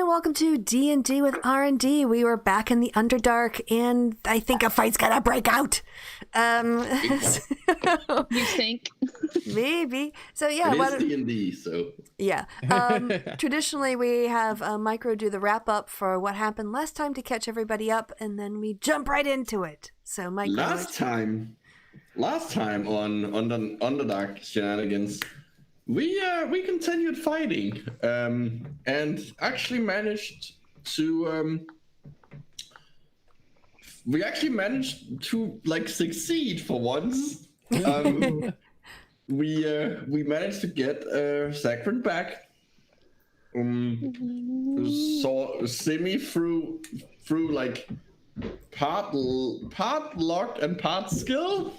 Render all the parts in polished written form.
Welcome to D&D with R&D. We were back in the Underdark, and I think a fight's gonna break out. You think? Maybe. So yeah, it is D&D. So yeah. Traditionally, we have Micro do the wrap up for what happened last time to catch everybody up, and then we jump right into it. So Micro. Last time on the Underdark shenanigans. We continued fighting and actually managed to like succeed for once. We managed to get Sakerin back. Saw Simi through like part luck and part skill.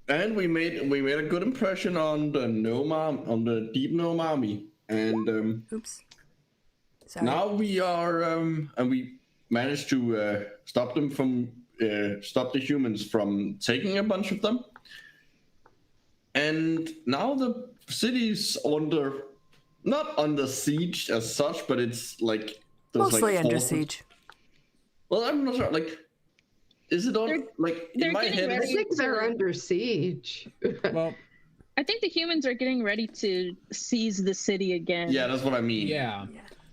And we made a good impression on the deep gnome army, and oops. Sorry. Now we are and we managed to stop the humans from taking a bunch of them, and now the city's not under siege as such, but it's like mostly under siege. Well, I'm not sure. Like, is it on? In my head, I think they're under siege. Well, I think the humans are getting ready to seize the city again. Yeah, that's what I mean. Yeah.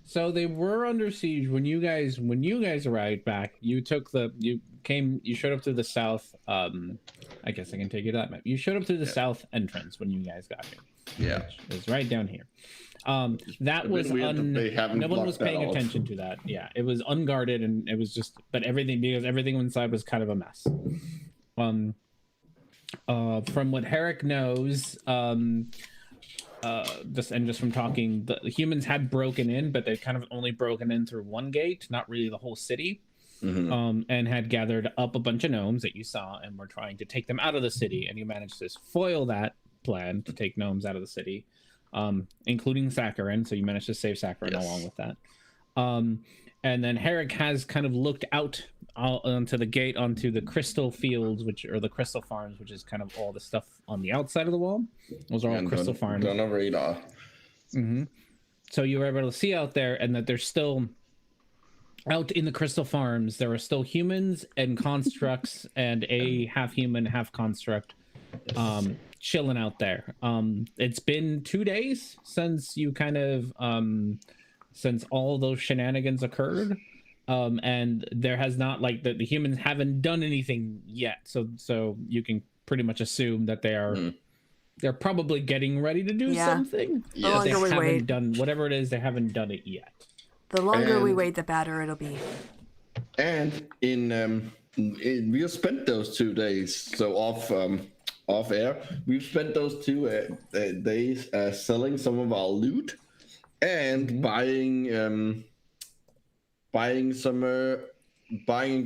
So they were under siege when you guys arrived back. You showed up to the south. I guess I can take you to that map. You showed up to the south entrance when you guys got here. Yeah, it's right down here. That was no one was paying attention to that. Yeah, it was unguarded, and it was just, but everything inside was kind of a mess. From what Herrick knows, just from talking, the humans had broken in, but they kind of only broken in through one gate, not really the whole city. Mm-hmm. And had gathered up a bunch of gnomes that you saw, and were trying to take them out of the city, and you managed to foil that plan to take gnomes out of the city. Including Sakerin, so you managed to save Sakerin along with that. And then Herrick has kind of looked out onto the gate, onto the crystal fields, or the crystal farms, which is kind of all the stuff on the outside of the wall. Those are all crystal farms. On a radar. Mm-hmm. So you were able to see out there, and that there's still out in the crystal farms, there are still humans and constructs and a half human, half construct. Chilling out there. It's been 2 days since you kind of since all those shenanigans occurred, and there has not, like, the humans haven't done anything yet, so you can pretty much assume that they are They're probably getting ready to do Yeah. something. The Yes. They longer we haven't wait, done whatever it is. They haven't done it yet. the longer we And- wait, the better it'll be. And we have spent those 2 days, so off air, we've spent those 2 days selling some of our loot and buying and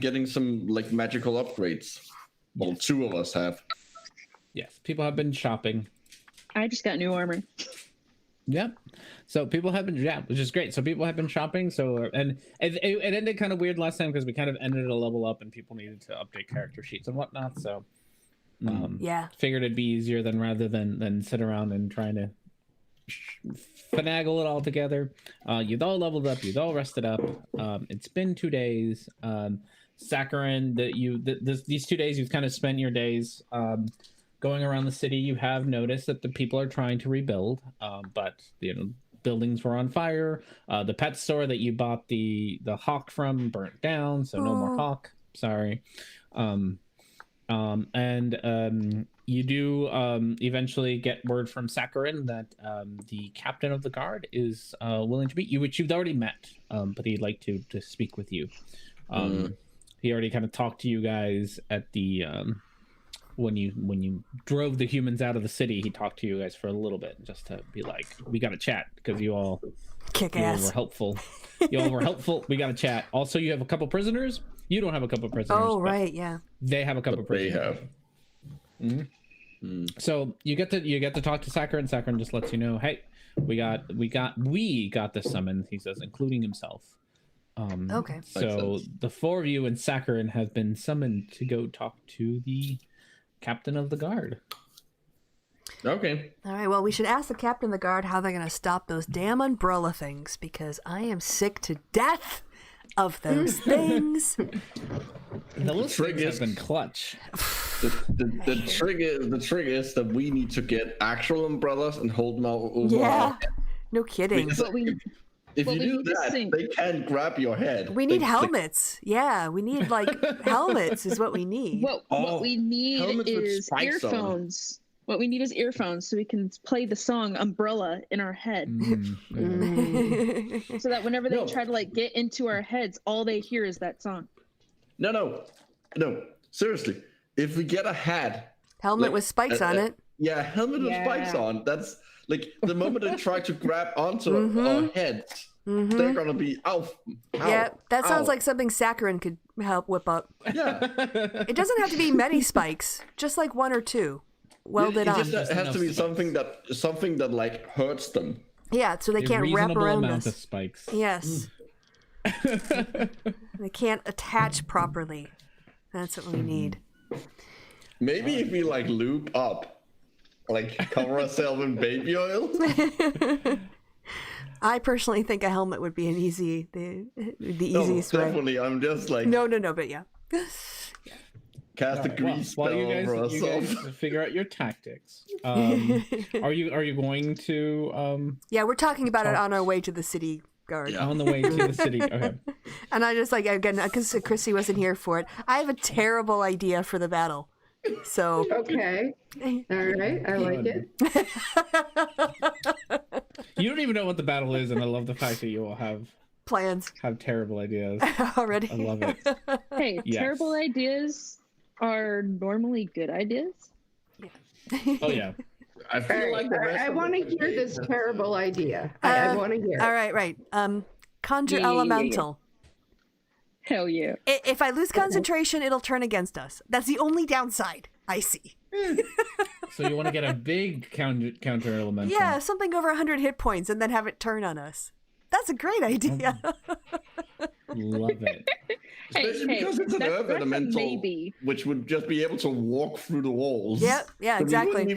getting some like magical upgrades. Well, 2 of us have. Yes, people have been shopping. I just got new armor. Yep. So people have been, which is great. So people have been shopping. So and it ended kind of weird last time because we kind of ended a level up and people needed to update character sheets and whatnot. So Yeah. figured it'd be easier than rather than sit around and trying to finagle it all together. You've all leveled up. You've all rested up. It's been 2 days. Sakerin, these 2 days you've kind of spent your days going around the city. You have noticed that the people are trying to rebuild, but buildings were on fire. The pet store that you bought the hawk from burnt down, so no more hawk. Sorry. You do eventually get word from Sakerin that the captain of the guard is willing to meet you, which you've already met, but he'd like to speak with you. He already kind of talked to you guys at the when you drove the humans out of the city. He talked to you guys for a little bit just to be like, we got to chat because you all Kick were ass. helpful. You all were helpful. We got to chat. Also, you have a couple prisoners. You don't have a couple prisoners. Oh, but right. Yeah. They have a couple But they prisoners. have. So you get to talk to Sakerin. Sakerin just lets you know, hey, we got this summons. He says, including himself. Okay. So Makes sense. the 4 of you and Sakerin have been summoned to go talk to the captain of the guard. Okay. All right. Well, we should ask the captain of the guard how they're going to stop those damn umbrella things because I am sick to death of those things. Those trick things have is- been clutch. The trick is that we need to get actual umbrellas and hold them out over. Yeah. No kidding. Because But we if but you we do need to that, sync. they can't grab your head. We need They- helmets. Yeah, we need like helmets is what we need. what we need helmets with is spikes on 'em. earphones. What we need is earphones so we can play the song Umbrella in our head. So that whenever they No. try to like get into our heads, all they hear is that song. No. Seriously, if we get a hat, Helmet like, with spikes on it. yeah, helmet with spikes Yeah. on. That's like the moment they try to grab onto our heads, they're gonna be ow. Yeah, that sounds ow. like something Sakerin could help whip up. Yeah. It doesn't have to be many spikes, just like 1 or 2 welded it on. just has to be something that like hurts them. Yeah, so they A can't wrap reasonable around amount of us. spikes. Yes. They can't attach properly. That's what we need. Maybe if we like lube up, like cover ourselves in baby oil. I personally think a helmet would be the No, easiest way. definitely. I'm just like No, but yeah. cast a grease Well, spell you over guys ourselves. figure out your tactics. Are you going to Yeah, we're talking about it on our way to the city guard. Yeah. on the way to the city? Okay. And I just like, again, because Chrissy wasn't here for it, I have a terrible idea for the battle. So, Okay. All right. I like it. You don't even know what the battle is, and I love the fact that you all have plans terrible ideas. already. I love it. Hey, Yes. terrible ideas are normally good ideas. Oh yeah. I feel All right. like the rest I of want to it hear is- this terrible idea. I want to hear All it. right. Conjure Yeah. elemental. Hell yeah. If I lose concentration, it'll turn against us. That's the only downside I see. So you want to get a big counter elemental? Yeah, something over 100 hit points and then have it turn on us. That's a great idea. Love it. Especially because it's an that's herb a elemental, maybe. which would just be able to walk through the walls. Yep, yeah, So exactly. We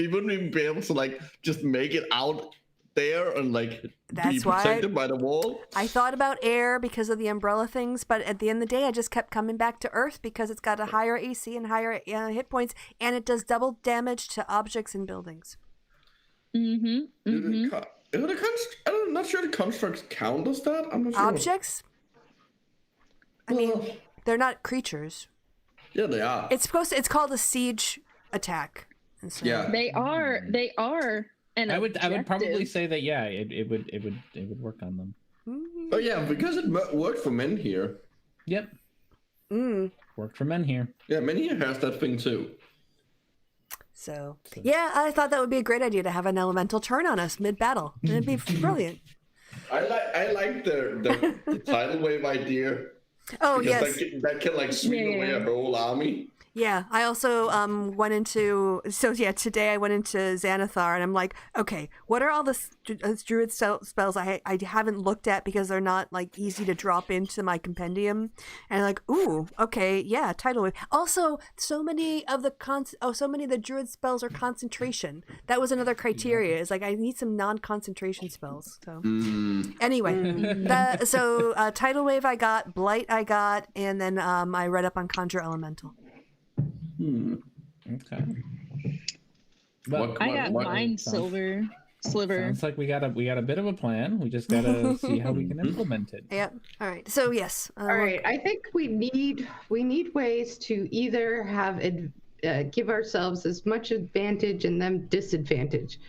wouldn't even be able to like just make it out there and like be That's why- protected by the wall. I thought about air because of the umbrella things, but at the end of the day, I just kept coming back to Earth because it's got a higher AC and higher hit points, and it does double damage to objects and buildings. Mm-hmm. I'm not sure the constructs count as that. I'm not sure. Objects? I mean, they're not creatures. Yeah, they are. It's called a siege attack. And so, Yeah. They are. And I would probably say that it would work on them. Oh yeah, because it worked for men here. Yep. Mm. Worked for men here. Yeah, men here has that thing too. So yeah, I thought that would be a great idea to have an elemental turn on us mid-battle. It'd be brilliant. I like the tidal wave idea. Oh Because yes. that can like sweep away a whole army. Yeah, I also went into today I went into Xanathar and I'm like, okay, what are all the druid spells I haven't looked at because they're not like easy to drop into my compendium, and like, ooh, okay, yeah, tidal wave. Also, so many of the druid spells are concentration. That was another criteria. Is like I need some non-concentration spells. So anyway, tidal wave I got, blight I got, and then I read up on conjure elemental. Okay. Well, I got mind sliver. Sounds like we got a bit of a plan. We just gotta see how we can implement it. Yep. All right. So yes. All right. I think we need ways to either have give ourselves as much advantage and them disadvantage.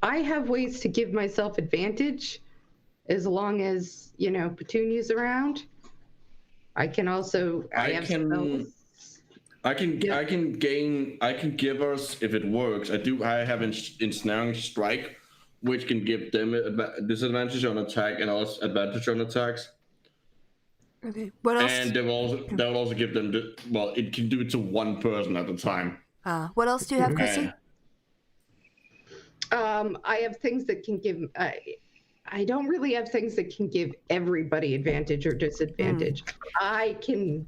I have ways to give myself advantage as long as Petunia's around. I can also. I can give us, if it works. I have ensnaring strike, which can give them a disadvantage on attack and also advantage on attacks. Okay. What else? And that will also give them it can do it to one person at a time. What else do you have, Chrissy? I have things that can give. I don't really have things that can give everybody advantage or disadvantage. I can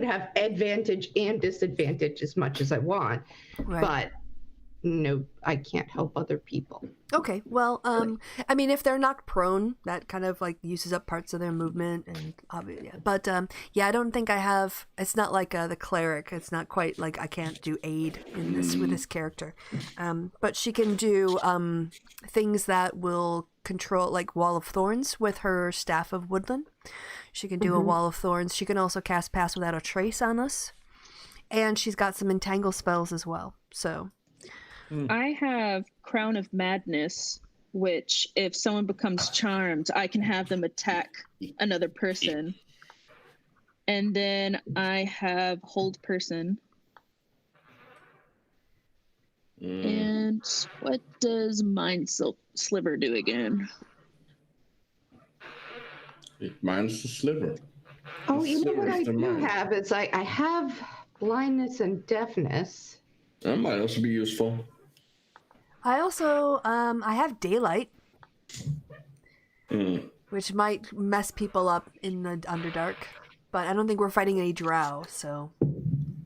have advantage and disadvantage as much as I want, but no, I can't help other people. Okay, well, I mean, if they're knocked prone, that kind of like uses up parts of their movement, and but I don't think I have. It's not like the cleric. It's not quite like I can't do aid in this with this character, but she can do things that will control, like Wall of Thorns with her Staff of Woodland. She can do a Wall of Thorns. She can also cast Pass Without a Trace on us, and she's got some Entangle spells as well. So. I have Crown of Madness, which if someone becomes charmed, I can have them attack another person. And then I have Hold Person. And what does Mind Sliver do again? Mine's the sliver. Oh, you know what I do have is I have blindness and deafness. That might also be useful. I also I have Daylight, which might mess people up in the Underdark, but I don't think we're fighting any drow, so.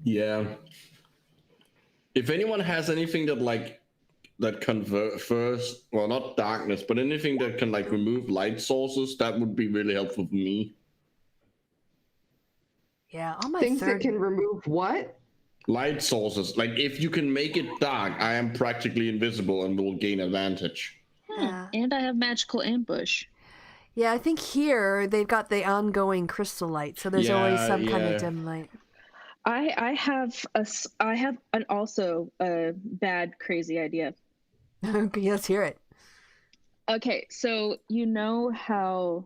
Yeah. If anyone has anything that confers, well, not darkness, but anything that can remove light sources, that would be really helpful for me. Yeah, on my things that can remove what? Light sources. Like, if you can make it dark, I am practically invisible and will gain advantage. Yeah. And I have Magical Ambush. Yeah, I think here they've got the ongoing crystal light, so there's always some kind of dim light. I have also a bad, crazy idea. Okay, let's hear it. Okay, so you know how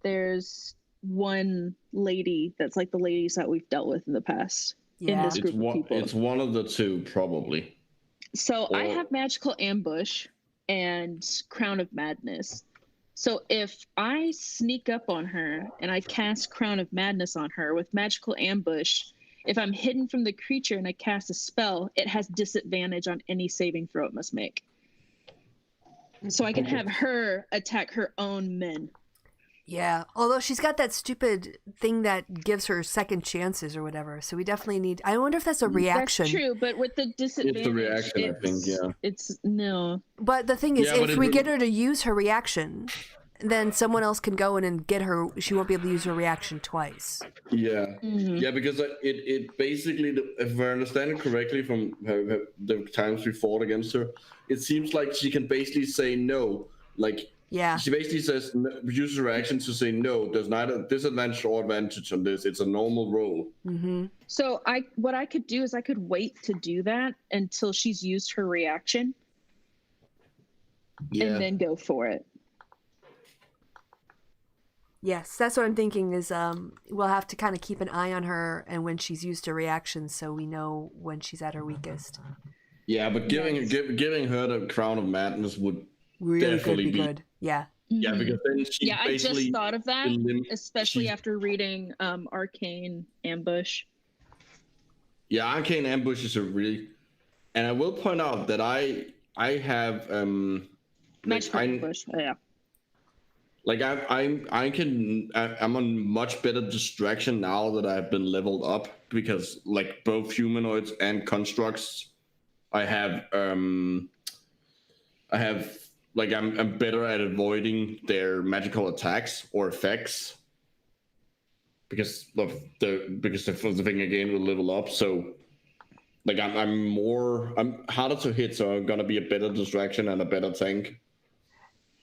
there's one lady that's like the ladies that we've dealt with in the past. Yeah. In this group of people. It's one of the two, probably. So I have Magical Ambush and Crown of Madness. So if I sneak up on her and I cast Crown of Madness on her with Magical Ambush, if I'm hidden from the creature and I cast a spell, it has disadvantage on any saving throw it must make. So I can have her attack her own men. Yeah, although she's got that stupid thing that gives her second chances or whatever. So we definitely need. I wonder if that's a reaction. That's true, but with the disadvantage, it's the reaction. I think, yeah. It's no. But the thing is, if we get her to use her reaction, then someone else can go in and get her. She won't be able to use her reaction twice. Yeah, yeah, because it basically, if I understand it correctly from the times we fought against her, it seems like she can basically say no, like Yeah. She basically says use a reaction to say no. There's neither disadvantage or advantage on this. It's a normal roll. Mm-hmm. So what I could do is I could wait to do that until she's used her reaction, and then go for it. Yes, that's what I'm thinking is we'll have to kind of keep an eye on her and when she's used her reactions so we know when she's at her weakest. Yeah, but giving her the Crown of Madness would Really definitely be good. Yeah. Yeah, because then she I basically just thought of that, especially after reading Arcane Ambush. Yeah, Arcane Ambush is a really, and I will point out that I have Magical Ambush. Oh, yeah. Like I'm on much better distraction now that I've been leveled up because like both humanoids and constructs, I have like I'm better at avoiding their magical attacks or effects because of the thing again will level up. So like I'm harder to hit, so I'm gonna be a better distraction and a better tank.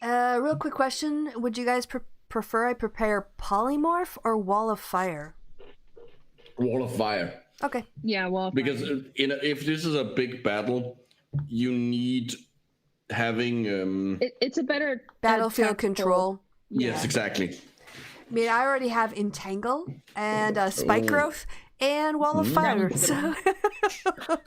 Real quick question. Would you guys prefer I prepare Polymorph or Wall of Fire? Wall of Fire. Okay. Yeah, well, because if this is a big battle, you need having it's a better battlefield control. Yes, exactly. I mean, I already have Entangle and Spike Growth and Wall of Fire. So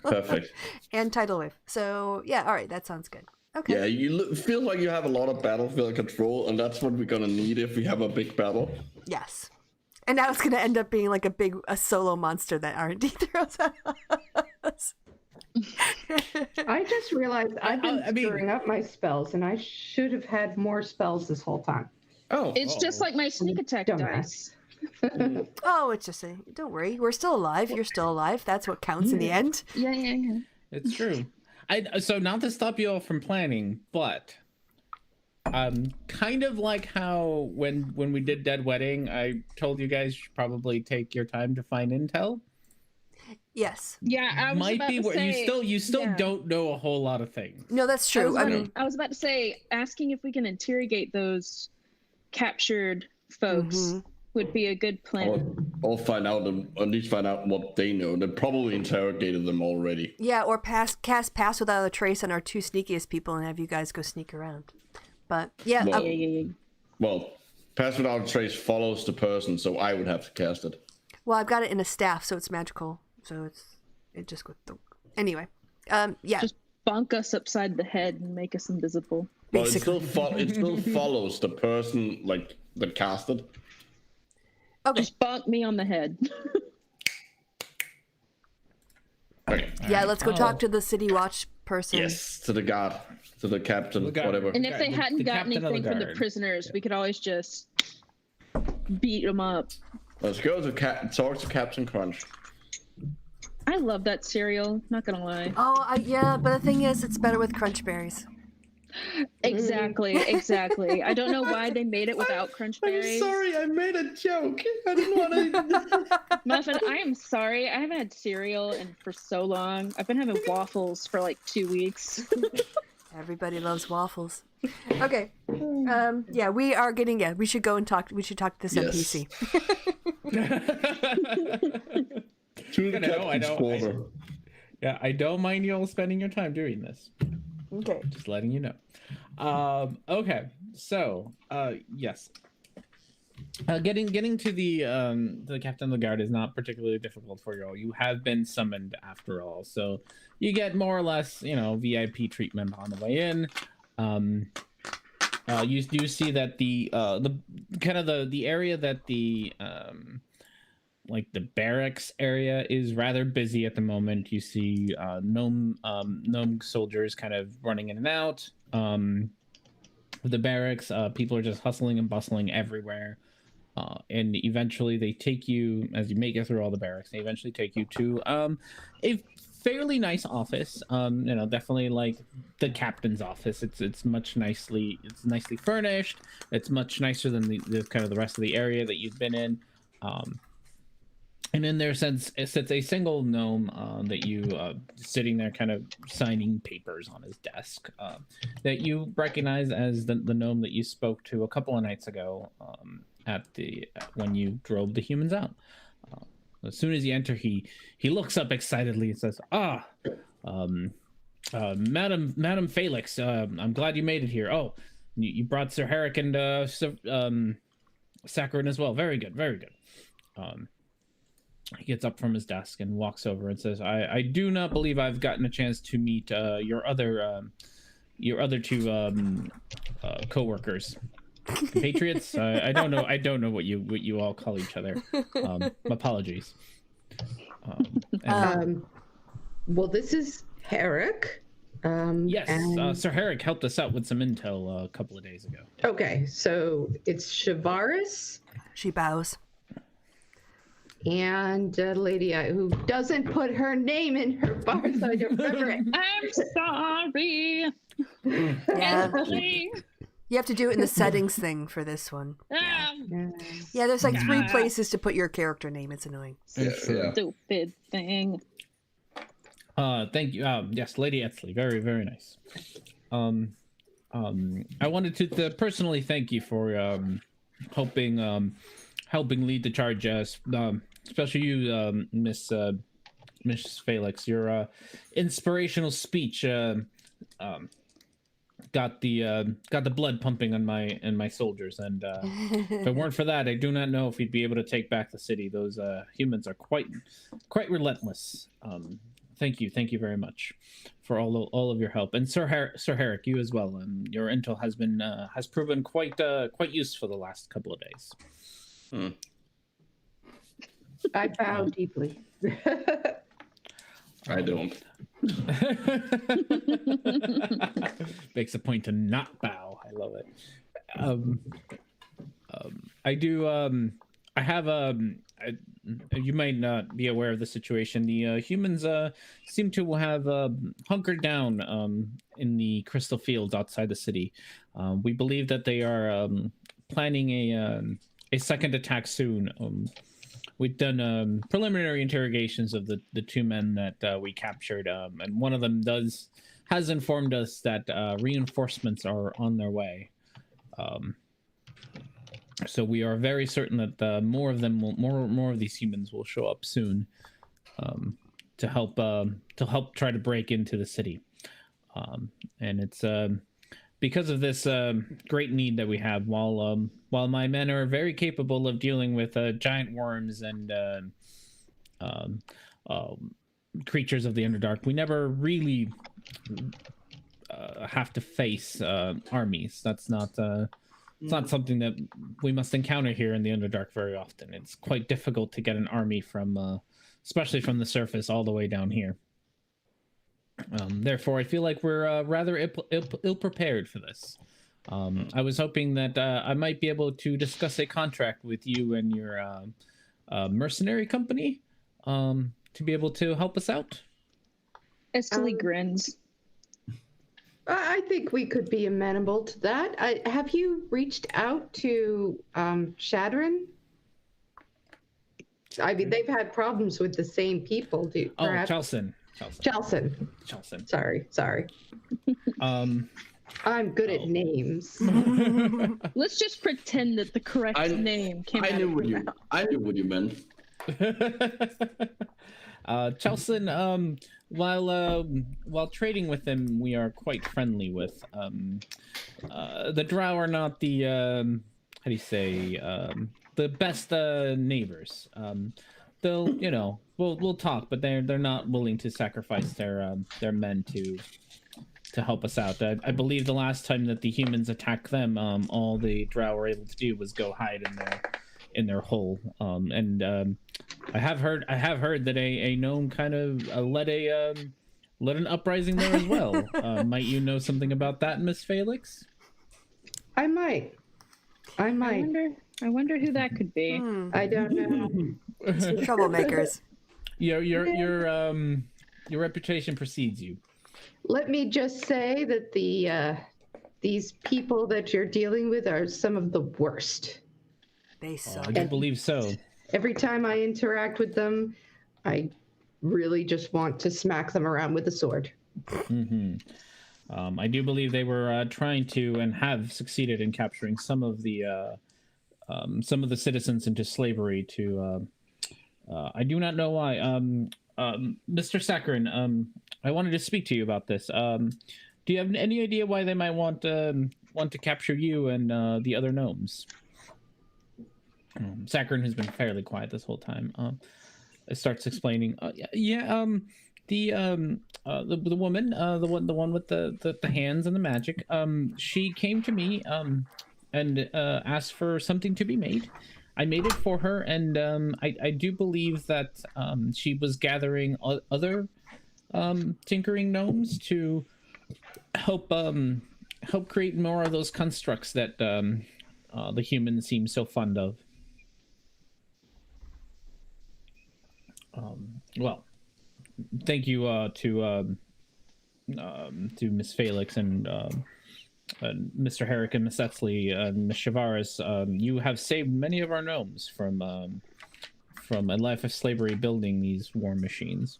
Perfect. And Tidal Wave. So yeah, all right, that sounds good. Okay. Yeah, you feel like you have a lot of battlefield control, and that's what we're gonna need if we have a big battle. Yes. And now it's gonna end up being like a solo monster that R&D throws at us. I just realized I've been screwing up my spells, and I should have had more spells this whole time. It's just like my sneak attack dice. Oh, it's just don't worry. We're still alive. You're still alive. That's what counts in the end. Yeah. It's true. So not to stop you all from planning, but kind of like how when we did Dead Wedding, I told you guys you should probably take your time to find intel. Yes. Yeah, I was might about be to where say, you still don't know a whole lot of things. No, that's true. I was about to say, asking if we can interrogate those captured folks would be a good plan. Or find out, at least find out what they know. They probably interrogated them already. Yeah, or cast Pass Without a Trace on our two sneakiest people and have you guys go sneak around. But yeah. Well, Pass Without a Trace follows the person, so I would have to cast it. Well, I've got it in a staff, so it's magical. So it just goes. Anyway, yeah. Just bonk us upside the head and make us invisible. Well, it still follows the person like that cast it. Okay. Just bonk me on the head. Okay. Yeah, let's go talk to the city watch person. Yes, to the guard, to the captain, whatever. And if they hadn't got anything from the guard. prisoners, we could always just beat them up. Let's go to talk to Captain Crunch. I love that cereal, not gonna lie. Oh, yeah, but the thing is, it's better with crunch berries. Exactly. I don't know why they made it without crunch berries. I'm sorry, I made a joke. I didn't want to. Muffin, I am sorry. I haven't had cereal for so long. I've been having waffles for like 2 weeks. Everybody loves waffles. Okay. Yeah, we are getting. Yeah, we should go and talk. We should talk to this NPC. To the captain's quarter. Yeah, I don't mind you all spending your time doing this. Okay. Just letting you know. Okay, so yes. Getting to the captain of the guard is not particularly difficult for you all. You have been summoned after all, so you get more or less, VIP treatment on the way in. You do see that the kind of the area that the like the barracks area is rather busy at the moment. You see gnome soldiers kind of running in and out. The barracks, people are just hustling and bustling everywhere. And eventually they take you, as you make it through all the barracks, they eventually take you to a fairly nice office. Definitely like the captain's office. It's nicely furnished. It's much nicer than the kind of the rest of the area that you've been in. And in there sits a single gnome that you sitting there, kind of signing papers on his desk, that you recognize as the gnome that you spoke to a couple of nights ago when you drove the humans out. As soon as you enter, he looks up excitedly and says, Madam Felix, I'm glad you made it here. Oh, you brought Sir Herrick and Sakerin as well. Very good, very good. He gets up from his desk and walks over and says, I do not believe I've gotten a chance to meet your other two co-workers. Patriots? I don't know what you all call each other. Apologies. Well, this is Herrick. Yes, and... Sir Herrick helped us out with some intel a couple of days ago. Okay, so it's Shavaris. She bows. And a lady who doesn't put her name in her bar, so I don't remember it. I'm sorry. Yeah. You have to do it in the settings thing for this one. Yeah, there's like 3 places to put your character name. It's annoying. Stupid thing. Thank you. Yes, Lady Etsley. Very, very nice. I wanted to personally thank you for helping lead the charge, especially you, Miss Felix. Your inspirational speech got the blood pumping in my soldiers, and if it weren't for that, I do not know if we'd be able to take back the city. Those humans are quite relentless. Thank you very much for all of your help, and Sir Herrick, you as well. Your intel has proven quite useful the last couple of days. I bow deeply. I don't. Makes a point to not bow. I love it. I do. I have you might not be aware of the situation. The humans seem to have hunkered down in the crystal fields outside the city. We believe that they are planning a second attack soon. We've done preliminary interrogations of the 2 men that we captured, and one of them has informed us that reinforcements are on their way. So we are very certain that more of these humans will show up soon, to help try to break into the city. And it's because of this great need that we have. While my men are very capable of dealing with giant worms and creatures of the Underdark, we never really have to face armies. That's not it's not something that we must encounter here in the Underdark very often. It's quite difficult to get an army from, especially from the surface, all the way down here. Therefore, I feel like we're rather ill-prepared for this. I was hoping that I might be able to discuss a contract with you and your mercenary company to be able to help us out. Estely grins. I think we could be amenable to that. Have you reached out to Shadrin? I mean, they've had problems with the same people. Chelson. Sorry. I'm good at names. Let's just pretend that the correct name came out of your mouth. I knew what you meant. Chelson, while trading with them, we are quite friendly with. The Drow are not the how do you say, the best neighbors. They'll we'll talk, but they're not willing to sacrifice their men to help us out. I believe the last time that the humans attacked them, all the Drow were able to do was go hide in their hole. I have heard that a gnome kind of led an uprising there as well. Might you know something about that, Miss Felix? I might. I wonder who that could be. I don't know. Troublemakers. Your reputation precedes you. Let me just say that these people that you're dealing with are some of the worst. They suck. I do believe so. every time I interact with them, I really just want to smack them around with a sword. Mm-hmm. I do believe they were trying to and have succeeded in capturing some of the citizens into slavery. I do not know why. Mr. Sakerin, I wanted to speak to you about this. Do you have any idea why they might want to capture you and the other gnomes? Sakerin has been fairly quiet this whole time. Starts explaining. The woman, the one with the hands and the magic. She came to me and asked for something to be made. I made it for her, and I do believe that she was gathering other tinkering gnomes to help create more of those constructs that the humans seem so fond of. Well, thank you to Miss Felix and Mr. Herrick and Miss Etsley and Miss Chavaris. You have saved many of our gnomes from a life of slavery building these war machines.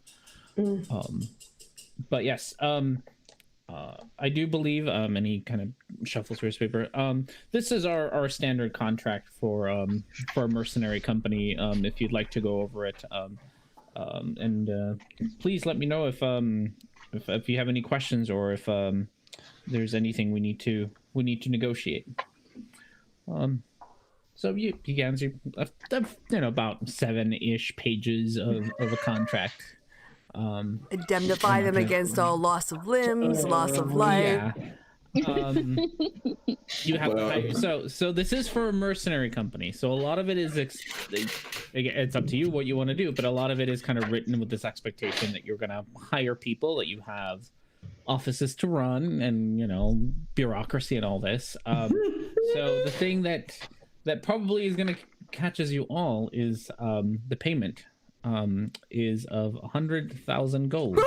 But yes, I do believe, and he kind of shuffles through his paper. This is our standard contract for a mercenary company. If you'd like to go over it, and please let me know if you have any questions or if there's anything we need to negotiate. So you answer about 7-ish pages of a contract. Indemnify them against all loss of limbs, loss of life. Yeah. You have to hire. So this is for a mercenary company. So a lot of it is it's up to you what you want to do, but a lot of it is kind of written with this expectation that you're going to hire people, that you have offices to run, and bureaucracy and all this. So the thing that probably is going to catches you all is the payment. Is of 100,000 gold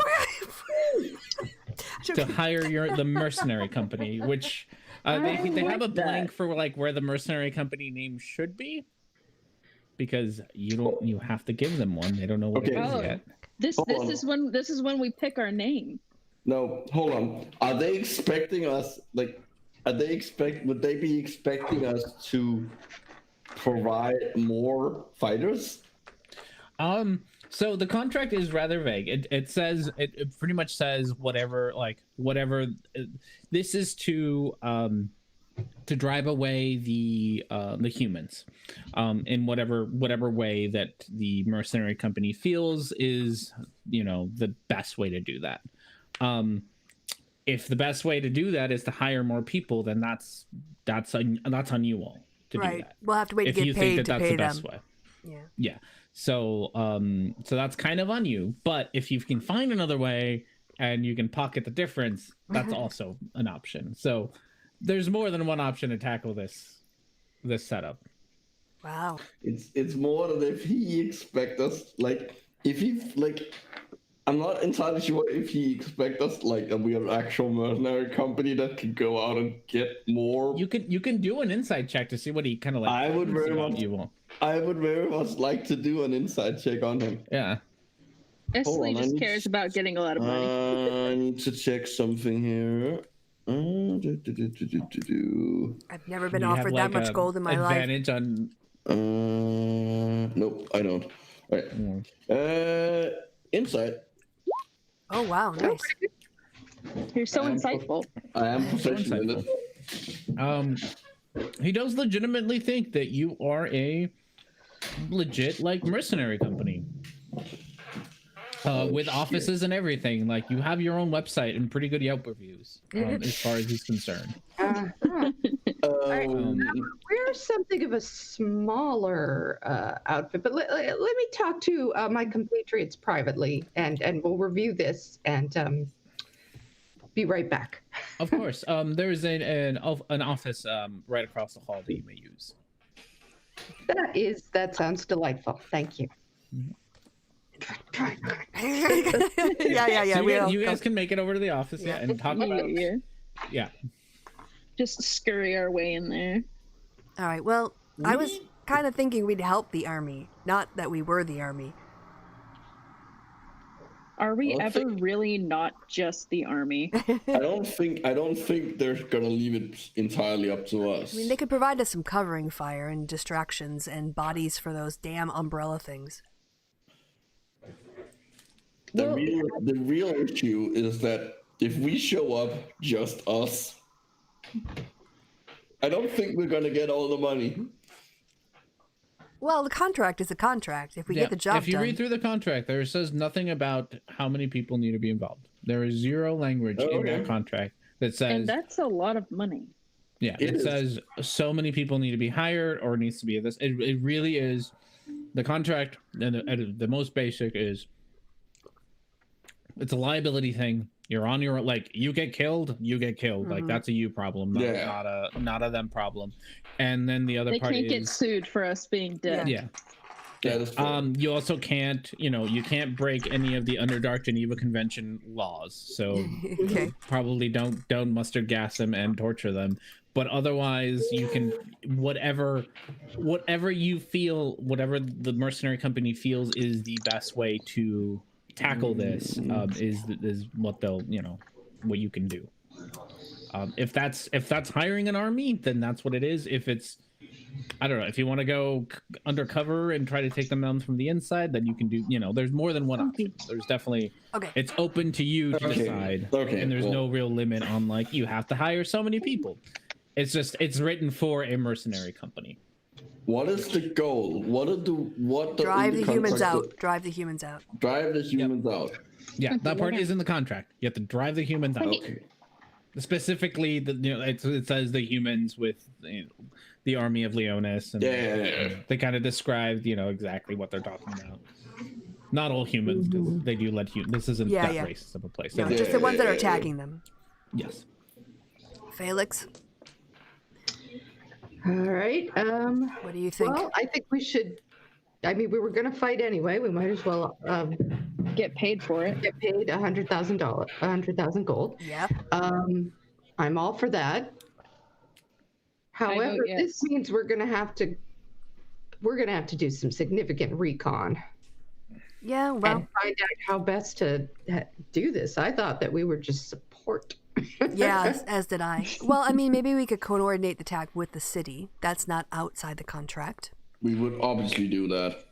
to hire the mercenary company, which they have a blank for like where the mercenary company name should be, because you have to give them one. They don't know what it is yet. This is when we pick our name. No, hold on. Are they expecting us would they be expecting us to provide more fighters? So the contract is rather vague. It says it pretty much says whatever. This is to drive away the humans, in whatever way that the mercenary company feels is the best way to do that. If the best way to do that is to hire more people, then that's on you all to do that. We'll have to wait to get paid to pay them. Best way. Yeah. So that's kind of on you. But if you can find another way and you can pocket the difference, that's also an option. So there's more than one option to tackle this setup. Wow. It's more than if he expect us I'm not entirely sure if he expects us that we are an actual mercenary company that can go out and get more. You can do an inside check to see what he kind of like. I would very much like to do an inside check on him. Yeah. Esley just cares about getting a lot of money. I need to check something here. I've never been offered that much gold in my advantage life. On. Nope, I don't. All right. Insight. Oh wow, nice. You're so insightful. I am proficient in it. He does legitimately think that you are a legit mercenary company. With offices and everything. You have your own website and pretty good Yelp reviews, as far as he's concerned. We're something of a smaller outfit, but let me talk to my compatriots privately, and we'll review this and be right back. Of course. There is an office right across the hall that you may use. That sounds delightful. Thank you. Yeah. So you guys can make it over to the office, and talk about it. Yeah. Just scurry our way in there. All right. Well, kind of thinking we'd help the army, not that we were the army. Are we I don't ever think- really not just the army? I don't think they're gonna leave it entirely up to us. I mean, they could provide us some covering fire and distractions and bodies for those damn umbrella things. The real issue is that if we show up just us, I don't think we're gonna get all the money. Well, the contract is a contract. If we get the job if you done. read through the contract, there says nothing about how many people need to be involved. There is zero language in Okay. that contract that says, And that's a lot of money. yeah, It it is. says so many people need to be hired or needs to be this. It really is the contract, and the most basic is it's a liability thing. You're on your, like, you get killed. Like, that's a you problem, not a them problem. And then the other They part can't get is, sued for us being dead. yeah. That is fair. You also can't, you can't break any of the Underdark Geneva Convention laws. So Okay. probably don't mustard gas them and torture them. But otherwise, you can whatever you feel, whatever the mercenary company feels is the best way to tackle this is what they'll what you can do. If that's hiring an army, then that's what it is. If it's, I don't know, if you want to go undercover and try to take them down from the inside, then you can do, there's more than one option. There's definitely, Okay. it's open to you to Okay. decide. Okay, And there's well- no real limit on, like, you have to hire so many people. It's just, it's written for a mercenary company. What is the goal? Drive the humans out. Drive the humans out. Drive the humans out. Yeah, that part is in the contract. You have to drive the humans out. Okay. Specifically, it says the humans with the army of Leonis, and Yeah. they kind of describe, exactly what they're talking about. Not all humans, 'cause they do let you. This isn't Yeah, that yeah. racist of a place. No, So, just the ones that are attacking them. yes. Felix, All right. what do you think? Well, I think we should. I mean, we were going to fight anyway. We might as well Get paid for it. get paid $100,000, 100,000 gold. Yeah. I'm all for that. However, yes. this means we're going to have to do some significant recon Yeah, well, and find out how best to do this. I thought that we were just support. yeah, as did I. Well, I mean, maybe we could coordinate the attack with the city. That's not outside the contract. We would obviously do that.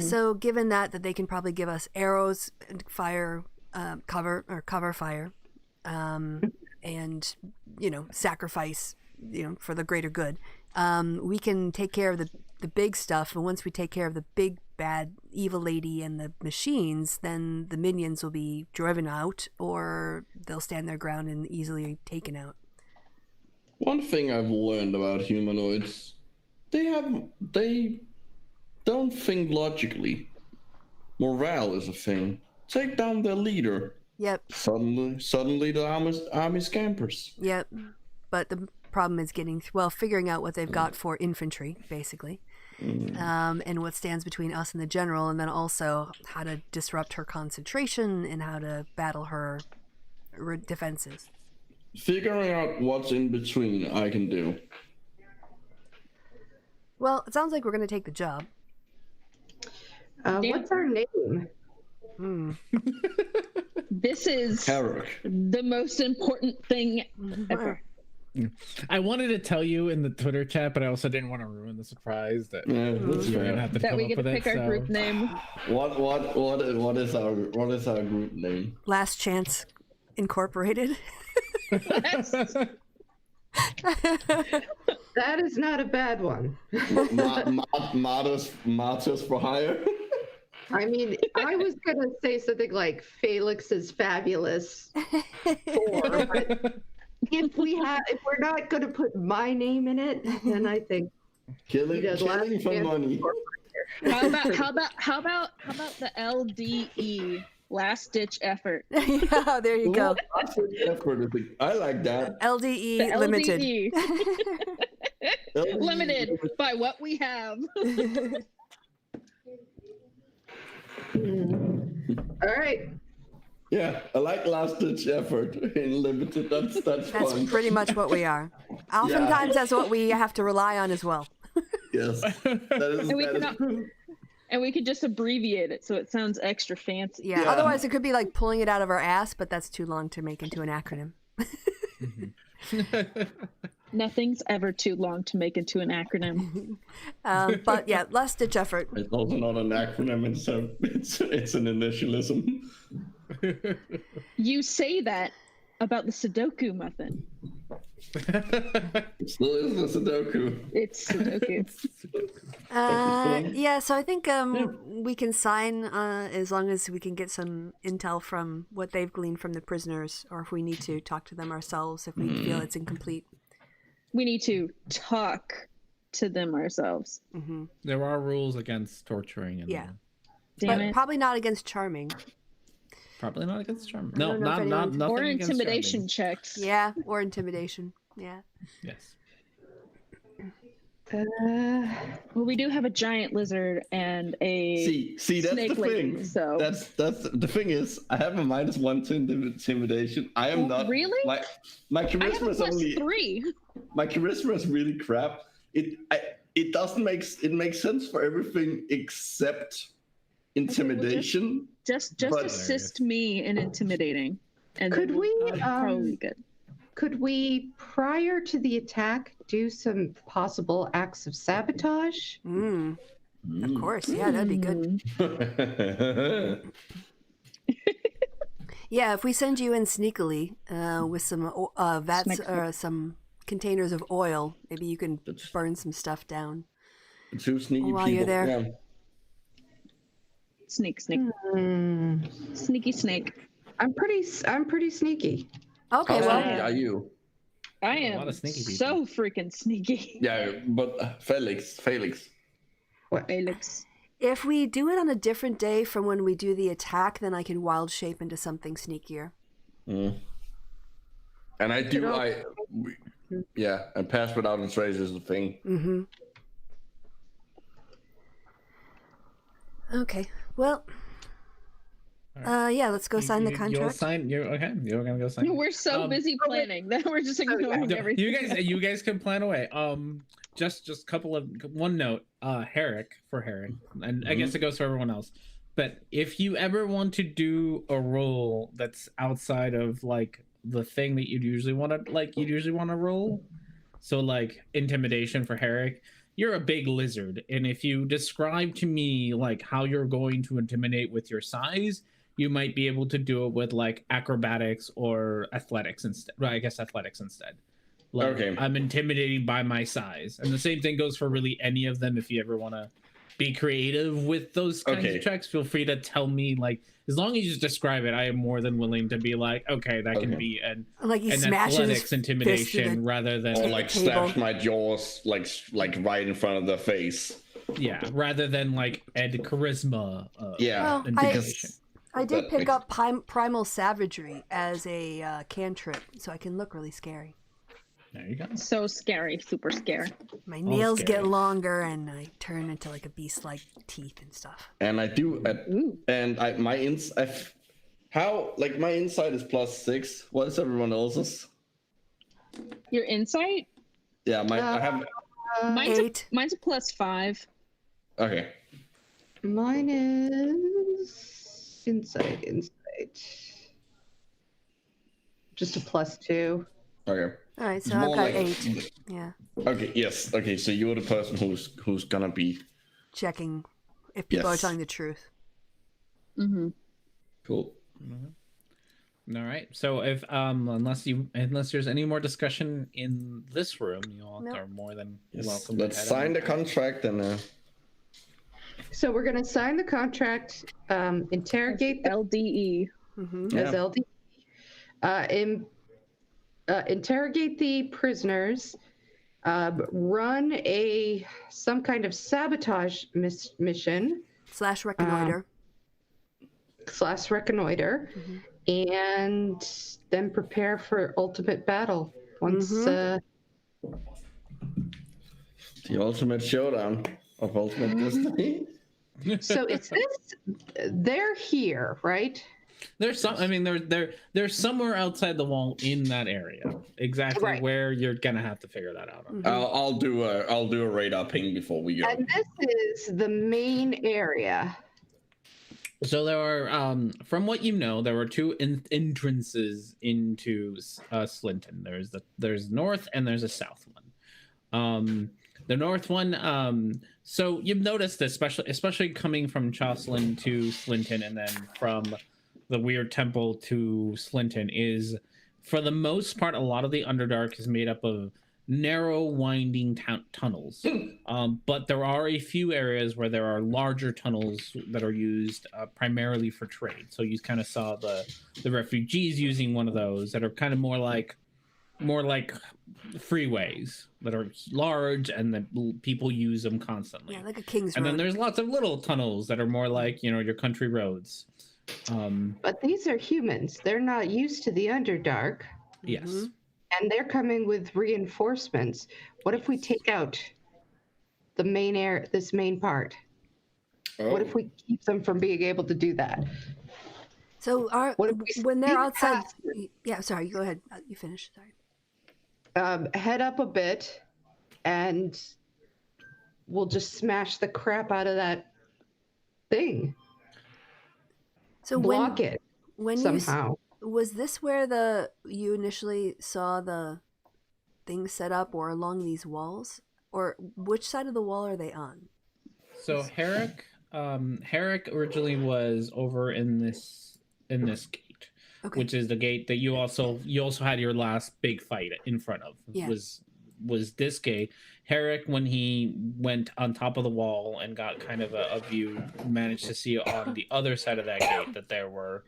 So, given that they can probably give us arrows, fire, cover fire, and sacrifice, for the greater good. We can take care of the big stuff, and once we take care of the big bad evil lady and the machines, then the minions will be driven out, or they'll stand their ground and easily taken out. One thing I've learned about humanoids, they don't think logically. Morale is a thing. Take down their leader. Yep. Suddenly the army scampers. Yep. But the problem is figuring out what they've got for infantry, basically, and what stands between us and the general, and then also how to disrupt her concentration and how to battle her defenses. Figuring out what's in between, I can do. Well, it sounds like we're going to take the job. What's our name? This is Herrick. the most important thing ever. I wanted to tell you in the Twitter chat, but I also didn't want to ruin the surprise that Yeah, that's you're gonna fair. have to That come we up get to with pick it, our so- group name. What is our group name? Last Chance Incorporated. That is not a bad one. Martyrs for hire. I mean, I was going to say something like Felix's Fabulous Four, but if we're not going to put my name in it, then I think Killing does last for chance money. How about the LDE, last ditch effort? Yeah, there you go. I like that. LDE The Limited. LDE. Limited by what we have. all right. Yeah, I like last ditch effort in limited. That's That's fun. pretty much what we are. Oftentimes, that's what we have to rely on as well. Yes. And we could just abbreviate it so it sounds extra fancy. Yeah. Yeah. Otherwise, it could be like pulling it out of our ass, but that's too long to make into an acronym. Nothing's ever too long to make into an acronym. But yeah, last ditch effort. It's also not an acronym. It's an initialism. You say that about the Sudoku muffin. It still is a Sudoku. It's Sudoku. Yeah, so I think we can sign as long as we can get some intel from what they've gleaned from the prisoners, or if we need to talk to them ourselves if we feel it's incomplete. We need to talk to them ourselves. Mm-hmm. There are rules against torturing. And Yeah. Damn But it. probably not against charming. Probably not against charm. I No, don't know if not anyone- nothing Or against intimidation charming. checks. Yeah, or intimidation. Yeah. Yes. Well, we do have a giant lizard and a See, that's snake the lady, thing. so That's the thing is, I have a -1 to intimidation. I am not really. my I have charisma a is plus only 3. my charisma is really crap. It doesn't makes sense for everything except intimidation. Just But- assist me in intimidating, and Could then we, we'll probably be good. Could we, prior to the attack, do some possible acts of sabotage? Of course. Yeah, that'd be good. Yeah, if we send you in sneakily with some vats or some containers of oil, maybe you can burn some stuff down. Two sneaky While people. you're there. Yeah. Snake, sneaky snake. I'm pretty sneaky. Okay, How well, sneaky are you? I A am lot of sneaky people. so freaking sneaky. Yeah, but Felix. Felix. if we do it on a different day from when we do the attack, then I can wild shape into something sneakier. And I do. And pass without a trace is the thing. Mm-hmm. Okay. Well. Yeah, let's go sign the contract. You'll sign. You're okay. You're gonna go sign. We're so busy planning that we're just ignoring everything. You guys can plan away. Just a couple of one note. Herrick, and I guess it goes for everyone else. But if you ever want to do a role that's outside of like the thing that you'd usually want to roll, so like intimidation for Herrick, you're a big lizard, and if you describe to me like how you're going to intimidate with your size, you might be able to do it with like acrobatics or athletics instead. Well, I guess athletics instead. Like, Okay. I'm intimidating by my size, and the same thing goes for really any of them. If you ever want to be creative with those kinds of checks, feel free to tell me. Like, as long as you just describe it, I am more than willing to be like, okay, that can be an Like he an smashes athletics his fist through intimidation the- rather than Or like table. slaps my jaws like right in front of the face. rather than like Ed charisma. Yeah, Well, intimidation. I did That pick makes- up primal savagery as a cantrip, so I can look really scary. There you go. So scary, super scary. My nails scary. get longer, and I turn into like a beast-like teeth and stuff. and I do. And my inside is +6. What is everyone else's? Your insight? Yeah, I have. Mine's 8. mine's a +5. Okay. Mine is insight. Just a +2. Okay. All right, so It's I've more got like- 8. Yeah, Okay. Yes. Okay. So you're the person who's gonna be checking if people are Yes. telling the truth. Mm-hmm. cool. All right. So if unless there's any more discussion in this room, you all Nope. are more than Yes. welcome. Let's to head sign on. the contract and. So we're going to sign the contract, interrogate the LDE. Mm-hmm. as Yeah. LD, interrogate the prisoners, run some kind of sabotage mission / reconnoiter. / reconnoiter, and then prepare for ultimate battle once. The ultimate showdown of Ultimate Destiny. So it's this. They're here, right? There's some. I mean, they're somewhere outside the wall in that area. Exactly Right. where you're gonna have to figure that out. Mhm. I'll do a radar ping before we go. And this is the main area. So there are, from what you know, there were two entrances into Slinton. There's north and there's a south one. The north one. So you've noticed, especially coming from Jocelyn to Slinton, and then from the Weird Temple to Slinton, is for the most part a lot of the Underdark is made up of narrow, winding tunnels. But there are a few areas where there are larger tunnels that are used primarily for trade. So you kind of saw the refugees using one of those that are kind of more like freeways that are large and that people use them constantly. Yeah, like a King's And Road. then there's lots of little tunnels that are more like, your country roads. But these are humans. They're not used to the Underdark. Yes. Mhm. And they're coming with reinforcements. What if we take out the this main part? What if we keep them from being able to do that? So What if we when they're sneak outside, past yeah. Sorry, go ahead. You finish. Sorry. head up a bit, and we'll just smash the crap out of that thing. So Block it when somehow. was this where you initially saw the things set up, or along these walls, or which side of the wall are they on? So Herrick originally was over in this gate, Okay. which is the gate that you also had your last big fight in front of. Yeah. Was this gate. Herrick, when he went on top of the wall and got kind of a view, managed to see on the other side of that gate that there were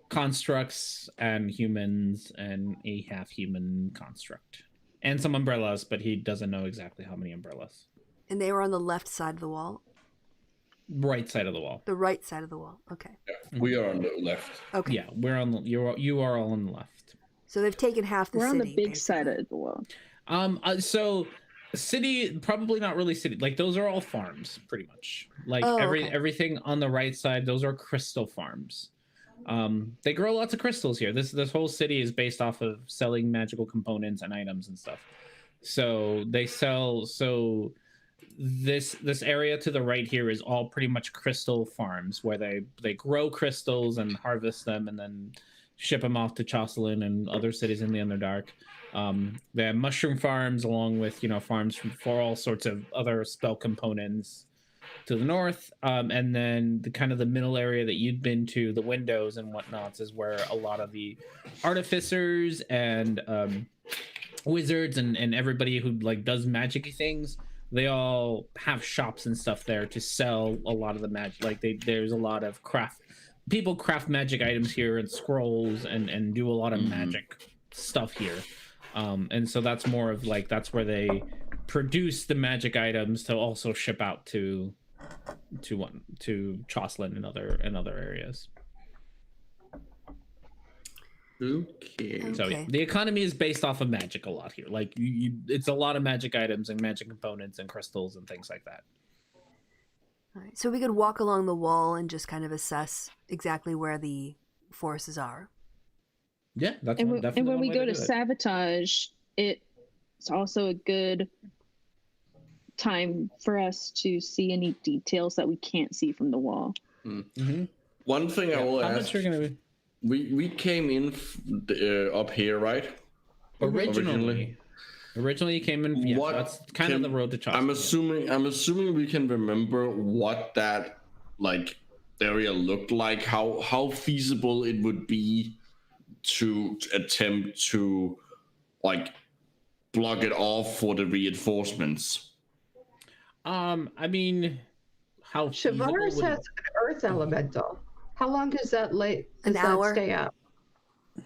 constructs and humans and a half-human construct. And some umbrellas, but he doesn't know exactly how many umbrellas. And they were on the left side of the wall? Right side of the wall. The right side of the wall. Okay. We are on the left. Okay. Yeah, we're on the you are all on the left. So they've taken half the We're city. on the big basically. side of the wall. So city, probably not really city. Like those are all farms, pretty much. Like okay. everything on the right side, those are crystal farms. They grow lots of crystals here. This whole city is based off of selling magical components and items and stuff. So they sell. So this area to the right here is all pretty much crystal farms where they grow crystals and harvest them and then ship them off to Jocelyn and other cities in the Underdark. They have mushroom farms along with farms for all sorts of other spell components to the north, and then the middle area that you'd been to, the windows and whatnots, is where a lot of the artificers and wizards and everybody who does magic-y things, they all have shops and stuff there to sell a lot of the magic. There's a lot of people craft magic items here and scrolls and do a lot of magic stuff here. And so that's more of that's where they produce the magic items to also ship out to Jocelyn and other areas. Okay. So yeah, the economy is based off of magic a lot here. It's a lot of magic items and magic components and crystals and things like that. All right. So we could walk along the wall and just kind of assess exactly where the forces are. Yeah, that's And when we go to it. sabotage, it's also a good time for us to see any details that we can't see from the wall. Mm-hmm. One thing I will How ask. much you're gonna be? We came in up here, right? Originally you came in. Yeah, What that's kind of the road to Jocelyn. I'm assuming we can remember what that area looked like. How feasible it would be to attempt to block it off for the reinforcements. I mean, how Shavaris has an earth elemental. How long does that An hour. stay up? An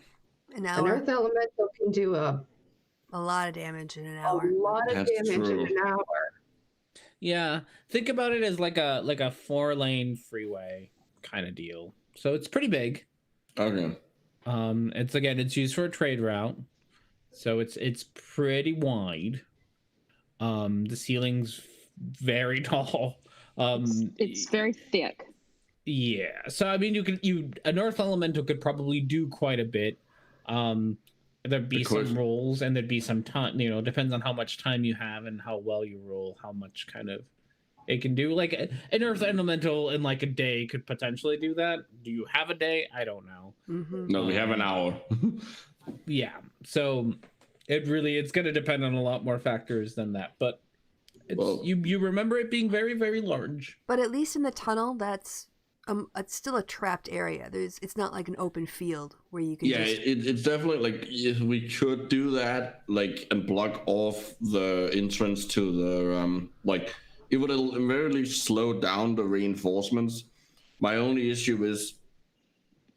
An hour. earth elemental can do a lot of damage in an hour. lot of That's damage true. in an hour. Yeah, think about it as like a 4-lane freeway kind of deal. So it's pretty big. Okay. It's used for a trade route, so it's pretty wide. The ceiling's very tall. It's very thick. Yeah. So I mean, an earth elemental could probably do quite a bit. There'd be some rolls, and there'd be some time. You know, depends on how much time you have and how well you roll, how much kind of it can do. Like an earth elemental in like a day could potentially do that. Do you have a day? I don't know. Mm-hmm. No, we have an hour. Yeah. So it's going to depend on a lot more factors than that, but you remember it being very, very large. But at least in the tunnel, that's it's still a trapped area. It's not like an open field where you can. Yeah, it's definitely like if we could do that, like, and block off the entrance to the like, it would at very least slow down the reinforcements. My only issue is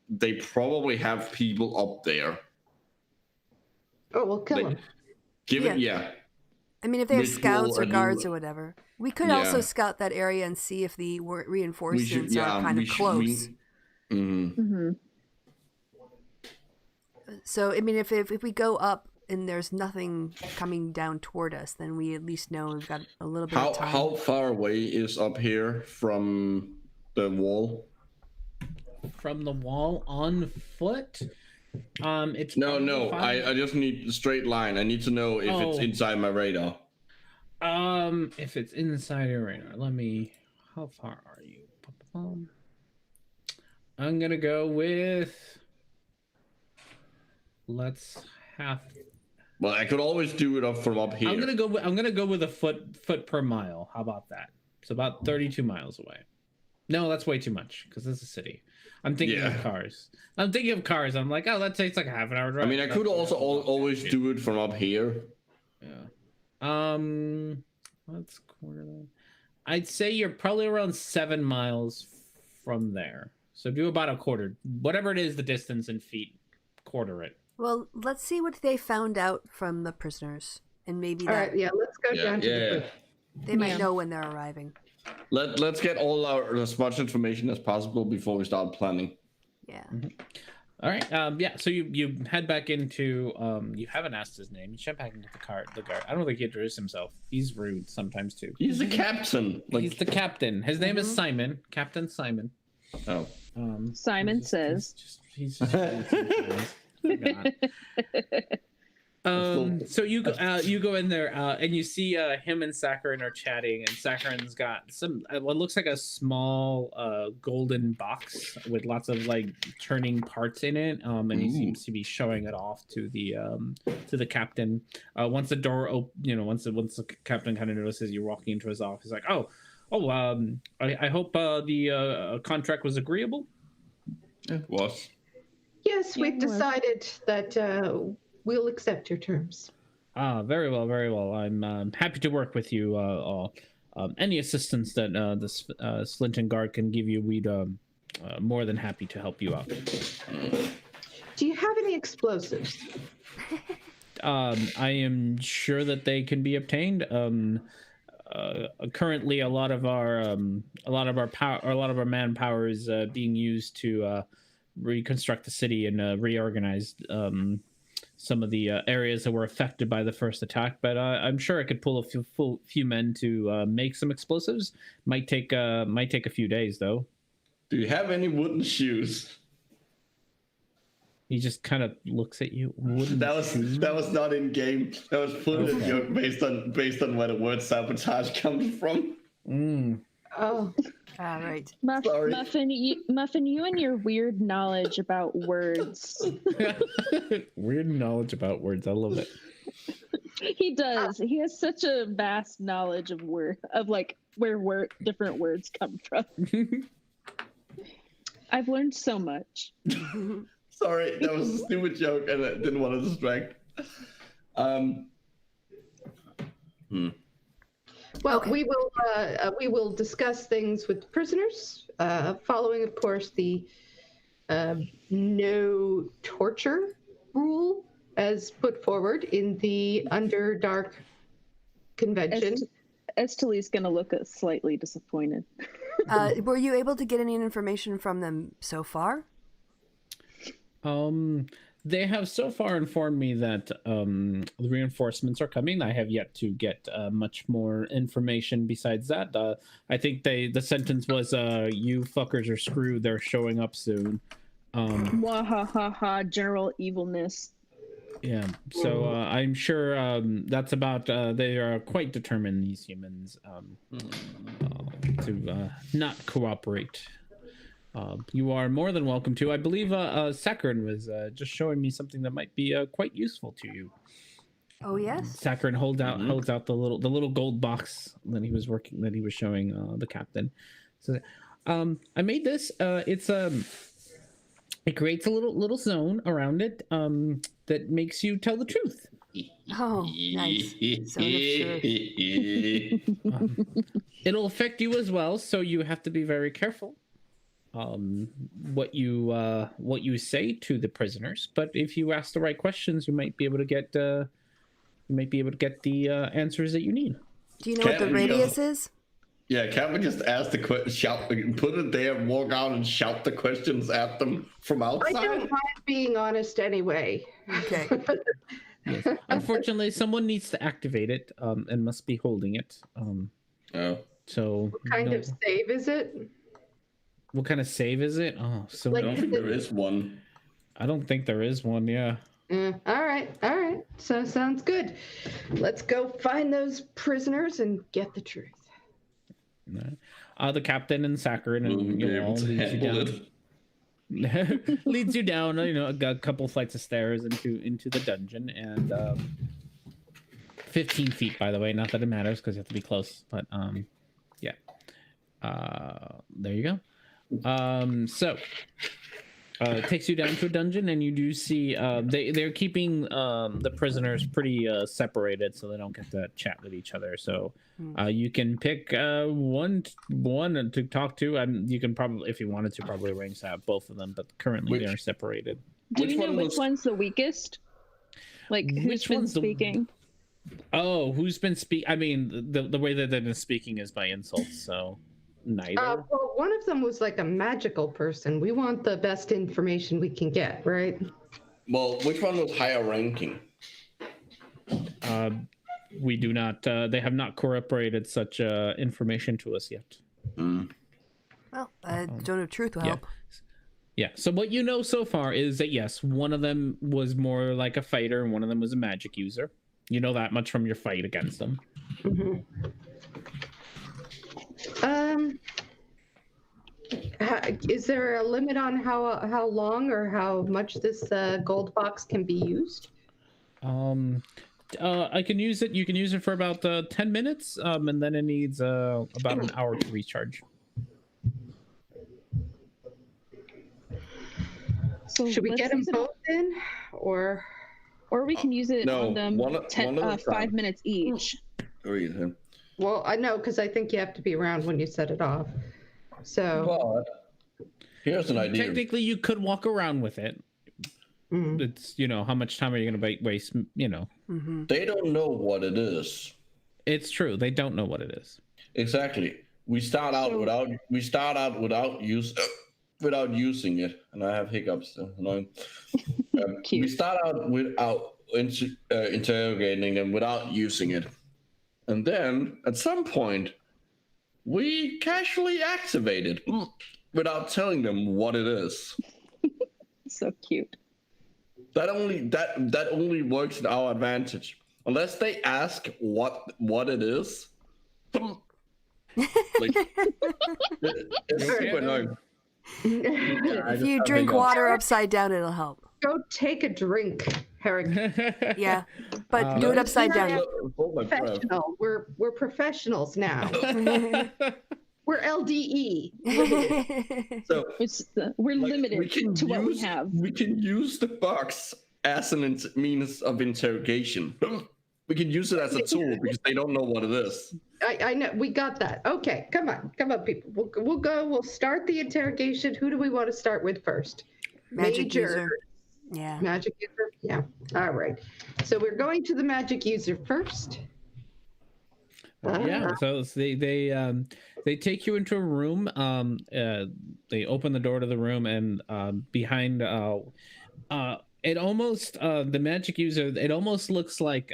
they probably have people up there. Oh, we'll kill them. Yeah. I mean, if they have Which scouts will or guards or whatever, we could also scout that area and see if the reinforcements are kind of close. So, I mean, if we go up and there's nothing coming down toward us, then we at least know we've got a little bit of time. How far away is up here from the wall? From the wall on foot? It's no. I just need a straight line. I need to know if it's inside my radar. If it's inside your radar, how far are you? I'm gonna go with. Well, I could always do it from up here. I'm gonna go with a foot per mile. How about that? It's about 32 miles away. No, that's way too much because it's a city. I'm thinking of cars. I'm like, oh, that takes like a half an hour drive. I mean, I could also always do it from up here. Yeah. Let's quarter that. I'd say you're probably around 7 miles from there. So do about a quarter. Whatever it is, the distance in feet, quarter it. Well, let's see what they found out from the prisoners, and maybe All right, let's go down to the they might know when they're arriving. Let's get as much information as possible before we start planning. Yeah. Mm-hmm. All right. So you head back into. You haven't asked his name. You jump back into the guard. I don't think he introduced himself. He's rude sometimes too. He's the captain. He's the captain. His name is Simon. Captain Simon. Oh. Simon says. He's just so you go in there and you see him and Sakerin are chatting, and Sakerin's got some what looks like a small golden box with lots of like turning parts in it, and he seems to be showing it off to the captain. Once the door once the captain kind of notices you walking into his office, he's like, I hope the contract was agreeable. It was. Yes, we've decided that we'll accept your terms. Very well, very well. I'm happy to work with you all. Any assistance that the Slinton Guard can give you, we'd more than happy to help you out. Do you have any explosives? I am sure that they can be obtained. Currently, a lot of our manpower is being used to reconstruct the city and reorganize some of the areas that were affected by the first attack. But I'm sure I could pull a few men to make some explosives. Might take a few days though. Do you have any wooden shoes? He just kind of looks at you. That was not in game. That was put in a joke based on where the word sabotage comes from. Oh. All right. Sorry. Muffin, you and your weird knowledge about words. Weird knowledge about words. I love it. He does. He has such a vast knowledge of where different words come from. I've learned so much. Sorry, that was a stupid joke, and I didn't want to distract. Well, we will discuss things with prisoners, following, of course, the no torture rule as put forward in the Underdark Convention. Esteli's going to look slightly disappointed. Were you able to get any information from them so far? They have so far informed me that the reinforcements are coming. I have yet to get much more information besides that. I think the sentence was, "You fuckers are screwed. They're showing up soon." Wahahaha, general evilness. Yeah, so I'm sure that's about. They are quite determined, these humans, to not cooperate. You are more than welcome to. I believe Sakerin was just showing me something that might be quite useful to you. Oh yes. Sakerin holds out the little gold box that he was showing the captain. So, I made this. It creates a little zone around it that makes you tell the truth. Oh, nice. Zone of truth. It'll affect you as well, so you have to be very careful what you say to the prisoners. But if you ask the right questions, you might be able to get the answers that you need. Do you know what the radius is? Yeah, can't we just ask the shout, put it there, walk out, and shout the questions at them from outside? I don't mind being honest anyway. Okay. Yes. Unfortunately, someone needs to activate it and must be holding it. So what kind of save is it? What kind of save is it? Oh, so I don't think there is one. I don't think there is one. Yeah. All right. So sounds good. Let's go find those prisoners and get the truth. The captain and Sakerin and all leads you down. A couple flights of stairs into the dungeon, and 15 feet, by the way. Not that it matters because you have to be close, but yeah. There you go. So it takes you down to a dungeon, and you do see they're keeping the prisoners pretty separated so they don't get to chat with each other. So you can pick one to talk to, and you can probably, if you wanted to, probably arrange to have both of them, but currently they are separated. Do you know which one's the weakest? Like, who's been speaking? Who's been speaking? I mean, the way that they've been speaking is by insults, so neither. Well, one of them was like a magical person. We want the best information we can get, right? Well, which one was higher ranking? We do not. They have not corroborated such information to us yet. Well, Zone of Truth will help. Yeah. So what you know so far is that yes, one of them was more like a fighter, and one of them was a magic user. You know that much from your fight against them. Is there a limit on how long or how much this gold box can be used? I can use it. You can use it for about 10 minutes, and then it needs about an hour to recharge. So should we get them both in, or we can use it on them 5 minutes each. Well, I know, because I think you have to be around when you set it off. So but here's an idea. Technically, you could walk around with it. It's, how much time are you going to waste? They don't know what it is. It's true. They don't know what it is. Exactly. We start out without using it, and I have hiccups. Annoying. We start out without interrogating them without using it, and then at some point we casually activate it without telling them what it is. So cute. That only works in our advantage. Unless they ask what it is. It's super annoying. If you drink water upside down, it'll help. Go take a drink, Herrick. Yeah, but do it upside down. Professional. We're professionals now. We're LDE. So we're limited to what we have. We can use the box as an means of interrogation. We can use it as a tool because they don't know what it is. I know, we got that. Okay, come on, people. We'll go. We'll start the interrogation. Who do we want to start with first? Magic user. Yeah. Magic user. Yeah. All right. So we're going to the magic user first. Yeah. So they take you into a room. They open the door to the room, and behind it almost the magic user. It almost looks like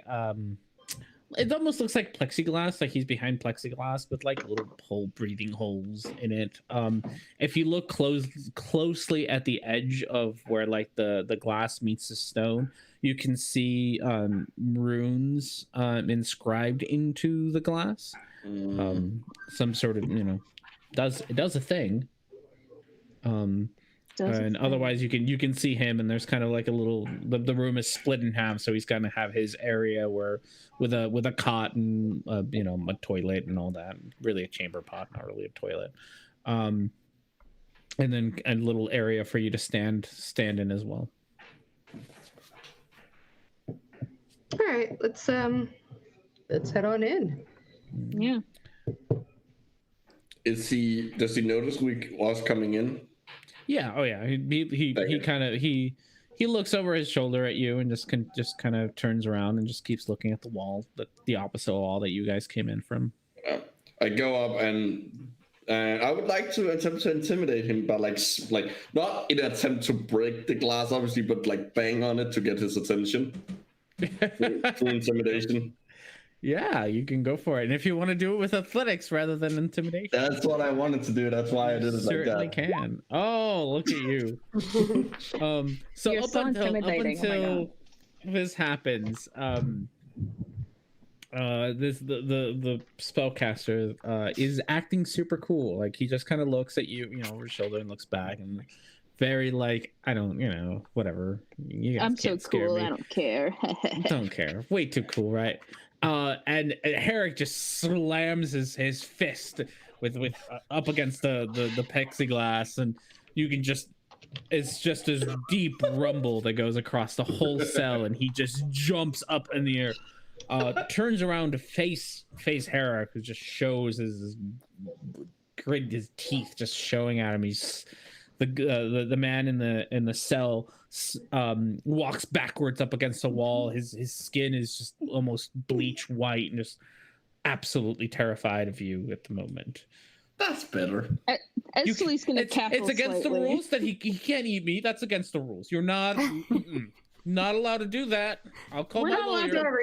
plexiglass, like he's behind plexiglass with like little breathing holes in it. If you look closely at the edge of where like the glass meets the stone, you can see runes inscribed into the glass. Some sort of, does a thing. And otherwise you can see him, and there's kind of like a little, the room is split in half, so he's gonna have his area where with a cot and a toilet and all that, really a chamber pot, not really a toilet, and then a little area for you to stand in as well. All right, let's head on in. Yeah. Does he notice us coming in? Yeah. Oh yeah. He kind of he looks over his shoulder at you and just kind of turns around and just keeps looking at the wall, the opposite wall that you guys came in from. I go up and I would like to attempt to intimidate him, but like not in an attempt to break the glass, obviously, but like bang on it to get his attention. Through intimidation. Yeah, you can go for it. And if you want to do it with athletics rather than intimidation, that's what I wanted to do. That's why I did it like that. Certainly can. Oh, look at you. So You're up so until intimidating. This happens, the spellcaster is acting super cool. Like he just kind of looks at you, over his shoulder, and looks back and very like, I don't, whatever. You guys I'm so scare cool. me. I don't care. Don't care. Way too cool, right? And Herrick just slams his fist with up against the plexiglass, and you can it's just this deep rumble that goes across the whole cell, and he just jumps up in the air, turns around to face Herrick, who just shows his teeth just showing at him. He's the man in the cell walks backwards up against the wall. His skin is just almost bleach white and just absolutely terrified of you at the moment. That's better. Esley's gonna cackle. It's against slightly. the rules that he can't eat me. That's against the rules. You're not not allowed to do that. I'll call We're my not allowed lawyer.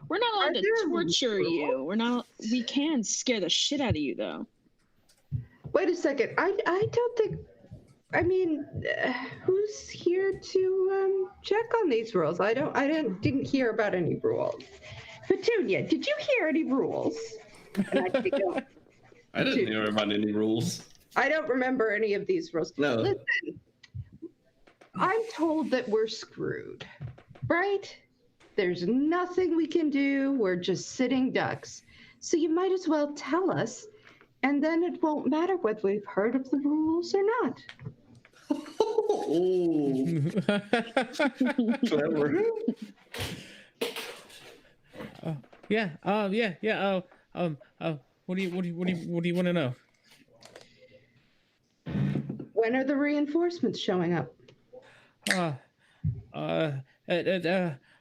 we're not allowed to torture you. We're not. We can scare the shit out of you though. Wait a second. I don't think. I mean, who's here to check on these rules? I didn't hear about any rules. Petunia, did you hear any rules? And I didn't hear about any rules. I don't remember any of these rules. No. Listen, I'm told that we're screwed, right? There's nothing we can do. We're just sitting ducks. So you might as well tell us, and then it won't matter whether we've heard of the rules or not. Oh, clever. Yeah. Yeah. What do you want to know? When are the reinforcements showing up? I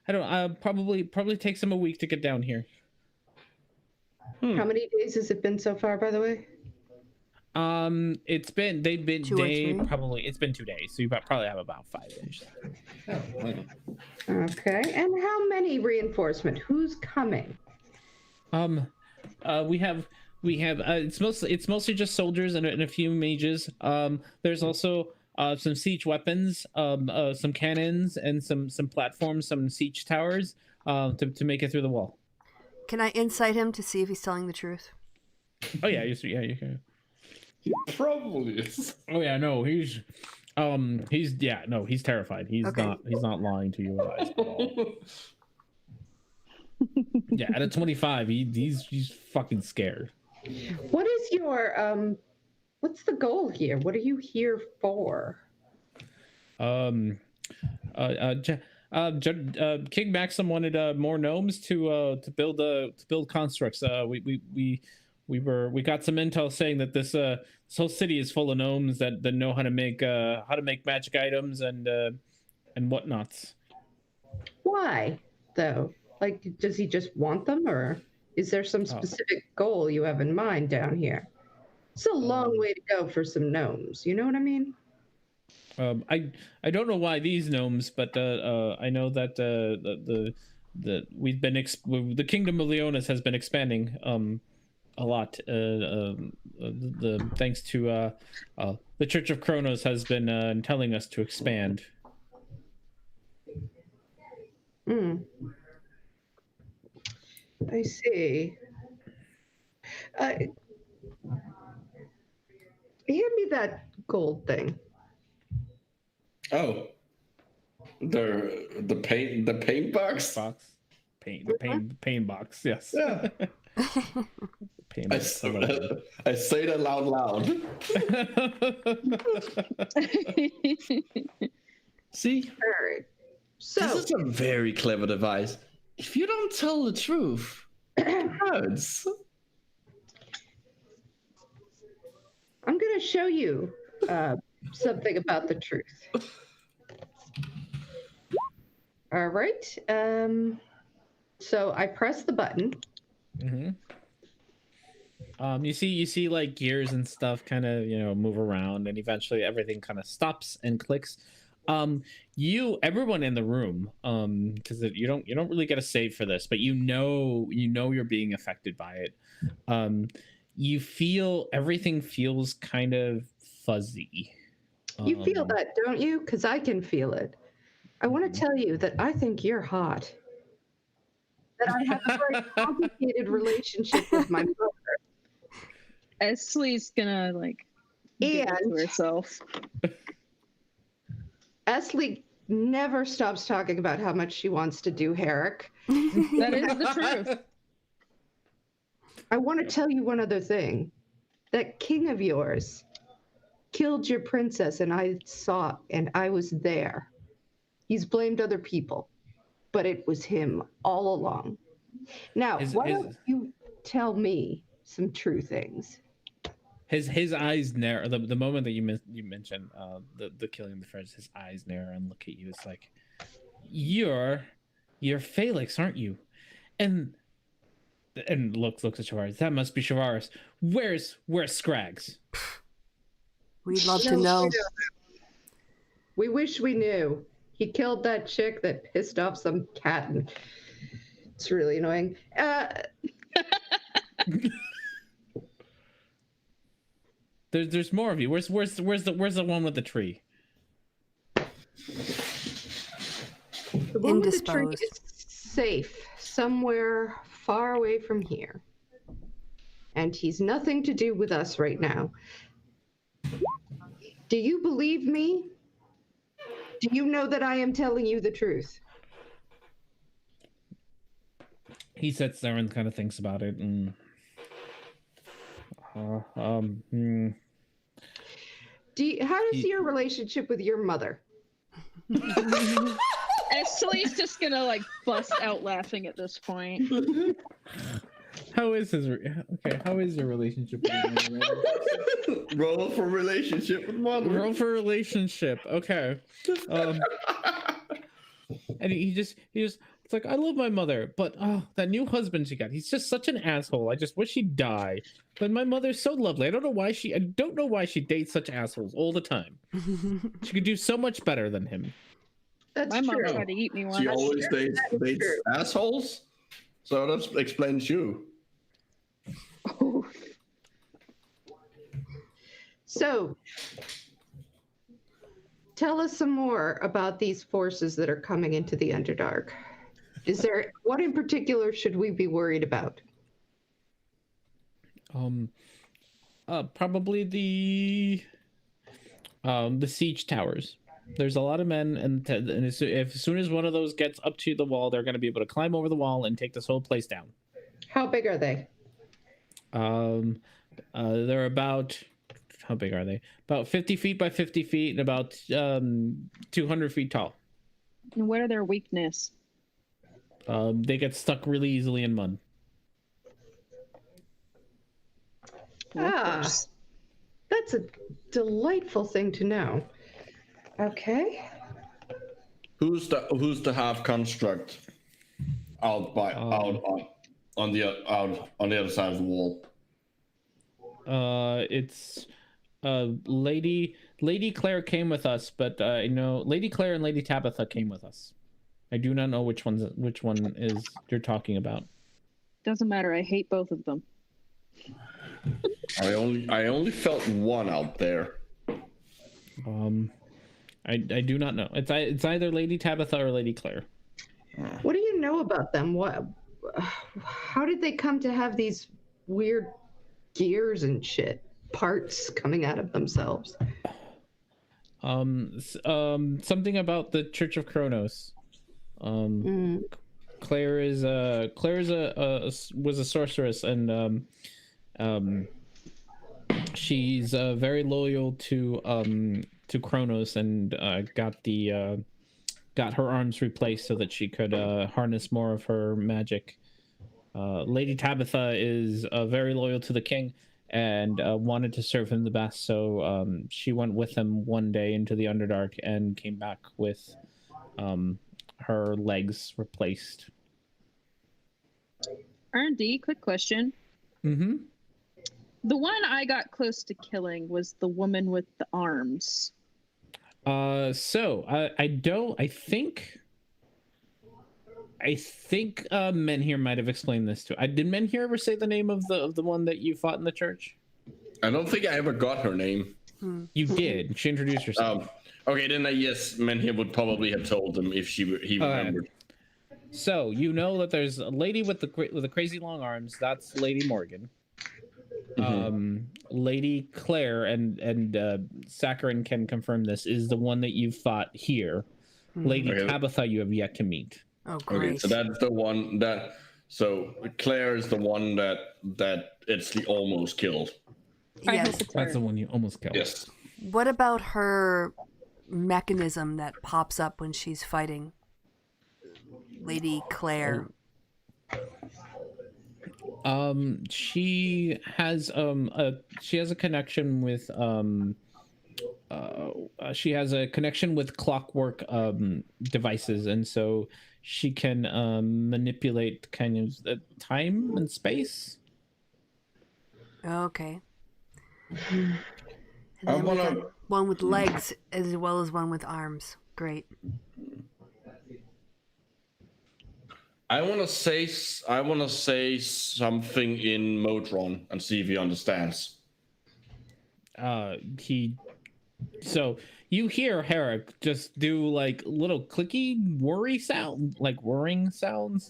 don't. Probably takes them a week to get down here. How many days has it been so far, by the way? It's been 2 days. It's been 2 days, so you probably have about 5 days. Okay, and how many reinforcement? Who's coming? We have it's mostly just soldiers and a few mages. There's also some siege weapons, some cannons, and some platforms, some siege towers, to make it through the wall. Can I insight him to see if he's telling the truth? Oh yeah, you can. He probably is. Oh yeah, no, he's terrified. He's Okay. not lying to you guys at all. Yeah, at a 25, he's fucking scared. What is your what's the goal here? What are you here for? King Maxim wanted more gnomes to build constructs. We got some intel saying that this whole city is full of gnomes that know how to make magic items and whatnots. Why, though? Like, does he just want them, or is there some specific goal you have in mind down here? It's a long way to go for some gnomes. You know what I mean? I don't know why these gnomes, but I know that we've been the kingdom of Leonis has been expanding a lot. The thanks to the Church of Kronos has been telling us to expand. I see. Hand me that gold thing. Oh, the paint box. Pain box. Yes. Yeah. Pain I, box. I love that. I say that loud. See, All right. So this is a very clever device. If you don't tell the truth, it hurts. I'm going to show you something about the truth. All right. So I press the button. Mm-hmm. You see like gears and stuff kind of, move around, and eventually everything kind of stops and clicks. Everyone in the room, because you don't really get a save for this, but you're being affected by it. You feel everything feels kind of fuzzy. You feel that, don't you? Because I can feel it. I want to tell you that I think you're hot. That I have a very complicated relationship with my mother. Esley's gonna give it to herself. Esley never stops talking about how much she wants to do Herrick. That is the truth. I want to tell you one other thing. That king of yours killed your princess, and I saw, and I was there. He's blamed other people, but it was him all along. Now, why don't you tell me some true things? His eyes narrow. The moment that you mentioned the killing of the friends, his eyes narrow and look at you. It's like, you're Felix, aren't you? And looks at Shavaris. That must be Shavaris. Where's Scrags? We'd love to know. We wish we knew. He killed that chick that pissed off some cat, and it's really annoying. There's more of you. Where's the one with the tree? The one with the tree is safe somewhere far away from here, and he's nothing to do with us right now. Do you believe me? Do you know that I am telling you the truth? He sits there and kind of thinks about it, and How does your relationship with your mother? Esley's just gonna bust out laughing at this point. How is your relationship with your mother? Roll for relationship with mother. Roll for relationship. Okay. And he just it's like, I love my mother, but that new husband she got, he's just such an asshole. I just wish he'd die. But my mother's so lovely. I don't know why she dates such assholes all the time. She could do so much better than him. That's my mom true. tried to eat me once. She always dates assholes. So that explains you. So, tell us some more about these forces that are coming into the Underdark. What in particular should we be worried about? Probably the siege towers. There's a lot of men, and as soon as one of those gets up to the wall, they're going to be able to climb over the wall and take this whole place down. How big are they? They're about, how big are they? About 50 feet by 50 feet and about 200 feet tall. And what are their weakness? They get stuck really easily in mud. That's a delightful thing to know. Okay. Who's the half construct out on the other side of the wall? It's Lady Claire came with us, but I know Lady Claire and Lady Tabitha came with us. I do not know which one is you're talking about. Doesn't matter. I hate both of them. I only felt one out there. I do not know. It's either Lady Tabitha or Lady Claire. What do you know about them? How did they come to have these weird gears and shit, parts coming out of themselves? Something about the Church of Kronos. Claire was a sorceress, and she's very loyal to Kronos, and got her arms replaced so that she could harness more of her magic. Lady Tabitha is very loyal to the king and wanted to serve him the best, so she went with him one day into the Underdark and came back with her legs replaced. R&D, quick question. Mm-hmm. The one I got close to killing was the woman with the arms. I think Menhir might have explained this too. Did Menhir ever say the name of the one that you fought in the church? I don't think I ever got her name. You did. She introduced herself. Okay, then yes, Menhir would probably have told him if he remembered. So you know that there's a lady with the crazy long arms. That's Lady Morgan. Lady Claire and Sakerin can confirm this, is the one that you fought here. Lady Tabitha you have yet to meet. Oh, great. Okay, so that's the one that. So Claire is the one that it's almost killed. Yes. That's the one you almost killed. Yes. What about her mechanism that pops up when she's fighting? Lady Claire. She has a connection with clockwork devices, and so she can manipulate kind of time and space. Okay. And then we got one with legs as well as one with arms. Great. I want to say something in Modron and see if he understands. So you hear Herrick just do like little clicky whirring sounds,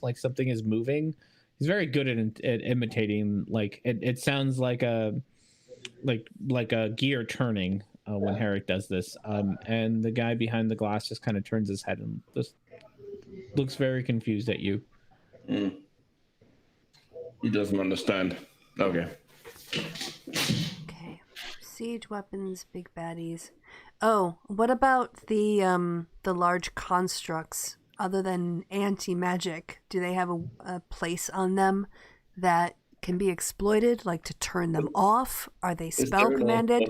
like something is moving. He's very good at imitating. Like it sounds like a gear turning when Herrick does this. And the guy behind the glass just kind of turns his head and just looks very confused at you. He doesn't understand. Okay. Okay. Siege weapons, big baddies. Oh, what about the large constructs? Other than anti-magic, do they have a place on them that can be exploited, like to turn them off? Are they spell commanded?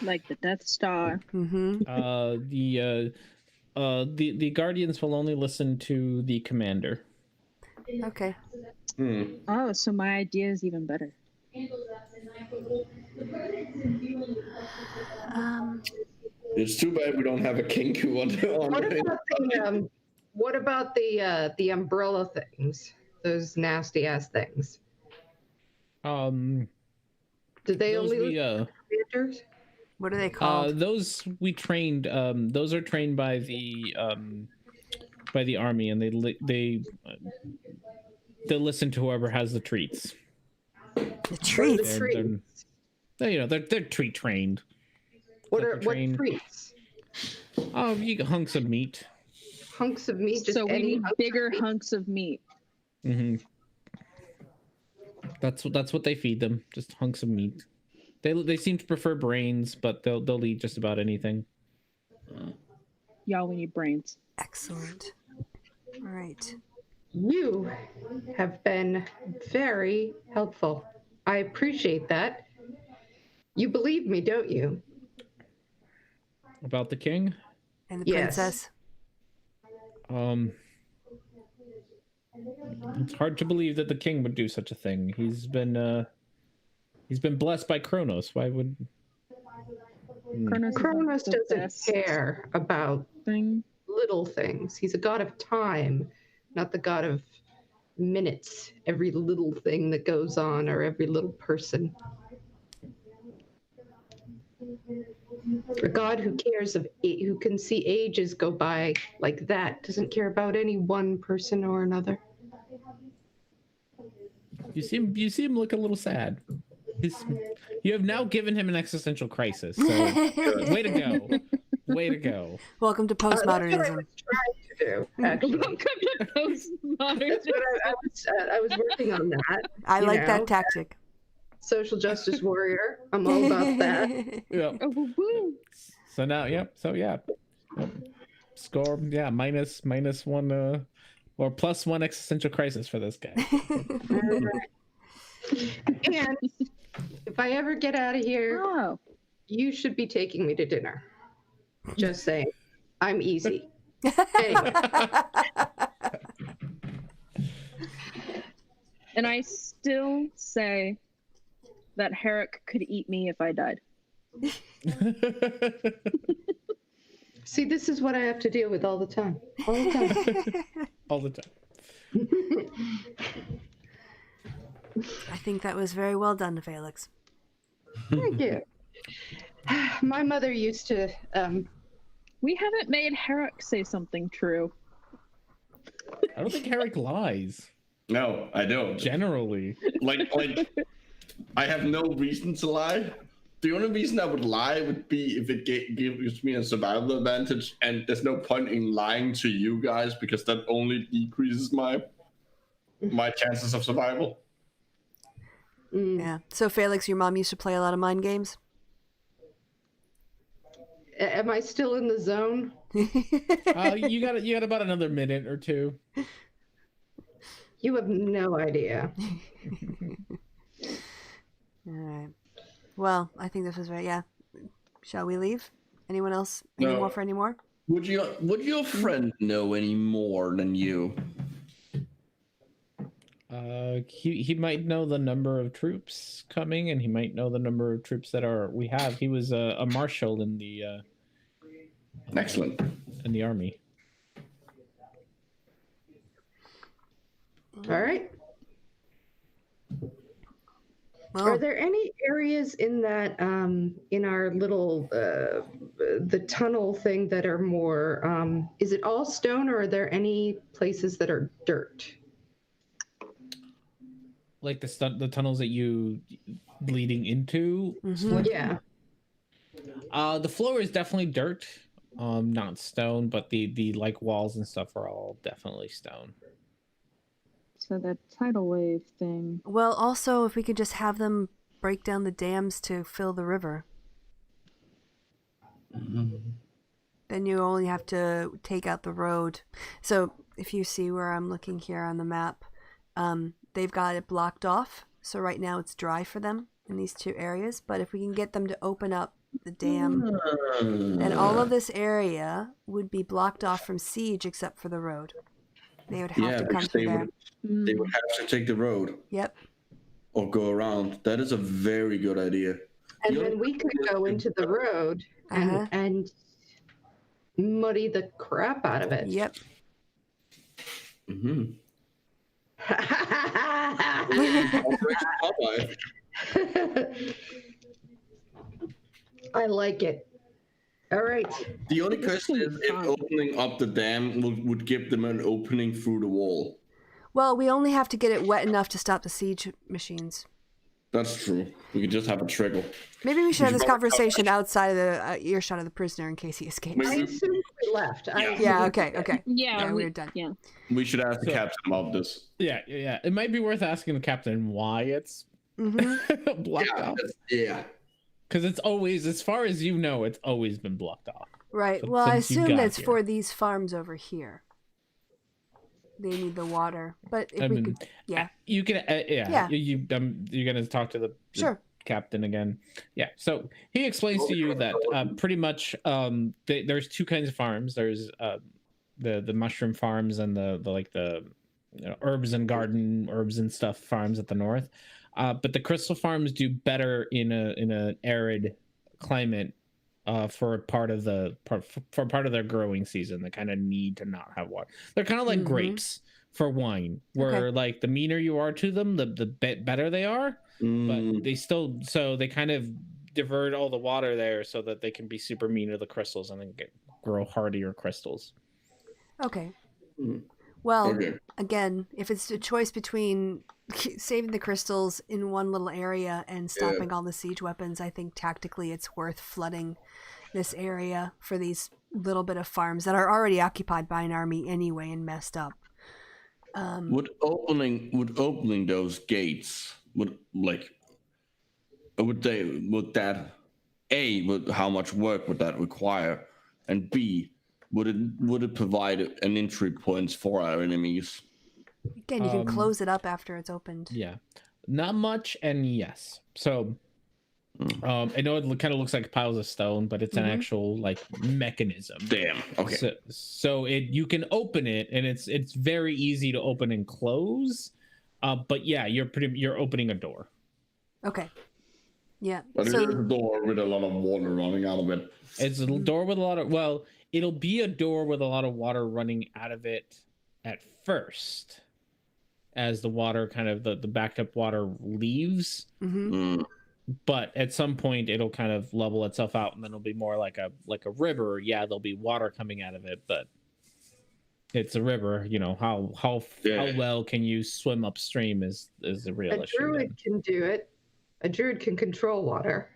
Like the Death Star. The Guardians will only listen to the commander. Okay. Oh, so my idea is even better. It's too bad we don't have a Kenku on. What about the umbrella things? Those nasty ass things. Did they only commanders? What are they called? Those we trained. Those are trained by the army, and they listen to whoever has the treats. The treats. They're treat trained. What treats? Oh, you get hunks of meat. Hunks of meat. Just so we need bigger hunks of meat. Mm-hmm. That's what they feed them. Just hunks of meat. They seem to prefer brains, but they'll eat just about anything. Y'all, we need brains. Excellent. All right. You have been very helpful. I appreciate that. You believe me, don't you? About the king? And the princess? It's hard to believe that the king would do such a thing. He's been blessed by Kronos. Why would Kronos the doesn't best care about thing. little things. He's a god of time, not the god of minutes. Every little thing that goes on, or every little person. A god who cares who can see ages go by like that, doesn't care about any one person or another. You see him look a little sad. You have now given him an existential crisis. So way to go. Way to go. Welcome to That's what I postmodernism. was trying to do, actually. Welcome to postmodern. That's what I was working on that. I you like know. that tactic. Social justice warrior. I'm all about that. Yeah. Oh, woo. So now, yep. So yeah. Yep. Score, yeah, minus one or plus one existential crisis for this guy. And if I ever get out of here, Oh. you should be taking me to dinner. Just saying. I'm easy. Anyway. And I still say that Herrick could eat me if I died. See, this is what I have to deal with all the time. All the time. All the time. I think that was very well done, Felix. Thank you. My mother used to. We haven't made Herrick say something true. I don't think Herrick lies. No, I don't. Generally. Like, I have no reason to lie. The only reason I would lie would be if it gives me a survival advantage, and there's no point in lying to you guys because that only decreases my chances of survival. Yeah. So, Felix, your mom used to play a lot of mind games? Am I still in the zone? You got about another minute or two. You have no idea. All right. Well, I think this was very, yeah. Shall we leave? Anyone else? Any No. more for any more? Would your friend know any more than you? He might know the number of troops coming, and he might know the number of troops that we have. He was a marshal in the Excellent. army. All right. Well, Are there any areas in that in our little the tunnel thing that are more is it all stone, or are there any places that are dirt? Like the tunnels that you leading into. Splinter? Yeah. The floor is definitely dirt, not stone, but the like walls and stuff are all definitely stone. So that tidal wave thing. well, also, if we could just have them break down the dams to fill the river, then you only have to take out the road. So if you see where I'm looking here on the map, they've got it blocked off. So right now it's dry for them in these two areas. But if we can get them to open up the dam, then all of this area would be blocked off from siege except for the road. They would have to come because through there. they would have to take the road Yep. or go around. That is a very good idea. And The then only we could go into the road Uh-huh. and muddy the crap out of it. Yep. Mhm. Operation Popeye. I like it. All right. The only question is if Fine. opening up the dam would give them an opening through the wall. Well, we only have to get it wet enough to stop the siege machines. That's true. We could just have a trickle. Maybe we should have should this probably conversation outside of the earshot of the prisoner in case he escapes. I assumed we left. Yeah, okay. Yeah, we're done. Yeah. We should ask the So- captain about this. Yeah. It might be worth asking the captain why it's Mm-hmm. blocked off. Yeah. Because it's always, as far as you know, it's always been blocked off. Right. But Well, I since you assume got that's here- for these farms over here. They need the water, but if I we mean, could, yeah, You can, Yeah. you're gonna talk to the sure. captain again. Yeah. So he explains to you that pretty much there's two kinds of farms. There's the mushroom farms and the herbs and stuff farms at the north. But the crystal farms do better in an arid climate for part of their growing season. They kind of need to not have water. They're kind of like grapes for wine, where like the meaner you are to them, the better they are. But they still, so they kind of divert all the water there so that they can be super mean to the crystals and then grow hardier crystals. Okay. Well, again, if it's a choice between saving the crystals in one little area and stopping all the siege weapons, I think tactically it's worth flooding this area for these little bit of farms that are already occupied by an army anyway and messed up. Would opening those gates how much work would that require, and B, would it provide an entry points for our enemies? Again, you can close it up after it's opened. Yeah, not much, and yes. So, I know it kind of looks like piles of stone, but it's an actual like mechanism. Damn. Okay. So you can open it, and it's very easy to open and close. But yeah, you're opening a door. Okay. Yeah. But it's a door with a lot of water running out of it. It's a door with a lot of, well, it'll be a door with a lot of water running out of it at first, as the water kind of the backed up water leaves. But at some point it'll kind of level itself out, and then it'll be more like a river. Yeah, there'll be water coming out of it, but it's a river. You know, how well can you swim upstream is the real issue. A druid can do it. A druid can control water.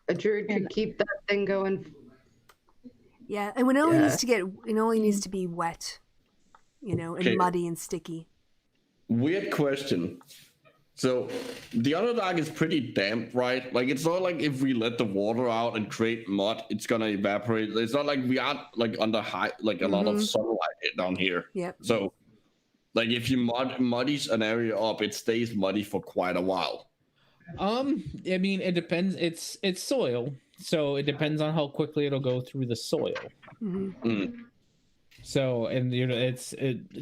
A druid can keep that thing going. Yeah, and it only needs to be wet, and muddy and sticky. Weird question. So the Underdark is pretty damp, right? Like, it's not like if we let the water out and create mud, it's gonna evaporate. It's not like we are like under a lot of sunlight down here. Yep. So, like, if you muddies an area up, it stays muddy for quite a while. I mean, it depends. It's soil, so it depends on how quickly it'll go through the soil. So, and it's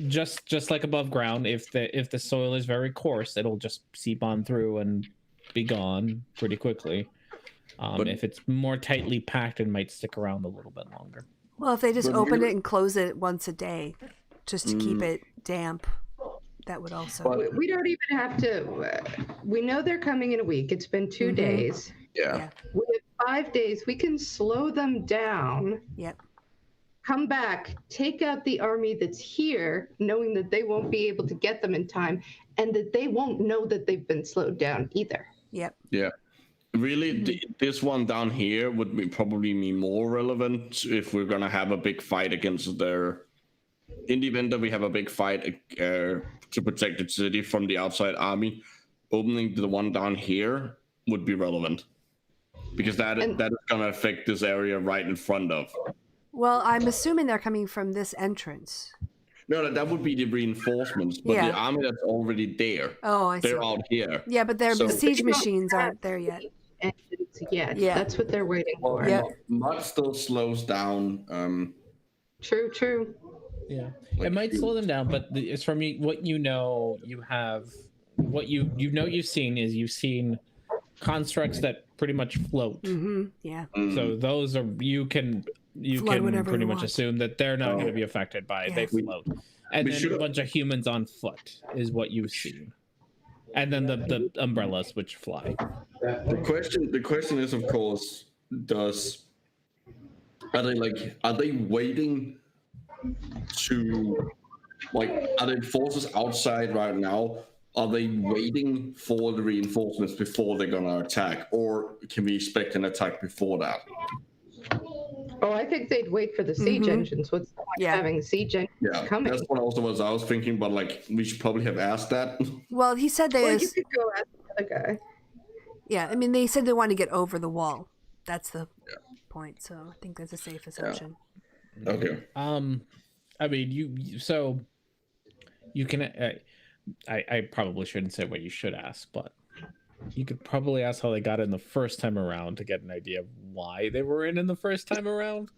just like above ground. If the soil is very coarse, it'll just seep on through and be gone pretty quickly. But if it's more tightly packed, it might stick around a little bit longer. Well, if they just open it and close it once a day, just to keep it damp, that would also. We don't even have to. We know they're coming in a week. It's been 2 days. Yeah. With 5 days, we can slow them down. Yep. Come back, take out the army that's here, knowing that they won't be able to get them in time, and that they won't know that they've been slowed down either. Yep. Yeah. Really, this one down here would probably be more relevant if we're going to have a big fight against their... In the event that we have a big fight to protect the city from the outside army, opening the one down here would be relevant. Because that is going to affect this area right in front of... Well, I'm assuming they're coming from this entrance. No, that would be the reinforcements, but the army that's already there. Oh, I see. They're out here. Yeah, but the siege machines aren't there yet. Yeah, that's what they're waiting for. Yeah. Mud still slows down. True. Yeah, it might slow them down, but it's from what you know. You have what you've seen constructs that pretty much float. Yeah. So those are you can pretty much assume that they're not going to be affected by it. They float, and then a bunch of humans on foot is what you see, and then the umbrellas which fly. The question is, of course, are they waiting to, like, are the forces outside right now? Are they waiting for the reinforcements before they're gonna attack, or can we expect an attack before that? Oh, I think they'd wait for the siege engines. What's the point of having siege engines coming? That's what I was thinking, but like we should probably have asked that. Well, he said you could go ask the other guy. Yeah, I mean, they said they want to get over the wall. That's the point. So I think that's a safe assumption. Yeah. Okay. I mean, you can. I probably shouldn't say what you should ask, but you could probably ask how they got in the first time around to get an idea of why they were in the first time around.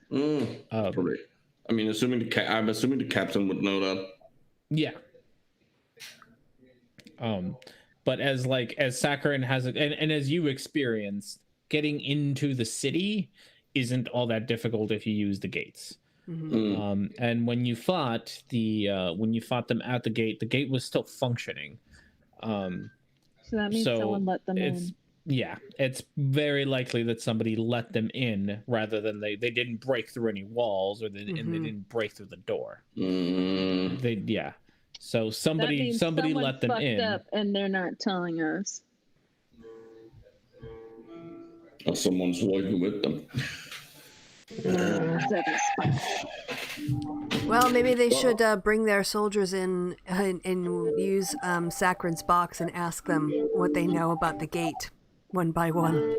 Probably. I mean, I'm assuming the captain would know that. Yeah. But as Sakerin has it, and as you experienced, getting into the city isn't all that difficult if you use the gates. And when you fought them at the gate was still functioning. So that means someone let them in. Yeah, it's very likely that somebody let them in rather than they didn't break through any walls and they didn't break through the door. So somebody let them in. Up and they're not telling us. Or someone's working with them. Well, maybe they should bring their soldiers in and use Sakerin's box and ask them what they know about the gate, one by one.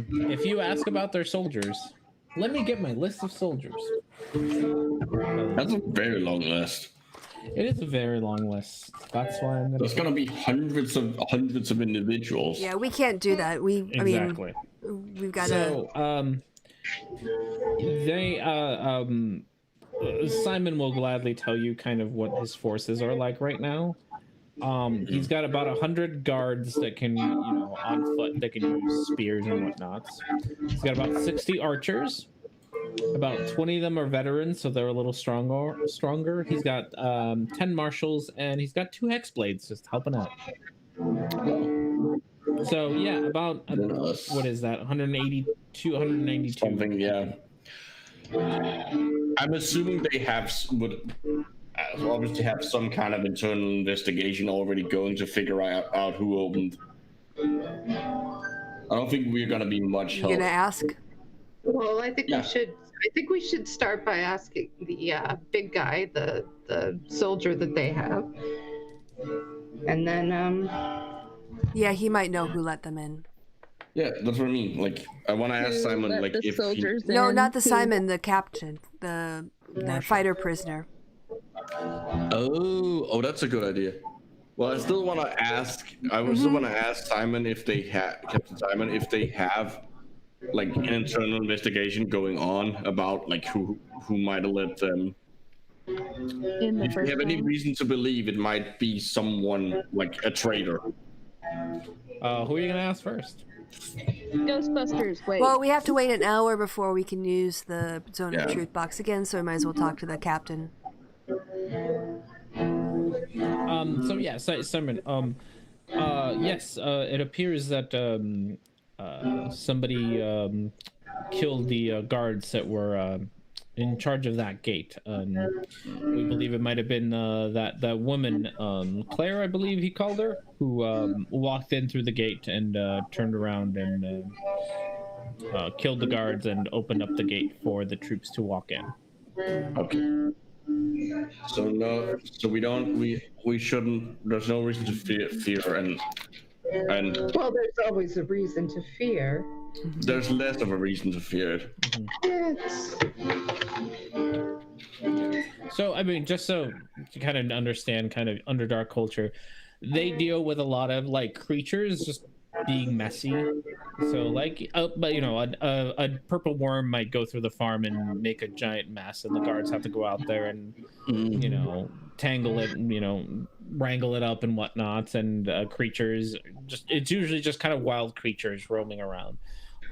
If you ask about their soldiers, let me get my list of soldiers. That's a very long list. It is a very long list. That's why I'm gonna. There's gonna be hundreds of individuals. Yeah, we can't do that. Exactly. I mean, we've got to. Simon will gladly tell you kind of what his forces are like right now. He's got about 100 guards that can, on foot, that can use spears and whatnot. He's got about 60 archers. About 20 of them are veterans, so they're a little stronger. He's got 10 marshals, and he's got 2 hexblades just helping out. So yeah, about what is that? 182, 192. Something, yeah. I'm assuming they would obviously have some kind of internal investigation already going to figure out who opened. I don't think we're gonna be much help. You gonna ask? Well, I think we should start by asking the big guy, the soldier that they have, and then yeah, he might know who let them in. Yeah, that's what I mean. Like, I want to ask Simon, like, if no, not the Simon, the captain, the fighter prisoner. Oh, that's a good idea. Well, I still want to ask. I still want to ask Simon if they have Captain Simon if they have like an internal investigation going on about like who might have let them. If you have any reason to believe it might be someone like a traitor. Who are you gonna ask first? Ghostbusters. Wait. Well, we have to wait an hour before we can use the Zone of Truth box again, so we might as well talk to the captain. So yeah, Simon. Yes. It appears that somebody killed the guards that were in charge of that gate. We believe it might have been that woman, Claire, I believe he called her, who walked in through the gate and turned around and killed the guards and opened up the gate for the troops to walk in. Okay. So we shouldn't. There's no reason to fear and. Well, there's always a reason to fear. There's less of a reason to fear it. So, I mean, just so to kind of understand kind of Underdark culture, they deal with a lot of, like, creatures just being messy. So, like, but, a purple worm might go through the farm and make a giant mess, and the guards have to go out there and, tangle it, wrangle it up and whatnot, and creatures, it's usually just kind of wild creatures roaming around.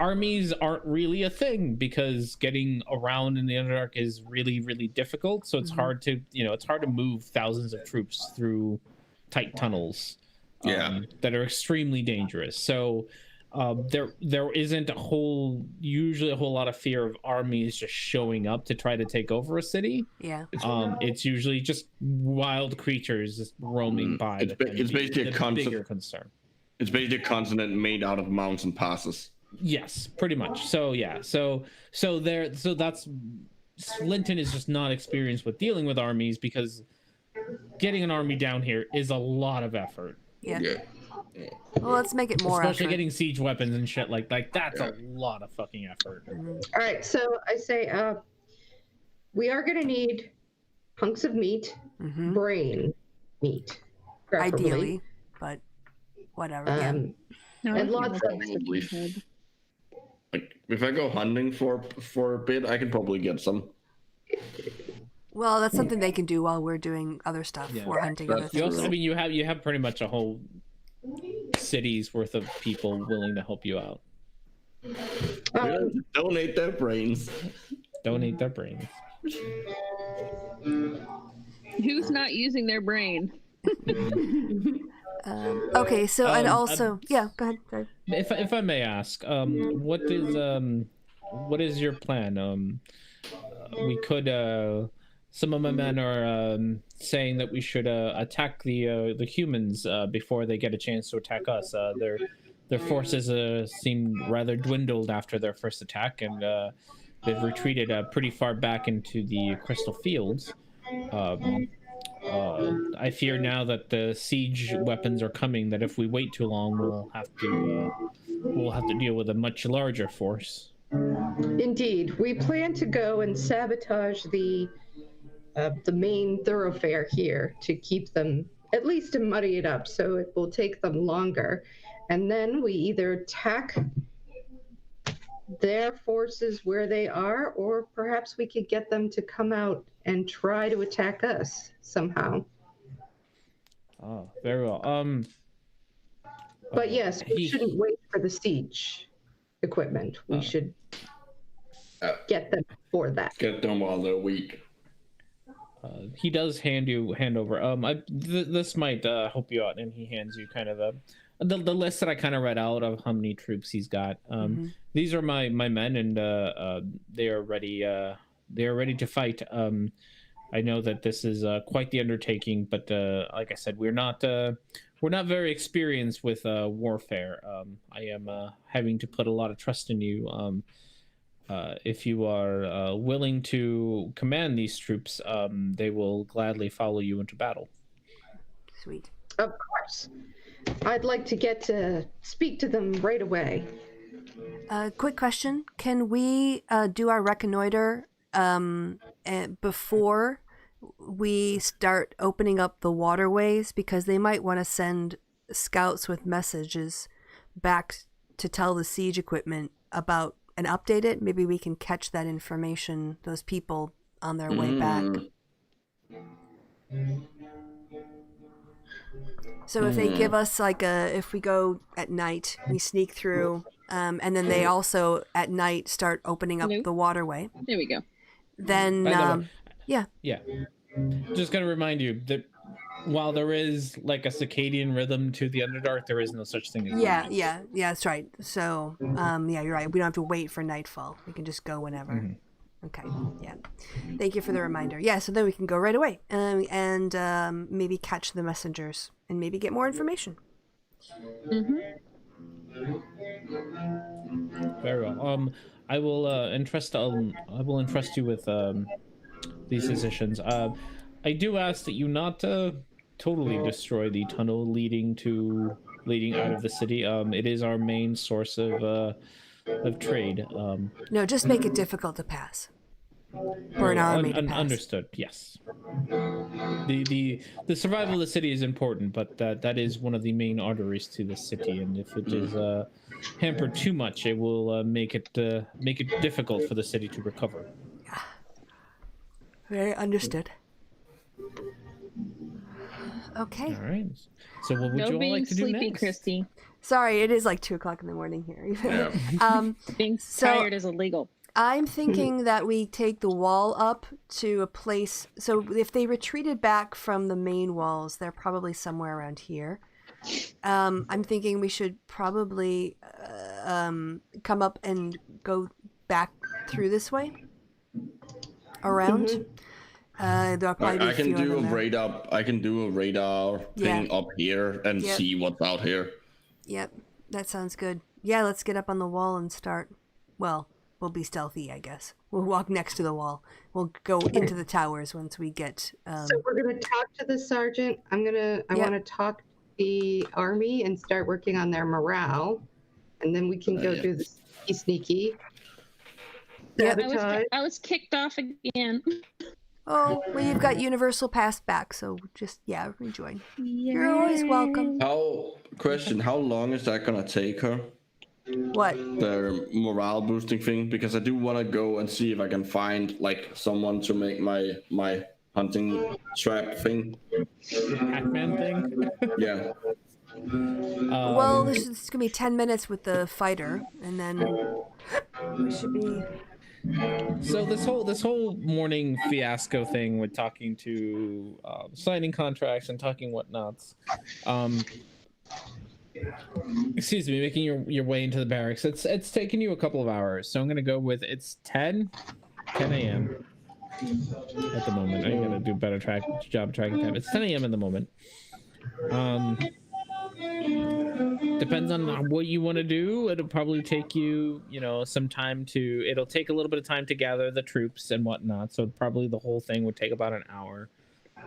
Armies aren't really a thing because getting around in the Underdark is really, really difficult. So it's hard to, it's hard to move thousands of troops through tight tunnels that are extremely dangerous. So there isn't usually a whole lot of fear of armies just showing up to try to take over a city. Yeah. It's usually just wild creatures just roaming by. It's basically a bigger concern. It's basically a continent made out of mountain passes. Yes, pretty much. So yeah, so that's Linton is just not experienced with dealing with armies because getting an army down here is a lot of effort. Yeah. Well, let's make it more especially effort. Getting siege weapons and shit like that's a lot of fucking effort. All right, so I say we are going to need hunks of meat, brain meat, preferably. Ideally, but whatever. And lots of like if I go hunting for a bit, I can probably get some. Well, that's something they can do while we're doing other stuff. Yeah. We're hunting other things. You have pretty much a whole cities worth of people willing to help you out. Donate their brains. Donate their brains. Who's not using their brain? Okay, so and also, yeah, go ahead. Sorry. If I may ask, what is your plan? We could. Some of my men are saying that we should attack the humans before they get a chance to attack us. Their forces seem rather dwindled after their first attack, and they've retreated pretty far back into the crystal fields. I fear now that the siege weapons are coming. That if we wait too long, we'll have to deal with a much larger force. Indeed, we plan to go and sabotage the main thoroughfare here to keep them, at least to muddy it up, so it will take them longer. And then we either attack their forces where they are, or perhaps we could get them to come out and try to attack us somehow. Oh, very well. But yes, we shouldn't wait for the siege equipment. We should get them for that. Get them while they're weak. He does hand over. This might help you out, and he hands you kind of the list that I kind of read out of how many troops he's got. These are my men, and they are ready. They are ready to fight. I know that this is quite the undertaking, but like I said, we're not very experienced with warfare. I am having to put a lot of trust in you. If you are willing to command these troops, they will gladly follow you into battle. Sweet. Of course. I'd like to get to speak to them right away. Quick question. Can we do our reconnoiter before we start opening up the waterways? Because they might want to send scouts with messages back to tell the siege equipment about and update it. Maybe we can catch that information, those people, on their way back. So if they give us if we go at night, we sneak through, and then they also at night start opening up the waterway. There we go. Then, yeah. Just gonna remind you that while there is like a circadian rhythm to the Underdark, there is no such thing as yeah, that's right. So, yeah, you're right. We don't have to wait for nightfall. We can just go whenever. Okay, yeah. Thank you for the reminder. Yeah, so then we can go right away and maybe catch the messengers and maybe get more information. Very well. I will entrust you with these decisions. I do ask that you not totally destroy the tunnel leading out of the city. It is our main source of trade. No, just make it difficult to pass. For an army to pass. Understood. Yes. The survival of the city is important, but that is one of the main arteries to the city, and if it is hampered too much, it will make it difficult for the city to recover. Very understood. Okay. All right. So what would you all like to do next? Christy. Sorry, it is like 2:00 in the morning here. Yeah. Being tired is illegal. I'm thinking that we take the wall up to a place. So if they retreated back from the main walls, they're probably somewhere around here. I'm thinking we should probably come up and go back through this way. Around. I can do a radar. I can do a radar thing up here and see what's out here. Yep, that sounds good. Yeah, let's get up on the wall and start. Well, we'll be stealthy, I guess. We'll walk next to the wall. We'll go into the towers once we get. So we're gonna talk to the sergeant. I want to talk to the army and start working on their morale, and then we can go do the sneaky. I was kicked off again. Oh, well, you've got universal pass back, so just rejoin. You're always welcome. How long is that gonna take her? What? The morale boosting thing, because I do want to go and see if I can find someone to make my hunting trap thing. Pac-Man thing. Yeah. Well, this is gonna be 10 minutes with the fighter, and then we should be. So this whole morning fiasco thing with talking to signing contracts and talking whatnots, excuse me, making your way into the barracks. It's taken you a couple of hours, so I'm gonna go with it's 10 a.m. at the moment. I gotta do a better job tracking time. It's 10 a.m. in the moment. Depends on what you want to do. It'll probably take you, some time to. It'll take a little bit of time to gather the troops and whatnot. So probably the whole thing would take about an hour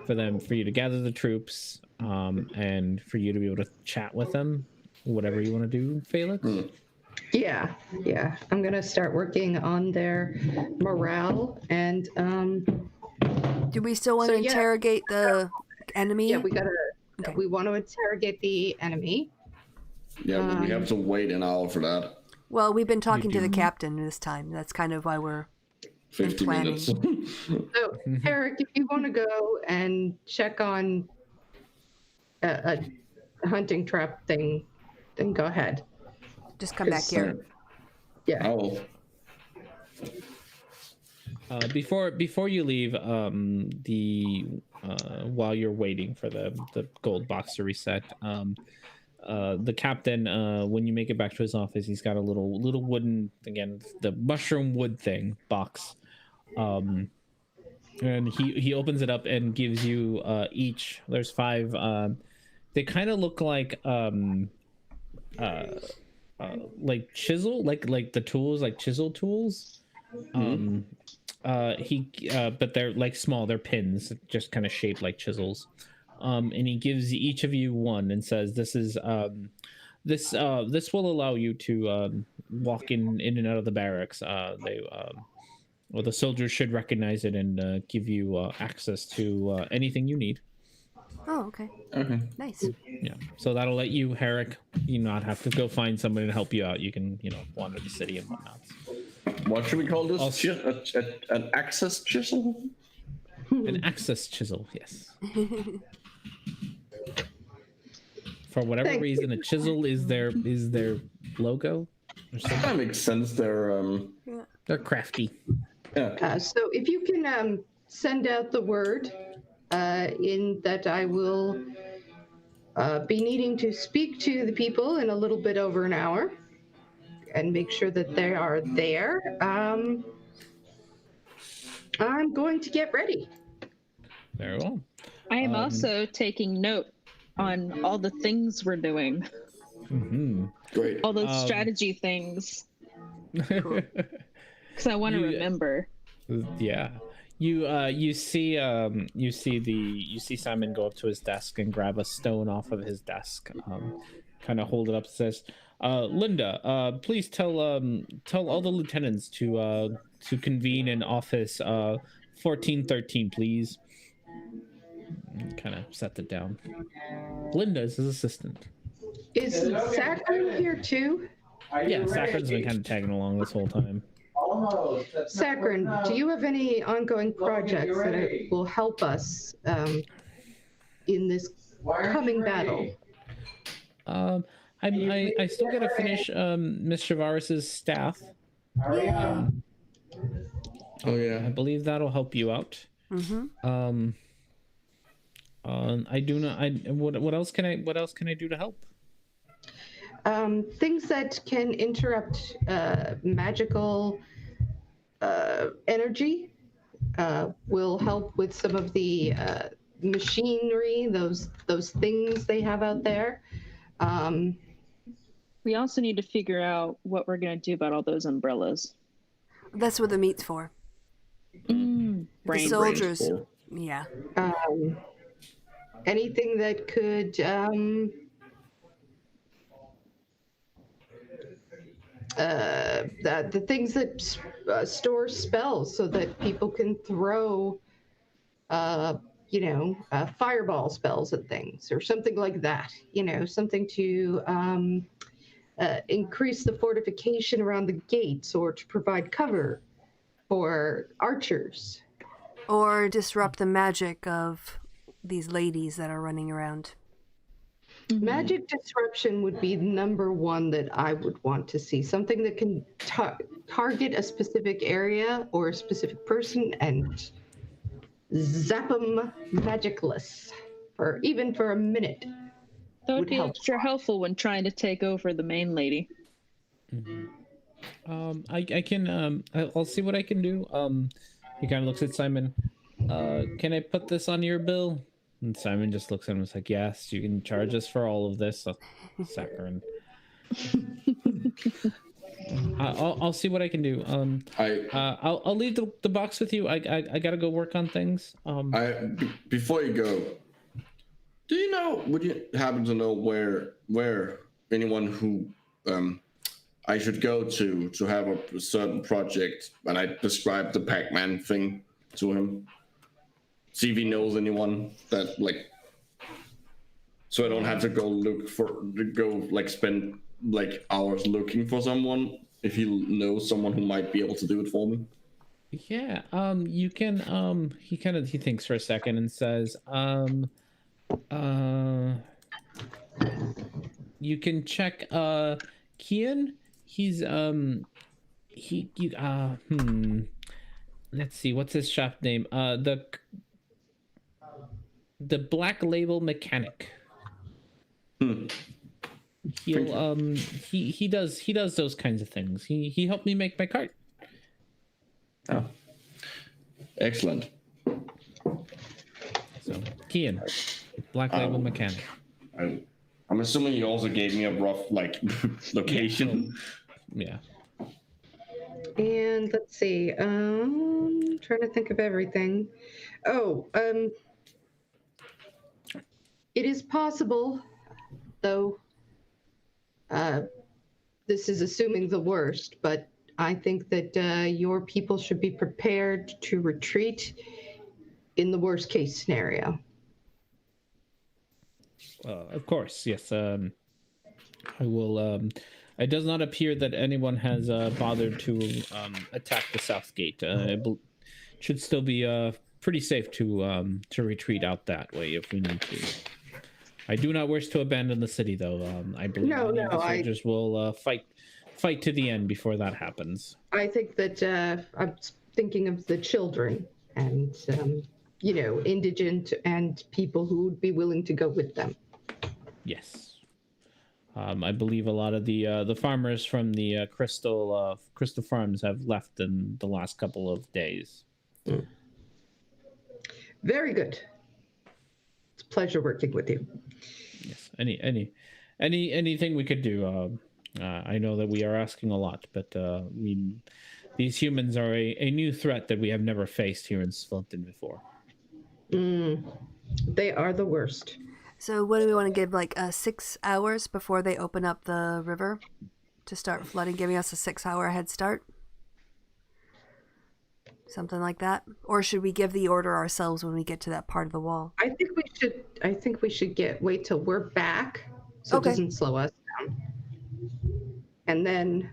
for you to gather the troops, and for you to be able to chat with them. Whatever you want to do, Felix. Yeah. I'm gonna start working on their morale and Do we still want to interrogate the enemy? yeah, we gotta. Okay. We want to interrogate the enemy. Yeah, but we have to wait an hour for that. Well, we've been talking to the captain this time. That's kind of why we're 50 planning. minutes. So, Eric, if you want to go and check on a hunting trap thing, then go ahead. Just come back here. Yeah. Oh, Before you leave, while you're waiting for the gold box to reset, the captain, when you make it back to his office, he's got a little wooden, again, the mushroom wood thing box, and he opens it up and gives you each. There's 5. They kind of look like chisel, like the tools, like chisel tools. But they're like small. They're pins, just kind of shaped like chisels. And he gives each of you one and says, "This is this will allow you to walk in and out of the barracks. The soldiers should recognize it and give you access to anything you need." Oh, okay. okay. Nice. Yeah. So that'll let you, Herrick, not have to go find somebody to help you out. You can, wander the city and whatnot. What should we call this? An access chisel? An access chisel, yes. For whatever reason, a chisel is their logo. That makes sense. They're crafty. Yeah. So if you can send out the word in that I will be needing to speak to the people in a little bit over an hour and make sure that they are there. I'm going to get ready. Very well. I am also taking note on all the things we're doing, Great. all those strategy things, because I want to remember. Yeah. You see Simon go up to his desk and grab a stone off of his desk, kind of hold it up and says, Linda, please tell all the lieutenants to convene in office 1413, please. Kind of set it down. Linda is his assistant. Is Sakerin here too? Yeah, Sakerin's been kind of tagging along this whole time. Sakerin, do you have any ongoing projects that will help us in this coming battle? I still got to finish Miss Chavaris's staff. Oh yeah. I believe that'll help you out. I do not. What else can I do to help? Things that can interrupt magical energy will help with some of the machinery, those things they have out there. We also need to figure out what we're going to do about all those umbrellas. That's what the meat's for. The soldiers. Yeah. Anything that could the things that store spells so that people can throw fireball spells at things or something like that, something to increase the fortification around the gates or to provide cover for archers. Or disrupt the magic of these ladies that are running around. Magic disruption would be number one that I would want to see. Something that can target a specific area or a specific person and zap them magicless for even for a minute. That would Would be help. extra helpful when trying to take over the main lady. I can I'll see what I can do. He kind of looks at Simon. Can I put this on your bill? And Simon just looks at him and is like, yes, you can charge us for all of this. Sakerin. I'll see what I can do. I'll leave the box with you. I gotta go work on things. Before you go, do you know? Would you happen to know where anyone who I should go to have a certain project? And I described the Pac-Man thing to him. See if he knows anyone that like, so I don't have to spend like hours looking for someone. If he knows someone who might be able to do it for me. Yeah. You can. He thinks for a second and says, you can check Kian. He's let's see, what's his shop name? The Black Label Mechanic. He'll he does those kinds of things. He helped me make my cart. Oh, excellent. So Kian, Black Label Mechanic. I'm assuming he also gave me a rough location. Yeah. And let's see. Trying to think of everything. It is possible, though. This is assuming the worst, but I think that your people should be prepared to retreat in the worst case scenario. Of course, yes. I will. It does not appear that anyone has bothered to attack the south gate. It should still be pretty safe to retreat out that way if we need to. I do not wish to abandon the city, though. I believe the soldiers will fight to the end before that happens. I think that I'm thinking of the children and indigent and people who would be willing to go with them. Yes. I believe a lot of the farmers from the Crystal Farms have left in the last couple of days. Very good. It's a pleasure working with you. Yes. Anything we could do. I know that we are asking a lot, but these humans are a new threat that we have never faced here in Svilton before. They are the worst. So what do we want to give, 6 hours before they open up the river to start flooding, giving us a 6-hour head start? Something like that? Or should we give the order ourselves when we get to that part of the wall? I think we should wait till we're back so Okay. It doesn't slow us down. And then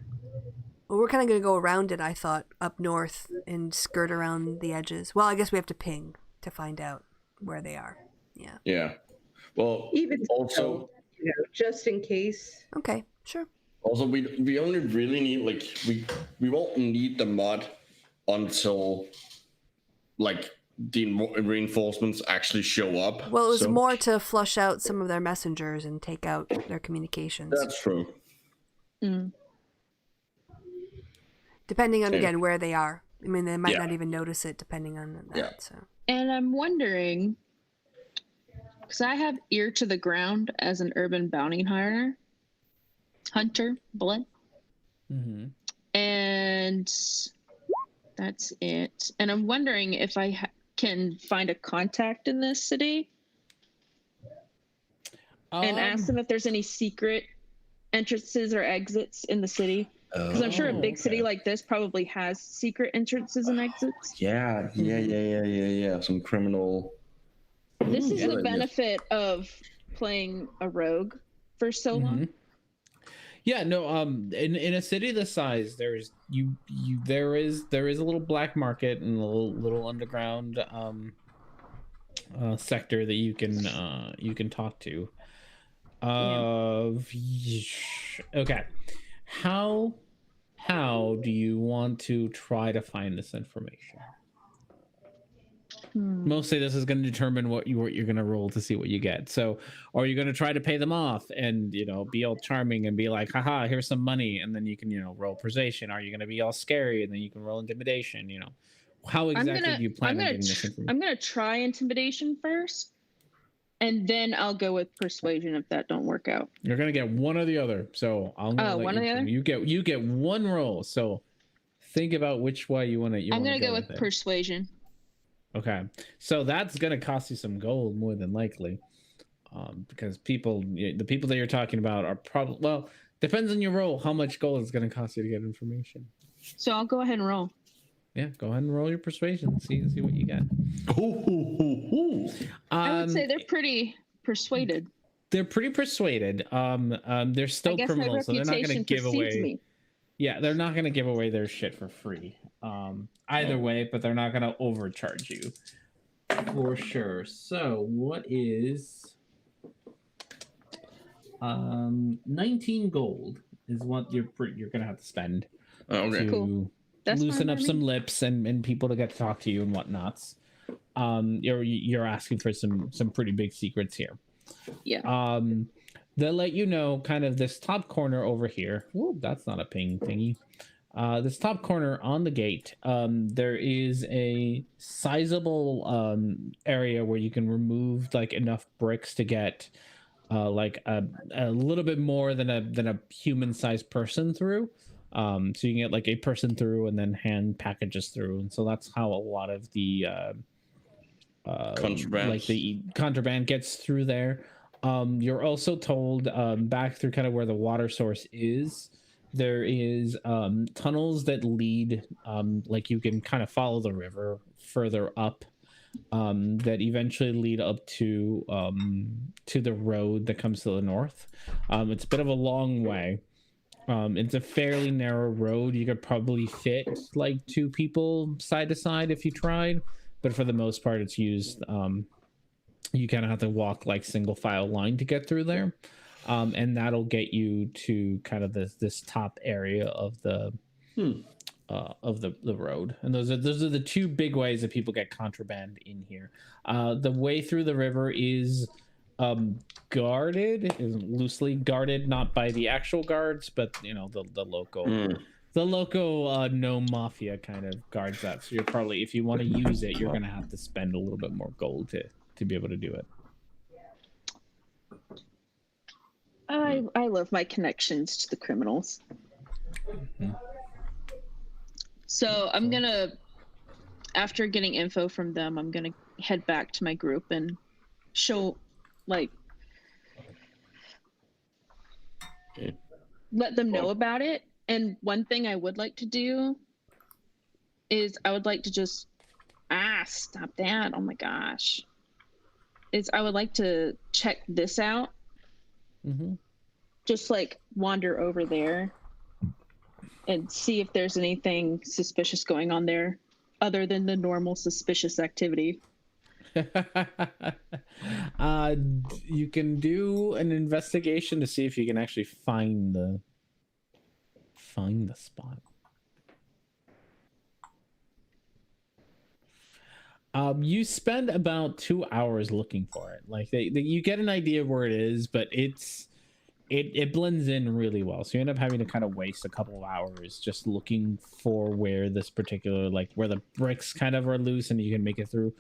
Well, we're kind of going to go around it, I thought, up north and skirt around the edges. Well, I guess we have to ping to find out where they are. Yeah. Yeah. Well, even also, just in case. Okay, sure. Also, we only really need we won't need the mod until the reinforcements actually show up. Well, it was more to flush out some of their messengers and take out their communications. That's true. Depending on, again, where they are. I mean, they might not even notice it depending on that. Yeah. So. And I'm wondering, because I have ear to the ground as an urban bounty hunter, blood. Mm-hmm. And that's it. And I'm wondering if I can find a contact in this city and ask them if there's any secret entrances or exits in the city. Because I'm sure a big city like this probably has secret entrances and exits. Yeah. Some criminal. This is the benefit of playing a rogue for so long. Yeah, no. In a city this size, there is a little black market and a little underground sector that you can talk to. Okay. How do you want to try to find this information? Mostly this is going to determine what you're going to roll to see what you get. So, are you going to try to pay them off and, be all charming and be like, haha, here's some money. And then you can, roll persuasion. Are you going to be all scary and then you can roll intimidation, How exactly do you plan on getting this information? I'm going to try intimidation first. And then I'll go with persuasion if that don't work out. You're going to get one or the other. So I'm going to one or the other? You get one roll. So think about which way you want to I'm going to go with persuasion. Okay, so that's gonna cost you some gold more than likely, because the people that you're talking about are probably depends on your role how much gold is gonna cost you to get information. So I'll go ahead and roll. Yeah, go ahead and roll your persuasion. See what you get. I would say they're pretty persuaded. They're pretty persuaded. They're still criminals, so they're not gonna give away. Me. Yeah, they're not gonna give away their shit for free. Either way, but they're not gonna overcharge you for sure. So what is 19 gold is what you're gonna have to spend to cool. loosen up some lips and people to get to talk to you and whatnots. You're asking for some pretty big secrets here. Yeah. They'll let you know kind of this top corner over here. Whoa, that's not a ping thingy. This top corner on the gate, there is a sizable area where you can remove like enough bricks to get like a little bit more than a human-sized person through. So you can get like a person through and then hand packages through, and so that's how a lot of the contraband gets through there. You're also told back through kind of where the water source is, there is tunnels that lead, like you can kind of follow the river further up, that eventually lead up to the road that comes to the north. It's a bit of a long way. It's a fairly narrow road. You could probably fit like 2 people side to side if you tried, but for the most part, it's used. You kind of have to walk like single file line to get through there. And that'll get you to kind of this top area of the road. And those are the 2 big ways that people get contraband in here. The way through the river is guarded, is loosely guarded, not by the actual guards, but the local gnome mafia kind of guards that. So you're probably, if you want to use it, you're gonna have to spend a little bit more gold to be able to do it. I love my connections to the criminals. Mm-hmm. So I'm gonna, after getting info from them, I'm gonna head back to my group and show, like, let them know about it. And one thing I would like to do is I would like to just stop that. Oh my gosh. I would like to check this out. Mm-hmm. Just like wander over there and see if there's anything suspicious going on there other than the normal suspicious activity. You can do an investigation to see if you can actually find the spot. You spend about 2 hours looking for it. Like you get an idea of where it is, but it blends in really well. So you end up having to kind of waste a couple of hours just looking for where this particular, like where the bricks kind of are loose and you can make it through.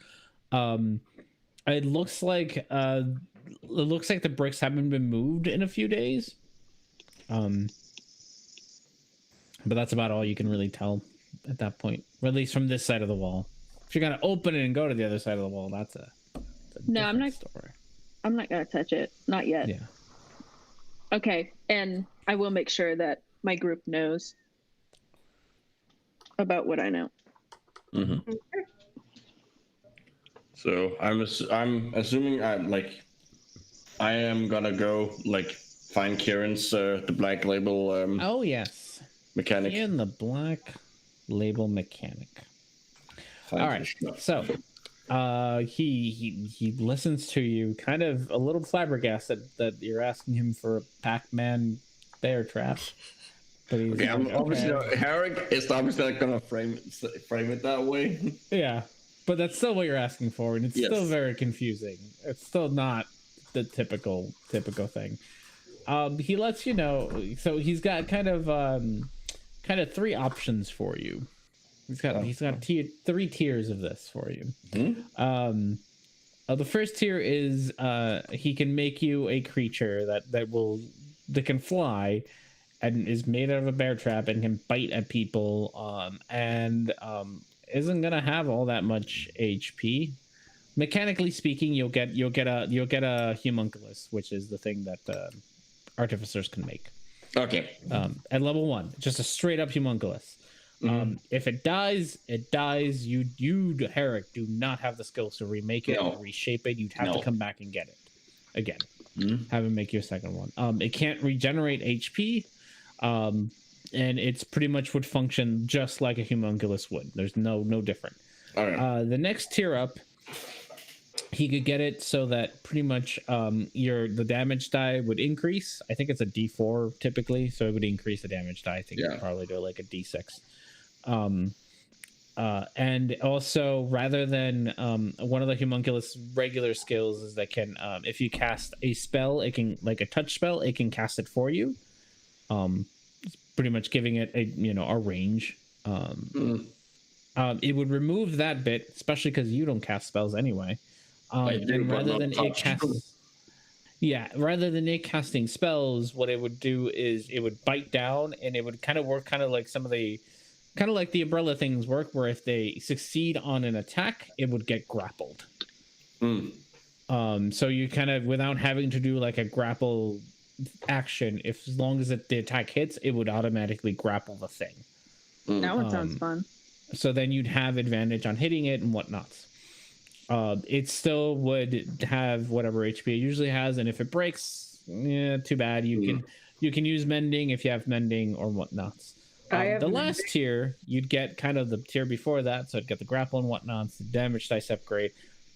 It looks like the bricks haven't been moved in a few days. But that's about all you can really tell at that point, or at least from this side of the wall. If you're gonna open it and go to the other side of the wall, that's a no. I'm not. Story. I'm not gonna touch it. Not yet. Yeah. Okay, and I will make sure that my group knows about what I know. Mm-hmm. So I'm assuming I am gonna go find Kieran's the Black Label. Oh yes. Mechanic. In the Black Label mechanic. All right, so He listens to you, kind of a little flabbergasted that you're asking him for a Pac-Man bear trap. But he's Okay, like, obviously okay. Herrick is obviously not gonna frame it that way. Yeah, but that's still what you're asking for, and it's Yes. still very confusing. It's still not the typical thing. He lets you know, so he's got kind of three options for you. He's got three tiers of this for you. Mm-hmm. The first tier is he can make you a creature that can fly and is made out of a bear trap and can bite at people and isn't gonna have all that much HP. Mechanically speaking, you'll get a homunculus, which is the thing that artificers can make. Okay. At level 1, just a straight up homunculus. If it dies, it dies. You Herrick do not have the skills to remake it or reshape it. You'd have to come back and get it again. Have him make you a second one. It can't regenerate HP, and it's pretty much would function just like a homunculus would. There's no different. All right. The next tier up, he could get it so that pretty much the damage die would increase. I think it's a D4 typically, so it would increase the damage die. I think you'd probably do like a D6. And also, rather than one of the homunculus regular skills is that can if you cast a spell, it can, like a touch spell, it can cast it for you. It's pretty much giving it a range. It would remove that bit, especially because you don't cast spells anyway. And rather than it casting spells, what it would do is it would bite down, and it would kind of work like like the umbrella things work, where if they succeed on an attack, it would get grappled. So you kind of, without having to do like a grapple action, as long as the attack hits, it would automatically grapple the thing. That one sounds fun. So then you'd have advantage on hitting it and whatnot. It still would have whatever HP it usually has, and if it breaks, too bad. You can use mending if you have mending or whatnot. The last tier, you'd get kind of the tier before that, so it'd get the grapple and whatnot, the damage dice upgrade.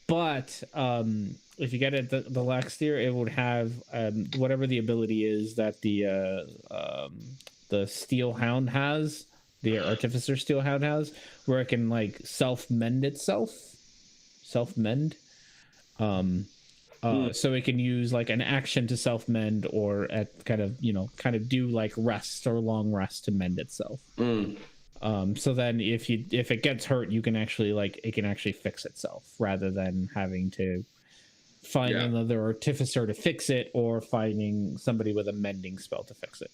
But if you get it the last tier, it would have whatever the ability is that the Steel Hound has, the Artificer Steel Hound has, where it can like self-mend itself. Self-mend. So it can use like an action to self-mend, or at kind of do like rest or long rest to mend itself. So then if it gets hurt, you can actually it can actually fix itself, rather than having to find another artificer to fix it, or finding somebody with a mending spell to fix it.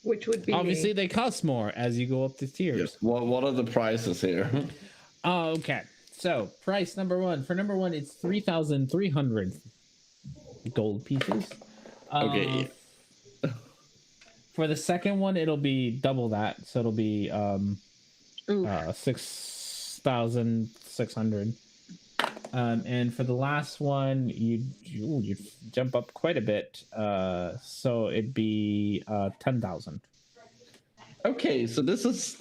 Which would be obviously they cost more as you go up the tiers. Yes. What are the prices here? Okay. So, price number one. For number one, it's 3,300 gold pieces. Okay. For the second one, it'll be double that. So it'll be 6,600. And for the last one, you'd jump up quite a bit. So it'd be 10,000. Okay, so this is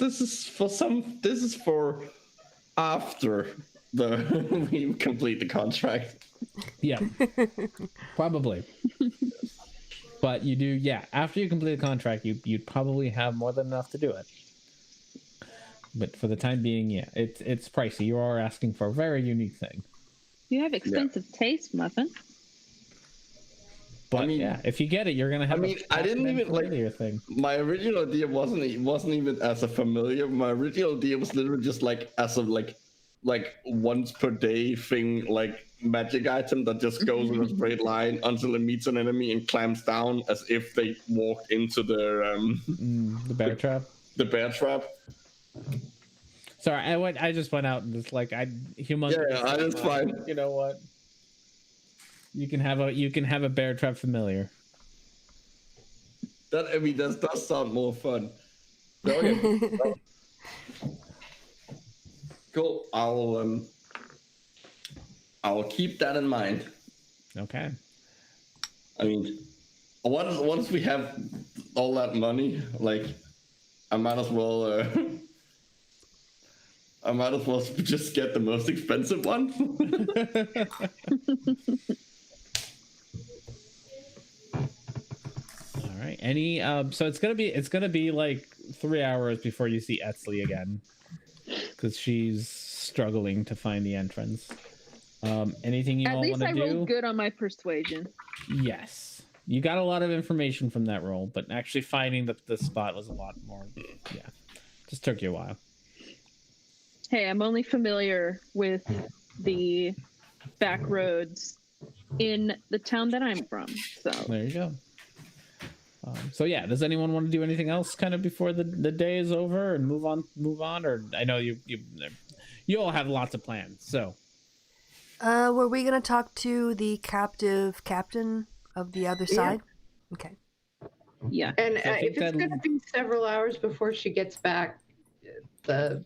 for after we complete the contract. Yeah, probably. But you do, after you complete the contract, you'd probably have more than enough to do it. But for the time being, it's pricey. You are asking for a very unique thing. You have expensive taste, Muffin. But if you get it, you're gonna have. I didn't even familiar thing. My original idea wasn't even as a familiar. My original idea was literally just as a once per day thing, like magic item that just goes in a straight line until it meets an enemy and clamps down as if they walked into their the bear trap. The bear trap. Sorry, I just went out and just humongous. Yeah, that's fine. You know what? You can have a bear trap familiar. That does sound more fun. Okay. Cool. I'll keep that in mind. Okay. I mean, once we have all that money, I might as well I might as well just get the most expensive one. All right. Any so it's gonna be like 3 hours before you see Etzli again, because she's struggling to find the entrance. Anything you At all want least to I do? rolled good on my persuasion. Yes, you got a lot of information from that roll, but actually finding the spot was a lot more. Yeah, just took you a while. Hey, I'm only familiar with the back roads in the town that I'm from. So There you go. So yeah, does anyone want to do anything else kind of before the day is over and move on? Or I know you all have lots of plans. So Were we gonna talk to the captive captain of the other side? Okay. yeah. And So I think if it's going to be several hours before she gets back, I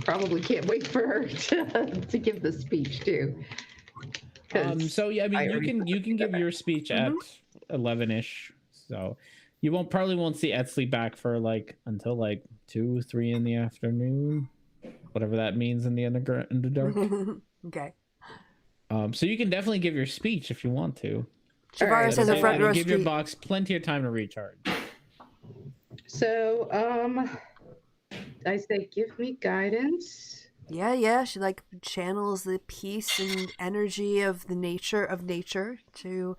probably can't wait for her to give the speech too. So yeah, I mean you can give your speech at 11ish. So you probably won't see Etzli back for until 2-3 in the afternoon, whatever that means in the Underdark. Okay. So you can definitely give your speech if you want to. Shavaris has a front row Give your seat. box plenty of time to recharge. So, I say, give me guidance. Yeah. She channels the peace and energy of nature to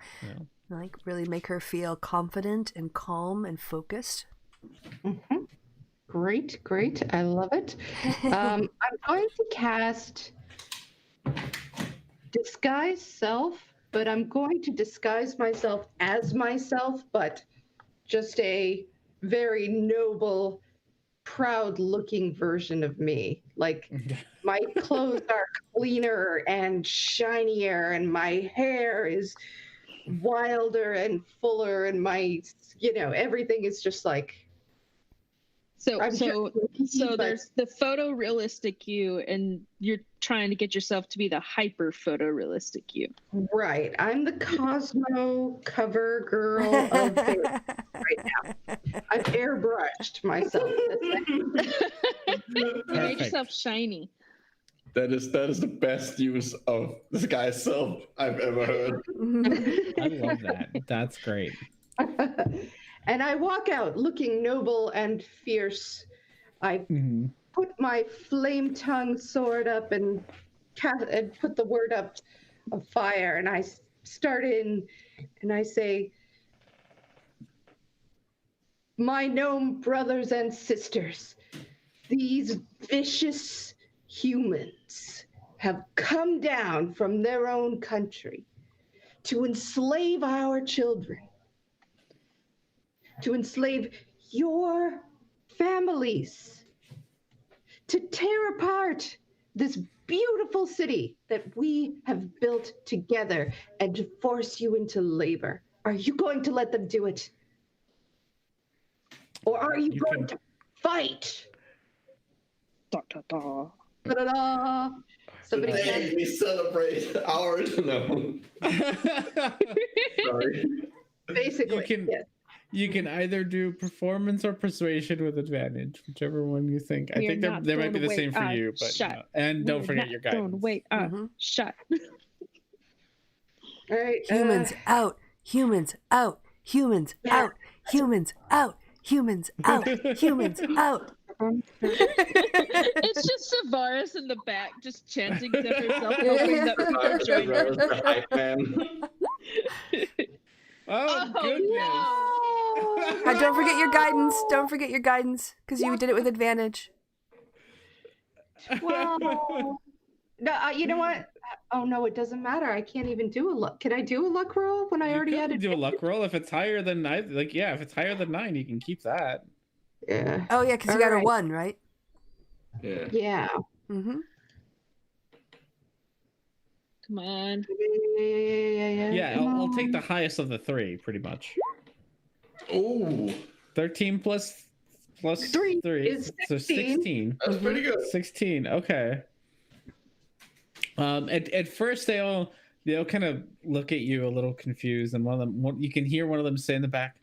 really make her feel confident and calm and focused. Mm-hmm. Great. I love it. I'm going to cast Disguise Self, but I'm going to disguise myself as myself, but just a very noble, proud-looking version of me. Like, my clothes are cleaner and shinier, and my hair is wilder and fuller, and my, everything is just like... So but- there's the photorealistic you, and you're trying to get yourself to be the hyper photorealistic you. Right. I'm the Cosmo cover girl of the right now. I've airbrushed myself. You made yourself shiny. That is the best use of this guy's self I've ever heard. I love that. That's great. And I walk out looking noble and fierce. I put my flame-tongued sword up and put the word up of fire, and I start in, and I say, my gnome brothers and sisters, these vicious humans have come down from their own country to enslave our children, to enslave your families, to tear apart this beautiful city that we have built together and to force you into labor. Are you going to let them do it? Or are you going to fight? Da, da, da. Da-da-da. Somebody Today said, we celebrate our no. Sorry. basically, yes. You can either do performance or persuasion with advantage, whichever one you think. I think they might be the same for you, but and don't forget your guidance. Shut. All right. Humans out. Humans out. Humans out. Humans out. Humans out. Humans out. It's just Savaris in the back just chanting to herself, hoping that people join her. The hype man. Oh, goodness. No! Don't forget your guidance. Don't forget your guidance, because you did it with advantage. Well, no, you know what? Oh no, it doesn't matter. I can't even do a luck. Can I do a luck roll when I already had it? Do a luck roll if it's higher than 9. If it's higher than 9, you can keep that. Yeah. Oh yeah, because you got a Alright. 1, right? Yeah. Yeah. Mm-hmm. Come on. Yeah, I'll take the highest of the 3, pretty much. Oh, 13 plus 3 3 is so 16. that's pretty good. 16. Okay. At first they'll kind of look at you a little confused, and you can hear one of them say in the back,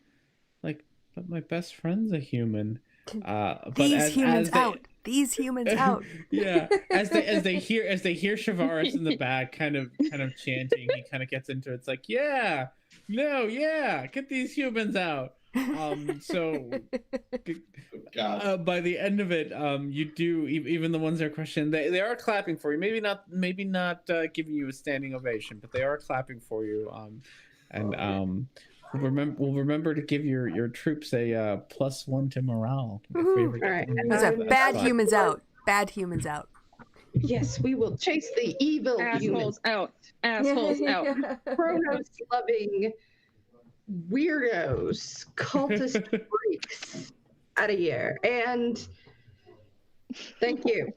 like, "But my best friend's a human." But These humans out. these humans out. Yeah, as they hear Shavaris in the back kind of chanting, he kind of gets into it. It's like, yeah, no, yeah, get these humans out. So God. by the end of it, you do, even the ones that are questioning, they are clapping for you. Maybe not giving you a standing ovation, but they are clapping for you. We'll remember to give your troops a +1 to morale. Woohoo. Favorite All right. Those are that's bad fine. humans out. Bad humans out. Yes, we will chase the evil humans. Assholes out. Assholes out. Chronos loving weirdos, cultist freaks out of here. And thank you.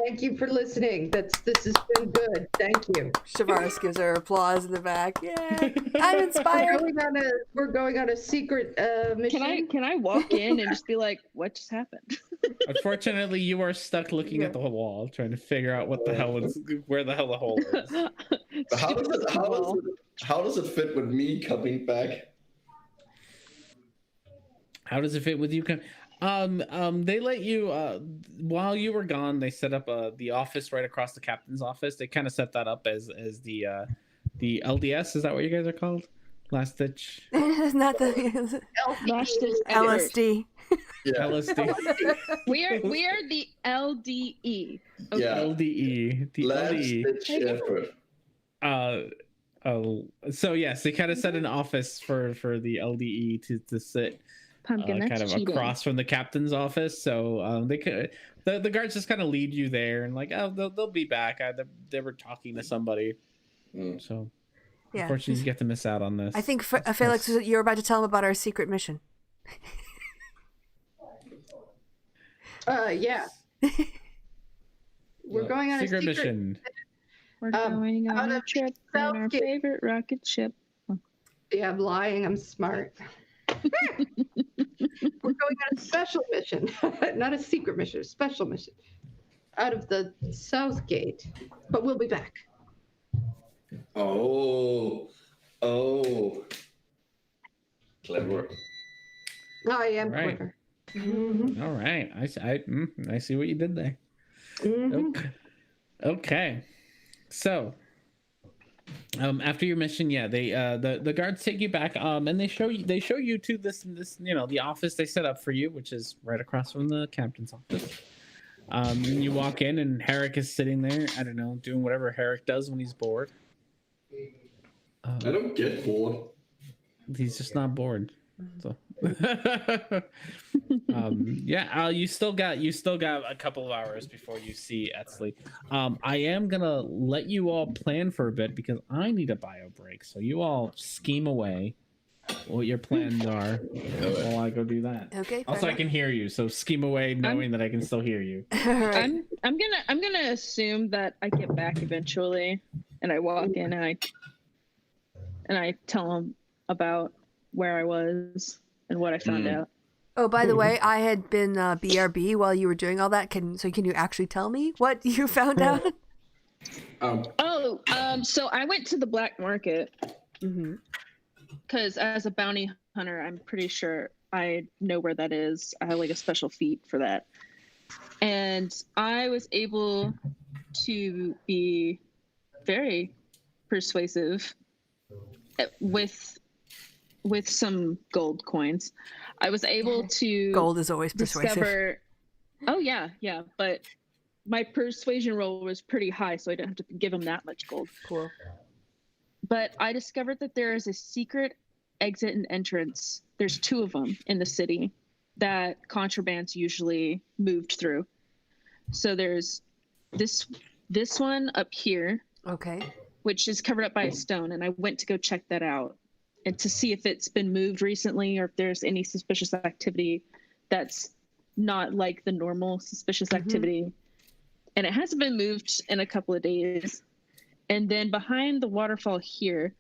Thank you for listening. This has been good. Thank you. Shavaris gives her applause in the back. Yeah, I'm inspired. We're going on a secret mission. Can I walk in and just be like, what just happened? Unfortunately, you are stuck looking at the wall, trying to figure out where the hell the hole is. How does it fit with me coming back? How does it fit with you? They let you while you were gone. They set up the office right across the captain's office. They kind of set that up as the LDS. Is that what you guys are called? Last ditch. Isn't that the LSD? Yeah. LSD. We are the LDE. Okay. Yeah. LDE. The Last LDE. ditch effort. So yes, they kind of set an office for the LDE to sit Pumpkin, that's kind of cheating. across from the captain's office. So they could the guards just kind of lead you there and like, oh, they'll be back. They were talking to somebody. So Yeah. unfortunately, you get to miss out on this. I think Felix, you're about to tell him about our secret mission. Yeah. We're going on secret a secret mission. We're going on a trip on our Southgate. favorite rocket ship. Yeah, I'm lying. I'm smart. We're going on a special mission, not a secret mission, a special mission out of the Southgate. But we'll be back. Oh. Clever. I am Right. clever. Mhm. All right, I see what you did there. Mhm. Okay. So, after your mission, yeah, they the guards take you back, and they show you to this the office they set up for you, which is right across from the captain's office. And you walk in, and Herrick is sitting there. I don't know, doing whatever Herrick does when he's bored. I don't get bored. He's just not bored. So, you still got a couple of hours before you see Etsley. I am gonna let you all plan for a bit because I need a bio break. So you all scheme away what your plans are while I go do that. Okay. Also, I can hear you, so scheme away knowing that I can still hear you. All right. I'm gonna assume that I get back eventually, and I walk in and I tell them about where I was and what I found out. Oh, by the way, I had been BRB while you were doing all that. Can you actually tell me what you found out? So I went to the black market Mm-hmm. because as a bounty hunter, I'm pretty sure I know where that is. I have like a special feat for that. And I was able to be very persuasive with some gold coins. I was able to Gold is always persuasive. Oh yeah, but my persuasion roll was pretty high, so I didn't have to give him that much gold. Cool. But I discovered that there is a secret exit and entrance. There's 2 of them in the city that contrabands usually moved through. So there's this one up here, Okay. which is covered up by a stone, and I went to go check that out and to see if it's been moved recently or if there's any suspicious activity that's not like the normal suspicious activity. And it hasn't been moved in a couple of days. And then behind the waterfall here,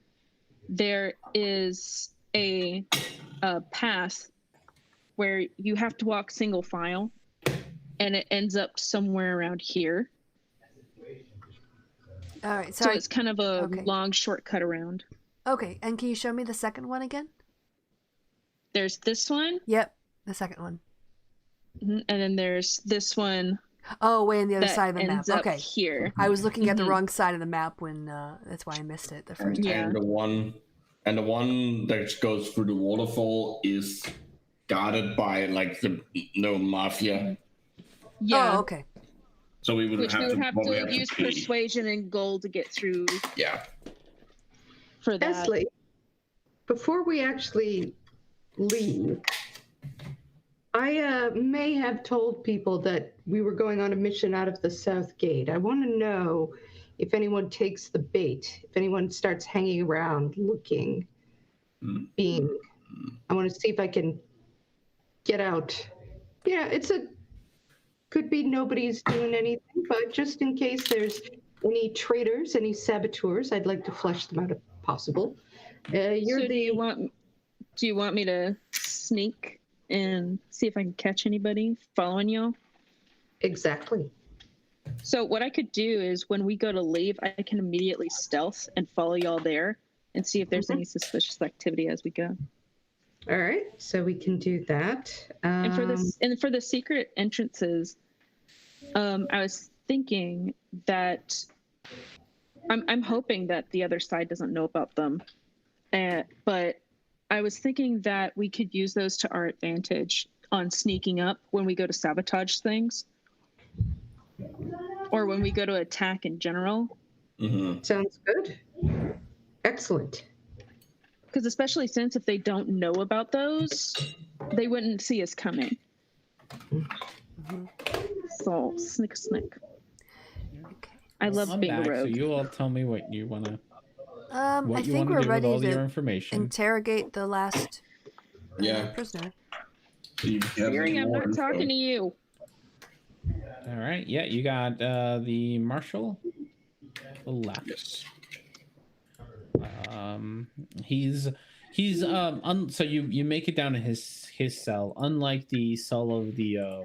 there is a path where you have to walk single file, and it ends up somewhere around here. All right. So it's kind of a Okay. long shortcut around. Okay. And can you show me the second one again? There's this one. Yep. The second one. And then there's this one Oh, way on the other that side of the map. ends up Okay. here. I was looking at the Mhm. wrong side of the map when that's why I missed it the first time. Yeah. And the one that goes through the waterfall is guarded by like the mafia. Yeah. Oh, okay. So we would Which we would have probably to use pay. persuasion and gold to get through Yeah. for that. Leslie, before we actually leave, I may have told people that we were going on a mission out of the south gate. I want to know if anyone takes the bait, if anyone starts hanging around looking, being. I want to see if I can get out. Yeah, could be nobody's doing anything, but just in case there's any traitors, any saboteurs, I'd like to flush them out if possible. Do you want me to sneak and see if I can catch anybody following you? Exactly. So what I could do is when we go to leave, I can immediately stealth and follow y'all there and see if there's any suspicious activity as we go. All right, so we can do that. And for the secret entrances, I was thinking that I'm hoping that the other side doesn't know about them, but I was thinking that we could use those to our advantage on sneaking up when we go to sabotage things, or when we go to attack in general. Mm-hmm. Sounds good. Excellent. Because especially since if they don't know about those, they wouldn't see us coming. So snick. Okay. I love I'm being a back, rogue. so you all tell me what you want to. I What you think want we're to do with all ready your to information? interrogate the last Yeah. prisoner. Fury, I'm not talking to you. All right. Yeah, you got the marshal. The left. Yes. So you make it down to his cell. Unlike the cell of the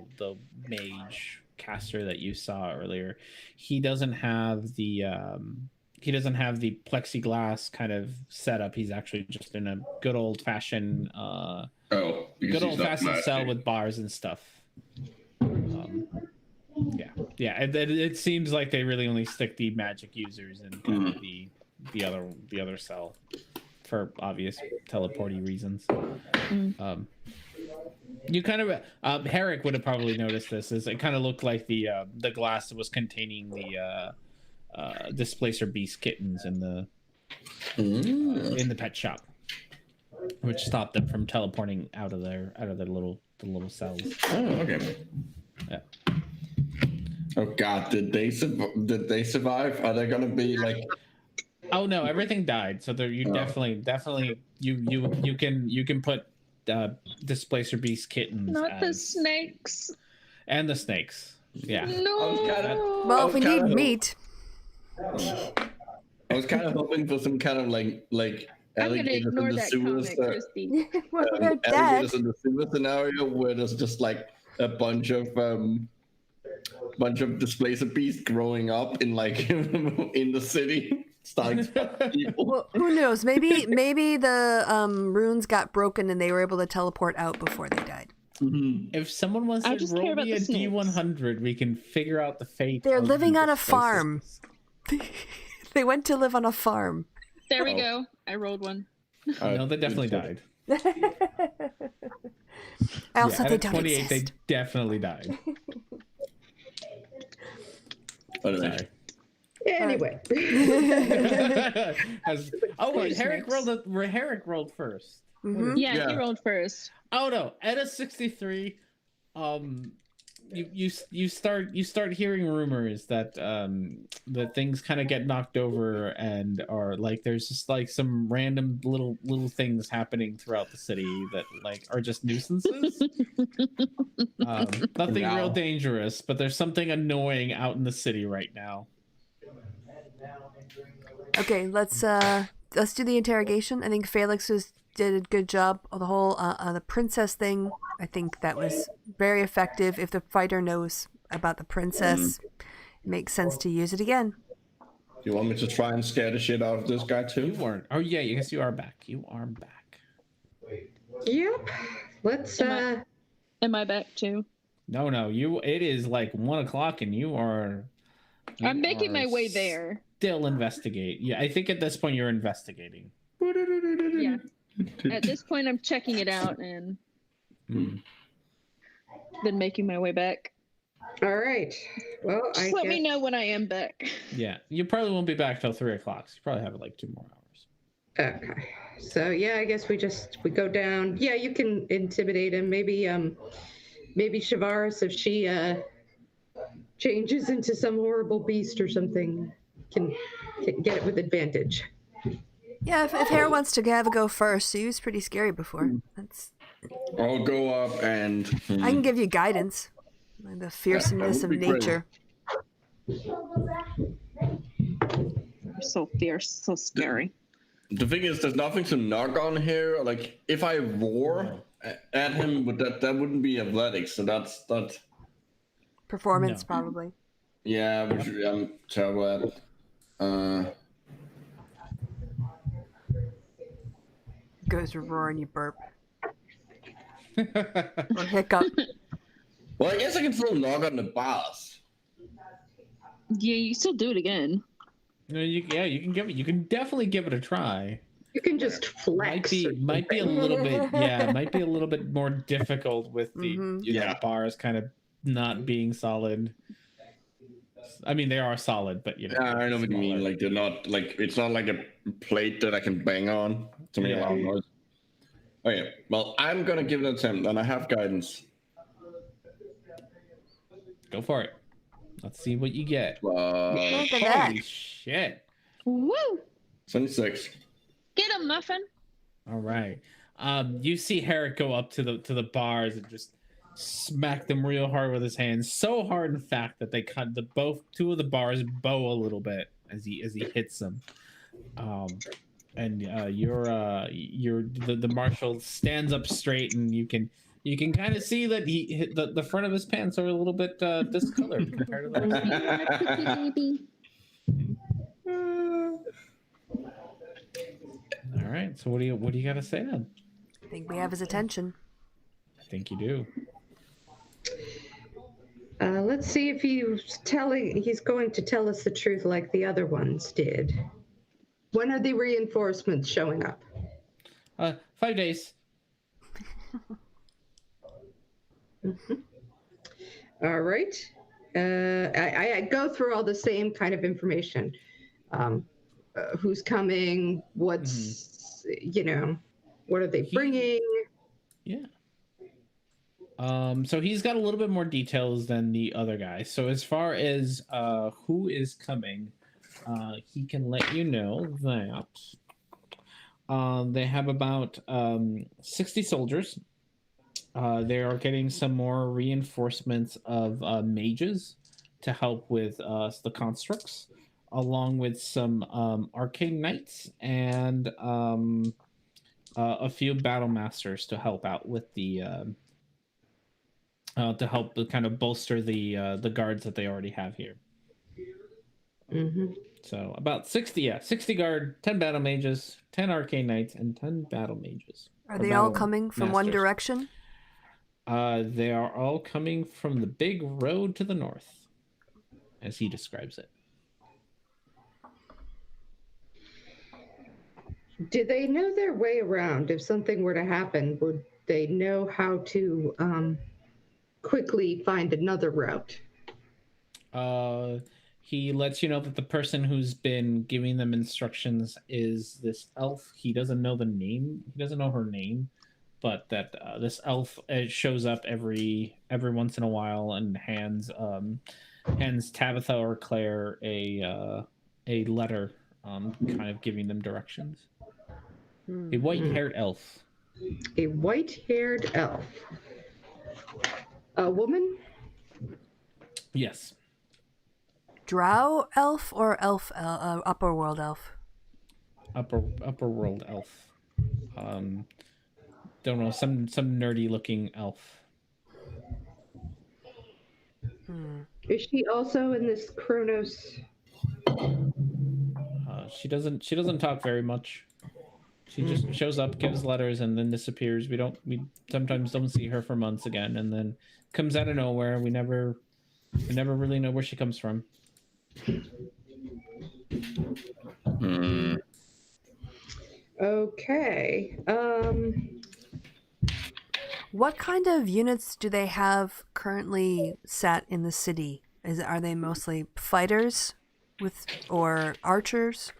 mage caster that you saw earlier, he doesn't have the plexiglass kind of setup. He's actually just in a good old fashioned cell with bars and stuff. Yeah. And it seems like they really only stick the magic users in kind of the other cell for obvious teleporty reasons. You kind of Herrick would have probably noticed this, as it kind of looked like the glass that was containing the displacer beast kittens in the pet shop, which stopped them from teleporting out of their little cells. Oh, okay. Yeah. Oh God, did they survive? Are they gonna be like? Oh no, everything died. So there, you definitely you can put displacer beast kittens. Not the snakes. And the snakes. Yeah. No. Well, if we need meat. I was kind of hoping for some kind of like I'm gonna alligators in ignore the that sewers. comment, Christy. Well, they're dead. Alligators in the sewer scenario where there's just like a bunch of displacer beasts growing up in like in the city, starting to fight people. Well, who knows? Maybe the runes got broken and they were able to teleport out before they died. If someone wants I to just roll care about me a the snakes. D100, we can figure out the fate. They're of living the on a displacer farm. beasts. They went to live on a farm. There we go. I rolled one. No, they definitely died. I also Out they of don't 28, exist. they definitely died. Sorry. Anyway. Wait, Herrick rolled first. Mhm. Yeah, he rolled first. Oh no, at a 63, you start hearing rumors that that things kind of get knocked over and are like there's just like some random little things happening throughout the city that like are just nuisances. Nothing real dangerous, but there's something annoying out in the city right now. Okay, let's do the interrogation. I think Felix did a good job of the whole the princess thing. I think that was very effective. If the fighter knows about the princess, it makes sense to use it again. You want me to try and scare the shit out of this guy too? You weren't. Oh yeah, I guess you are back. You are back. Yep. Let's Am I back too? No, it is like 1 o'clock and you are I'm making my way there. Still investigate. Yeah, I think at this point you're investigating. Yeah. At this point, I'm checking it out and then making my way back. All right. Well, Just let me know when I am back. Yeah, you probably won't be back till 3 o'clock. So you probably have like 2 more hours. Okay. So yeah, I guess we go down. Yeah, you can intimidate him. Maybe Shavaris, if she changes into some horrible beast or something, can get it with advantage. Yeah, if Hera wants to have a go first, he was pretty scary before. I'll go up and... I can give you guidance. The fearsomeness of nature. So fierce, so scary. The thing is, there's nothing to knock on here. Like, if I roar at him, that wouldn't be athletics, so that's... Performance, probably. Yeah, which I'm terrible at. Goes to roar and you burp. Or hiccup. Well, I guess I can still knock on the bars. Yeah, you still do it again. No, you can definitely give it a try. You can just flex. Might be a little bit, might be a little bit more difficult with the bars kind of not being solid. I mean, they are solid, but I know what you mean. Like, they're not like, it's not like a plate that I can bang on to make a loud noise. Okay, well, I'm gonna give it an attempt, and I have guidance. Go for it. Let's see what you get. Holy shit! Woo! 76. Get him, Muffin. All right. You see Herrick go up to the bars and just smack them real hard with his hands. So hard, in fact, that they cut two of the bars bow a little bit as he hits them. And the marshal stands up straight, and you can kind of see that the front of his pants are a little bit discolored compared to the Baby. All right. So what do you got to say then? I think we have his attention. I think you do. Let's see if he's going to tell us the truth like the other ones did. When are the reinforcements showing up? 5 days. Mm-hmm. All right. I go through all the same kind of information. Who's coming? What's, what are they bringing? Yeah. So he's got a little bit more details than the other guy. So as far as who is coming, he can let you know that they have about 60 soldiers. They are getting some more reinforcements of mages to help with the constructs, along with some arcane knights and a few battle masters to help out with the to help kind of bolster the guards that they already have here. Mm-hmm. So about 60 guard, 10 battle mages, 10 arcane knights, and 10 battle mages. Are they all coming from one direction? They are all coming from the big road to the north, as he describes it. Do they know their way around? If something were to happen, would they know how to quickly find another route? He lets you know that the person who's been giving them instructions is this elf. He doesn't know the name. He doesn't know her name, but that this elf shows up every once in a while and hands Tabitha or Claire a letter, kind of giving them directions. A white-haired elf. A white-haired elf. A woman? Yes. Drow elf or elf? Upper world elf. Upper world elf. Don't know, some nerdy looking elf. Is she also in this Kronos? She doesn't talk very much. She just shows up, gives letters, and then disappears. We sometimes don't see her for months again, and then comes out of nowhere. We never really know where she comes from. Okay. What kind of units do they have currently set in the city? Are they mostly fighters or archers?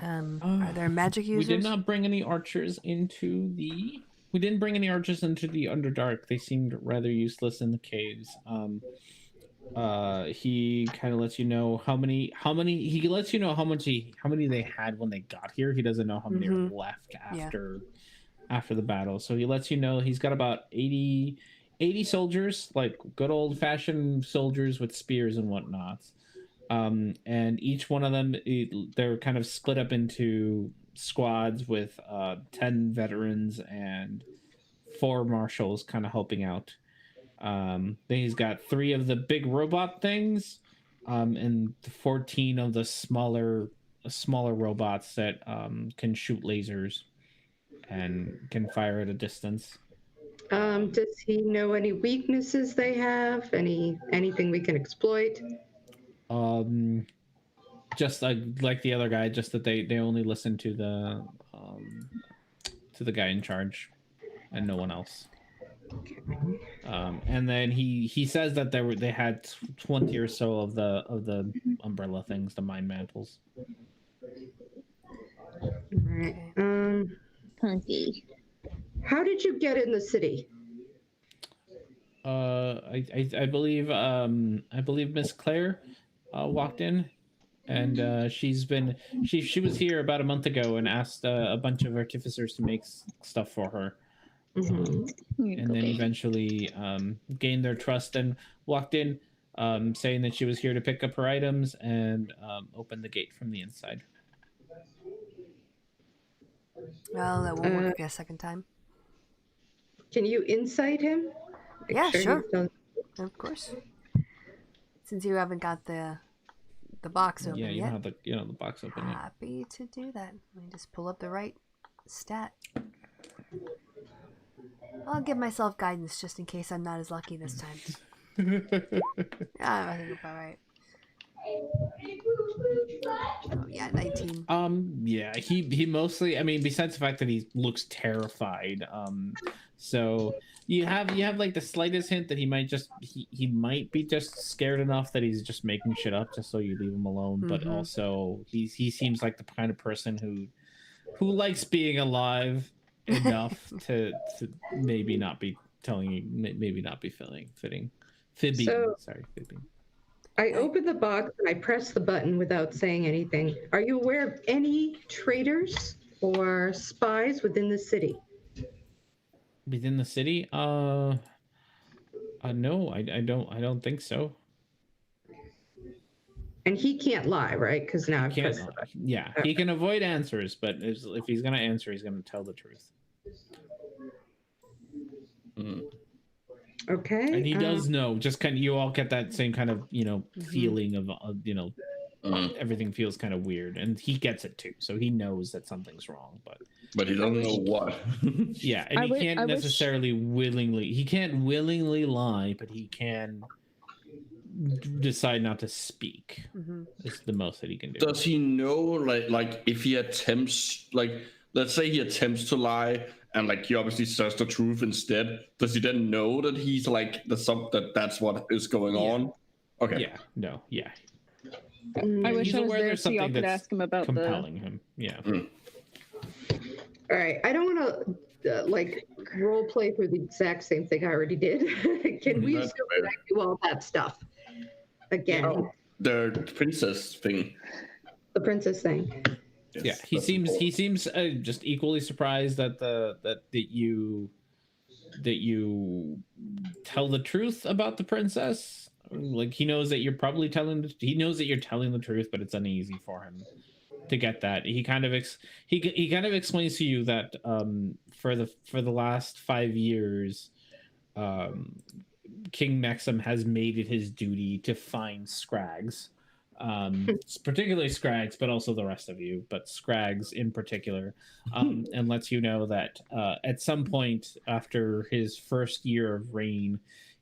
Are there magic users? We did not bring any archers into the. We didn't bring any archers into the Underdark. They seemed rather useless in the caves. He kind of lets you know how many. He lets you know how many they had when they got here. He doesn't know how many are left after the battle. So he lets you know he's got about 80 soldiers, like good old fashioned soldiers with spears and whatnots. And each one of them, they're kind of split up into squads with 10 veterans and 4 marshals kind of helping out. Then he's got 3 of the big robot things, and 14 of the smaller robots that can shoot lasers and can fire at a distance. Does he know any weaknesses they have? Anything we can exploit? Just like the other guy, just that they only listen to the guy in charge and no one else. And then he says that they had 20 or so of the umbrella things, the mind mantles. Right. Punky. How did you get in the city? I believe Miss Claire walked in, and she was here about a month ago and asked a bunch of artificers to make stuff for her. And then eventually gained their trust and walked in, saying that she was here to pick up her items and open the gate from the inside. Well, that won't work a second time. Can you insight him? Yeah, sure. he's done- Of course. Since you haven't got the box open Yeah, you yet. don't have the box open yet. Happy to do that. Let me just pull up the right stat. I'll give myself guidance just in case I'm not as lucky this time. Yeah, I think I'm alright. Oh yeah, 19. Yeah, he mostly, I mean, besides the fact that he looks terrified, so you have like the slightest hint that he might be just scared enough that he's just making shit up just so you leave him alone. But also he seems like the kind of person who likes being alive enough to maybe not be telling you, maybe not be fibbing. I open the box and I press the button without saying anything. Are you aware of any traitors or spies within the city? Within the city? No, I don't think so. And he can't lie, right? Because now I've pressed the Can't, button. yeah, he can avoid answers, but if he's gonna answer, he's gonna tell the truth. Okay. And he does know. Just kind of, you all get that same kind of feeling of everything feels kind of weird, and he gets it too. So he knows that something's wrong, but he doesn't know what. Yeah, and he can't necessarily willingly. He can't willingly lie, but he can decide not to speak. It's the most that he can do. Does he know, like if he attempts, like let's say he attempts to lie and like he obviously says the truth instead, does he then know that he's like that's what is going on? Okay. Yeah. No. Yeah. I wish He's I was aware there there's so y'all something could that's ask him about compelling him. Yeah. All right. I don't want to like role play for the exact same thing I already did. Can we That's assume fair. that I do all that stuff again? Oh, the princess thing. The princess thing. Yes, Yeah, he seems just equally surprised that you tell the truth about the princess. Like he knows that you're probably telling the truth, but it's uneasy for him to get that. He kind of explains to you that for the last 5 years, King Mexam has made it his duty to find scrags particularly Scrags, but also the rest of you, but Scrags in particular, and lets you know that at some point after his first year of reign,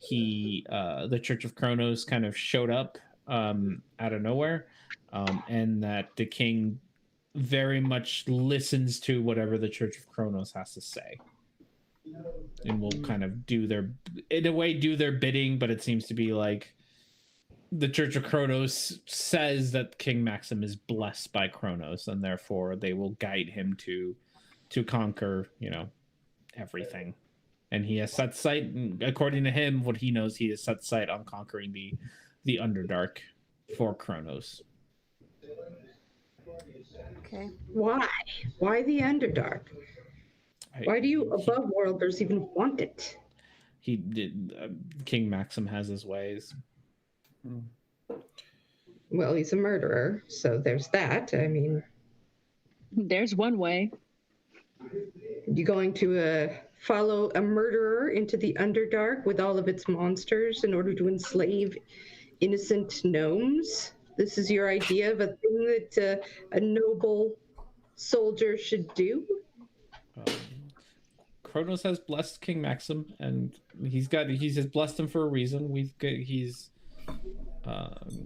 the Church of Kronos kind of showed up out of nowhere, and that the king very much listens to whatever the Church of Kronos has to say, and will kind of do their bidding, but it seems to be like the Church of Kronos says that King Maxim is blessed by Kronos, and therefore they will guide him to conquer, everything. And he has set sight, according to him, what he knows, he has set sight on conquering the Underdark for Kronos. Okay. Why? Why the Underdark? Why do you above worlders even want it? He did. King Maxim has his ways. Well, he's a murderer, so there's that. I mean, There's one way. you going to follow a murderer into the Underdark with all of its monsters in order to enslave innocent gnomes? This is your idea of a thing that a noble soldier should do? Kronos has blessed King Maxim, and he's just blessed him for a reason.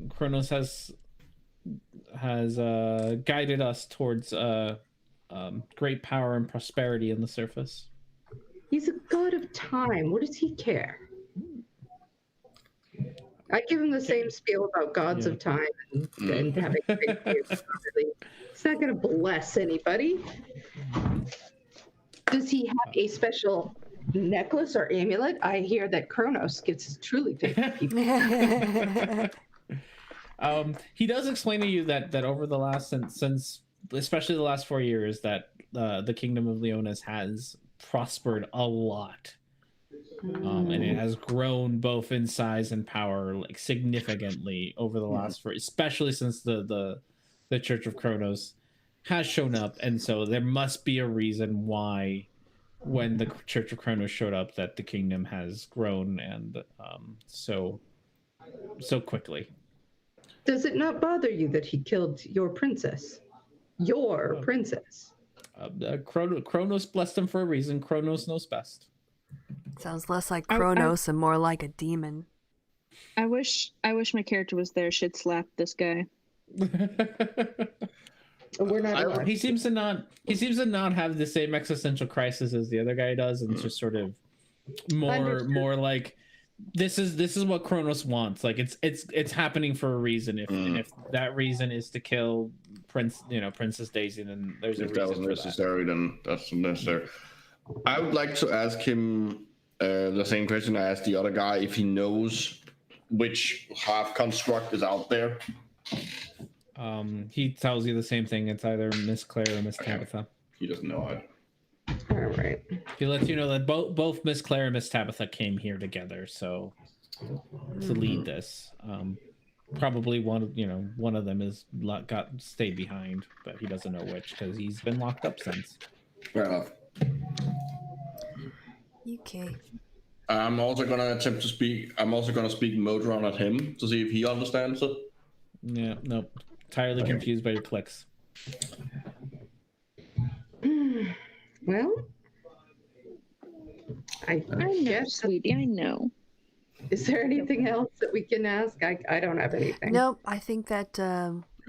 Kronos has guided us towards great power and prosperity in the surface. He's a god of time. What does he care? I give him the same spiel about gods of time and having great fears. It's not going to bless anybody. Does he have a special necklace or amulet? I hear that Kronos gets truly favorite people. He does explain to you that over the last since especially the last 4 years, that the kingdom of Leonis has prospered a lot. And it has grown both in size and power, like, significantly over the last especially since the Church of Kronos has shown up. And so there must be a reason why, when the Church of Kronos showed up, that the kingdom has grown and so quickly. Does it not bother you that he killed your princess? Your princess. Kronos blessed him for a reason. Kronos knows best. Sounds less like Kronos and more like a demon. I wish my character was there. Should slap this guy. We're not allowed. He seems to not have the same existential crisis as the other guy does, and it's just sort of more like, this is what Kronos wants. Like, it's happening for a reason. If that reason is to kill Princess Daisy, then there's a reason. If that was necessary, then that's necessary. I would like to ask him the same question I asked the other guy, if he knows which half construct is out there. He tells you the same thing. It's either Miss Claire or Miss Tabitha. He doesn't know it. All right. He lets you know that both Miss Claire and Miss Tabitha came here together, so to lead this. Probably one of them stayed behind, but he doesn't know which because he's been locked up since. Fair enough. Okay. I'm also gonna attempt to speak. I'm also gonna speak Modron at him to see if he understands it. Yeah, nope. Entirely confused by your clicks. Well, I know, guess, sweetie. I know. Is there anything else that we can ask? I don't have anything. Nope. I think that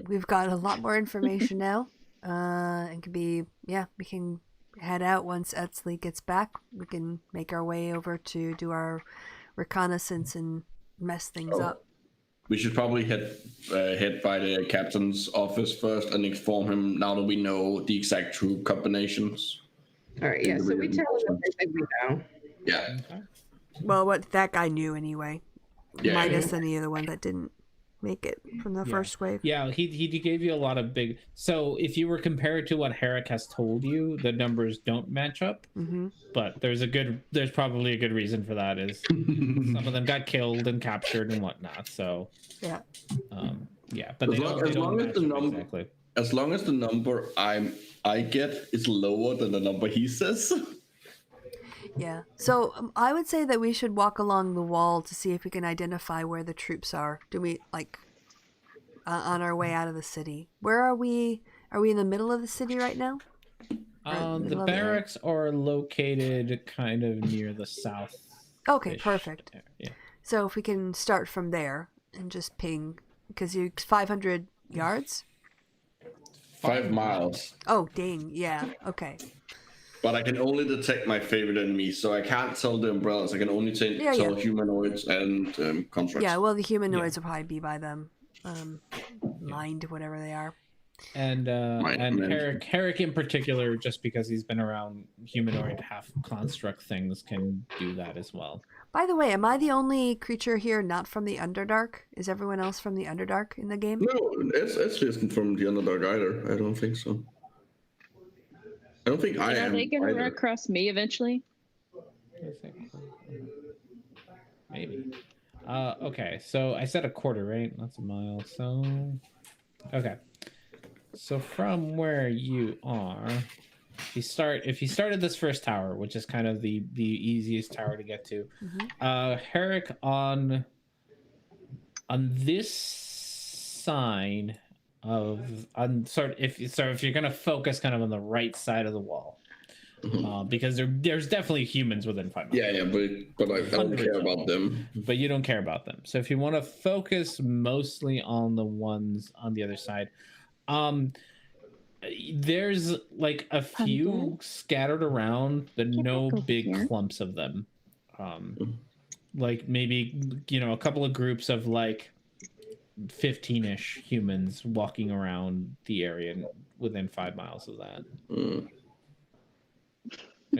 we've got a lot more information now. And we can head out once Etsley gets back. We can make our way over to do our reconnaissance and mess things up. We should probably head by the captain's office first and inform him now that we know the exact troop combinations. All right, yeah, so we tell him everything we know. Yeah. Well, what that guy knew anyway. Yeah. Minus any of the one that didn't make it from the first wave. Yeah, he gave you a lot of big... So if you were compared to what Herrick has told you, the numbers don't match up. Mm-hmm. But there's probably a good reason for that, is some of them got killed and captured and whatnot. So yeah. But as long as the number I get is lower than the number he says. Yeah. So I would say that we should walk along the wall to see if we can identify where the troops are. Do we on our way out of the city. Where are we? Are we in the middle of the city right now? The barracks are located kind of near the south. Okay, perfect. Yeah. So if we can start from there and just ping, because you 500 yards. 5 miles. Oh dang! Yeah. Okay. But I can only detect my favorite enemies, so I can't tell the umbrellas. I can only tell humanoids and constructs. Yeah, well, the humanoids will probably be by them, mind, whatever they are. And Herrick in particular, just because he's been around humanoid half construct things, can do that as well. By the way, am I the only creature here not from the Underdark? Is everyone else from the Underdark in the game? No, Esli isn't from the Underdark either. I don't think so. I don't think I am. Are they going to run across me eventually? Maybe. Okay, so I said a quarter, right? That's a mile. So, okay. So from where you are, if you started this first tower, which is kind of the easiest tower to get to, Herrick on this side of if you're gonna focus kind of on the right side of the wall, because there's definitely humans within 5 miles. Yeah, but I don't care about them. But you don't care about them. So if you want to focus mostly on the ones on the other side, there's like a few scattered around, but no big clumps of them. Like maybe a couple of groups of like 15-ish humans walking around the area within 5 miles of that. And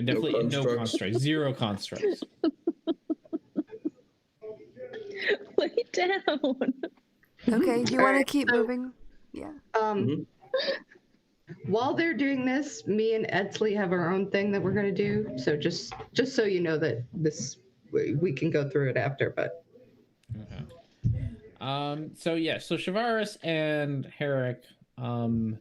definitely no constructs, 0 constructs. Lay down. Okay, you want to keep moving? Yeah. While they're doing this, me and Edsley have our own thing that we're going to do. So just so you know that we can go through it after, but. Okay. So Shavaris and Herrick, sorry, I'm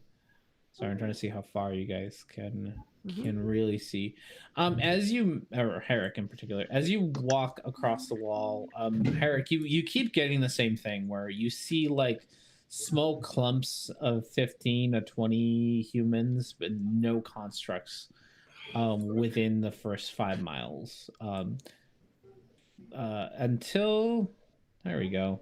trying to see how far you guys can really see. As you, or Herrick in particular, as you walk across the wall, Herrick, you keep getting the same thing where you see like small clumps of 15 to 20 humans, but no constructs within the first 5 miles. Until, there we go.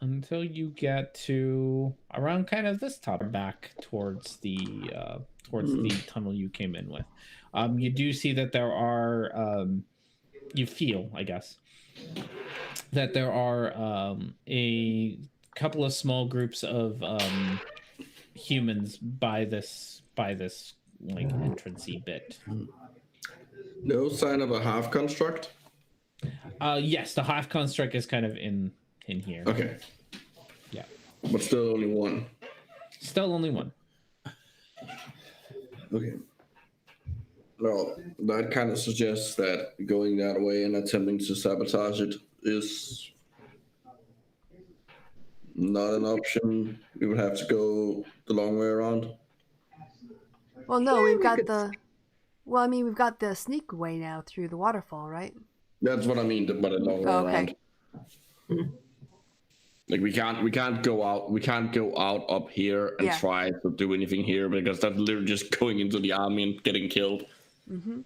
Until you get to around kind of this top, back towards the tunnel you came in with. You do see that there are you feel, I guess, that there are a couple of small groups of humans by this like entrancey bit. No sign of a half construct? Yes, the half construct is kind of in here. Okay. Yeah. But still only one. Still only one. Okay. Well, that kind of suggests that going that way and attempting to sabotage it is not an option. We would have to go the long way around. Well, no, we've got we've got the sneak way now through the waterfall, right? That's what I mean, but a long way around. Like we can't go out up here and try to do anything here because that's literally just going into the army and getting killed. Mm-hmm.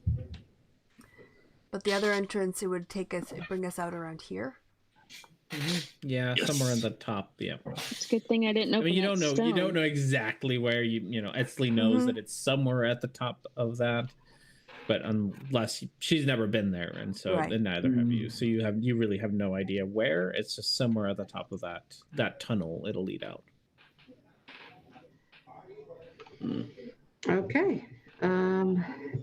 But the other entrance, it'd bring us out around here. Mm-hmm. Yeah, yes. Somewhere on the top. Yeah, it's a good thing I didn't know. I mean, you don't know exactly where Edsley knows that it's somewhere at the top of that, but unless she's never been there, and so and neither have you, so you really have no idea where. It's just somewhere at the top of that tunnel. It'll lead out. Okay.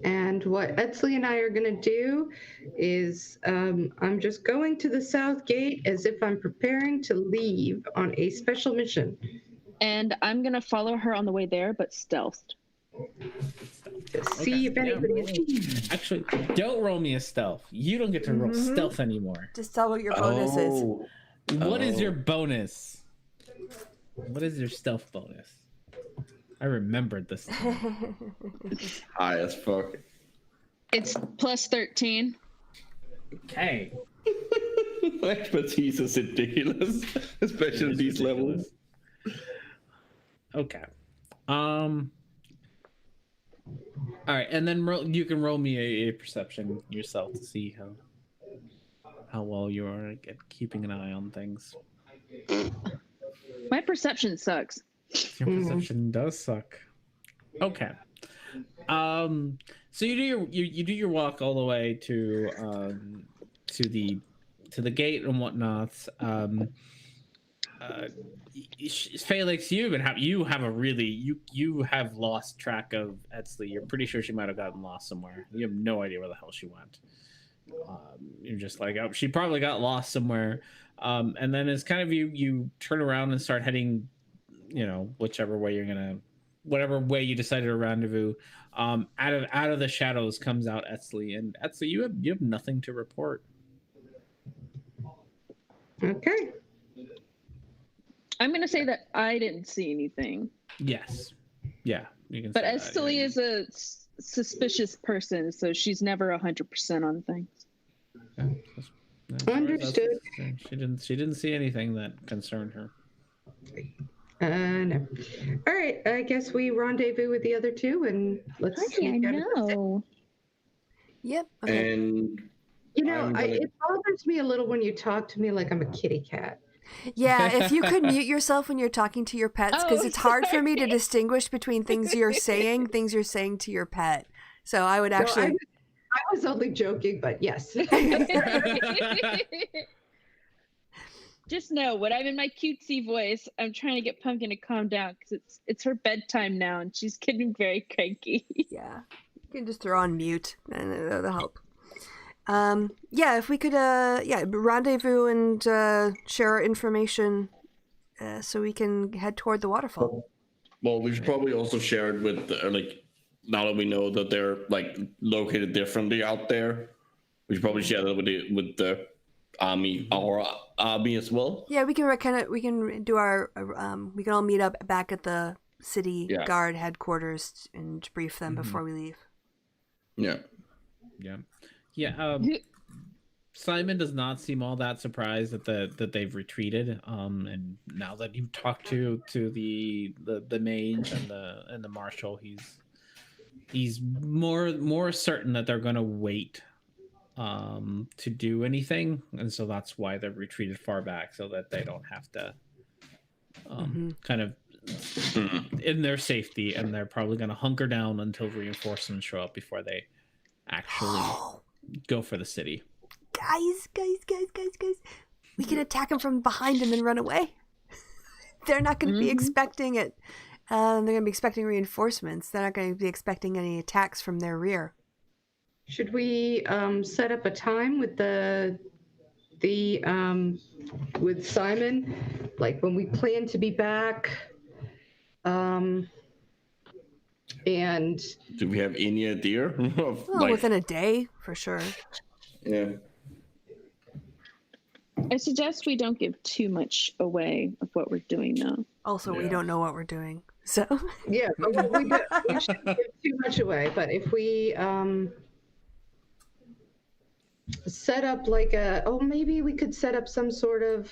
And what Edsley and I are going to do is I'm just going to the south gate as if I'm preparing to leave on a special mission. And I'm going to follow her on the way there, but stealthed. See if anybody Actually, don't roll me a stealth. You don't get to roll stealth anymore. Just tell what your bonus is. What is your bonus? What is your stealth bonus? I remembered this. High as fuck. It's plus 13. Okay. expertise is ridiculous, especially at these levels. Okay. All right, and then you can roll me a perception yourself to see how well you are at keeping an eye on things. My perception sucks. Your perception does suck. Okay. So you do your walk all the way to the gate and whatnot. Felix, you have lost track of Etzli. You're pretty sure she might have gotten lost somewhere. You have no idea where the hell she went. You're just like, oh, she probably got lost somewhere. And then it's kind of you turn around and start heading, whichever way whatever way you decided to rendezvous. Out of the shadows comes out Etzli, and Etzli, you have nothing to report. Okay. I'm going to say that I didn't see anything. Yes. Yeah. You can. But say Etzli is a suspicious person, so she's never 100% on things. Yeah. Understood. She didn't see anything that concerned her. No. All right. I guess we rendezvous with the other two, and let's. I know. Yep. Okay. And it bothers me a little when you talk to me like I'm a kitty cat. Yeah, if you could mute yourself when you're talking to your pets, because it's hard for me to distinguish between things you're saying to your pet. So I would actually. No, I was only joking, but yes. Just know when I'm in my cutesy voice, I'm trying to get Pumpkin to calm down because it's her bedtime now and she's getting very cranky. Yeah, you can just throw on mute and that'll help. Yeah, if we could, rendezvous and share our information so we can head toward the waterfall. Well, we should probably also share it with, now that we know that they're, located differently out there, we should probably share that with the army, our army as well. Yeah, we can do we can all meet up back at the city guard headquarters and brief them before we leave. Yeah. Yeah. Simon does not seem all that surprised that they've retreated. And now that you've talked to the mage and the marshal, he's more certain that they're gonna wait to do anything, and so that's why they've retreated far back, so that they don't have to kind of in their safety, and they're probably gonna hunker down until reinforcements show up before they actually go for the city. Guys, we can attack them from behind and then run away. They're not going to be expecting it. They're going to be expecting reinforcements. They're not going to be expecting any attacks from their rear. Should we set up a time with with Simon, like when we plan to be back? And do we have any idea of within a day for sure? Yeah. I suggest we don't give too much away of what we're doing though. Also, we don't know what we're doing, so yeah, but we shouldn't give too much away. But if we set up maybe we could set up some sort of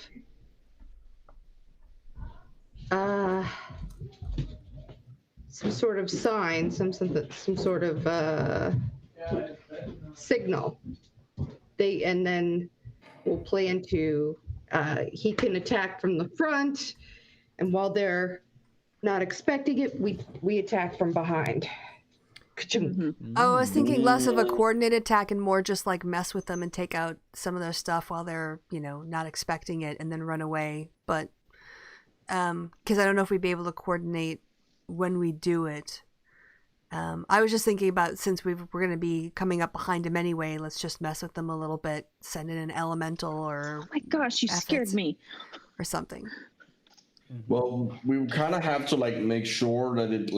sign, some sort of signal. And then we'll plan to he can attack from the front, and while they're not expecting it, we attack from behind. Oh, I was thinking less of a coordinated attack and more just like mess with them and take out some of their stuff while they're, not expecting it, and then run away. But because I don't know if we'd be able to coordinate when we do it. I was just thinking about, since we're going to be coming up behind him anyway, let's just mess with them a little bit, send in an elemental or... Oh my gosh, you scared me. Or something. Well, we kind of have to make sure that it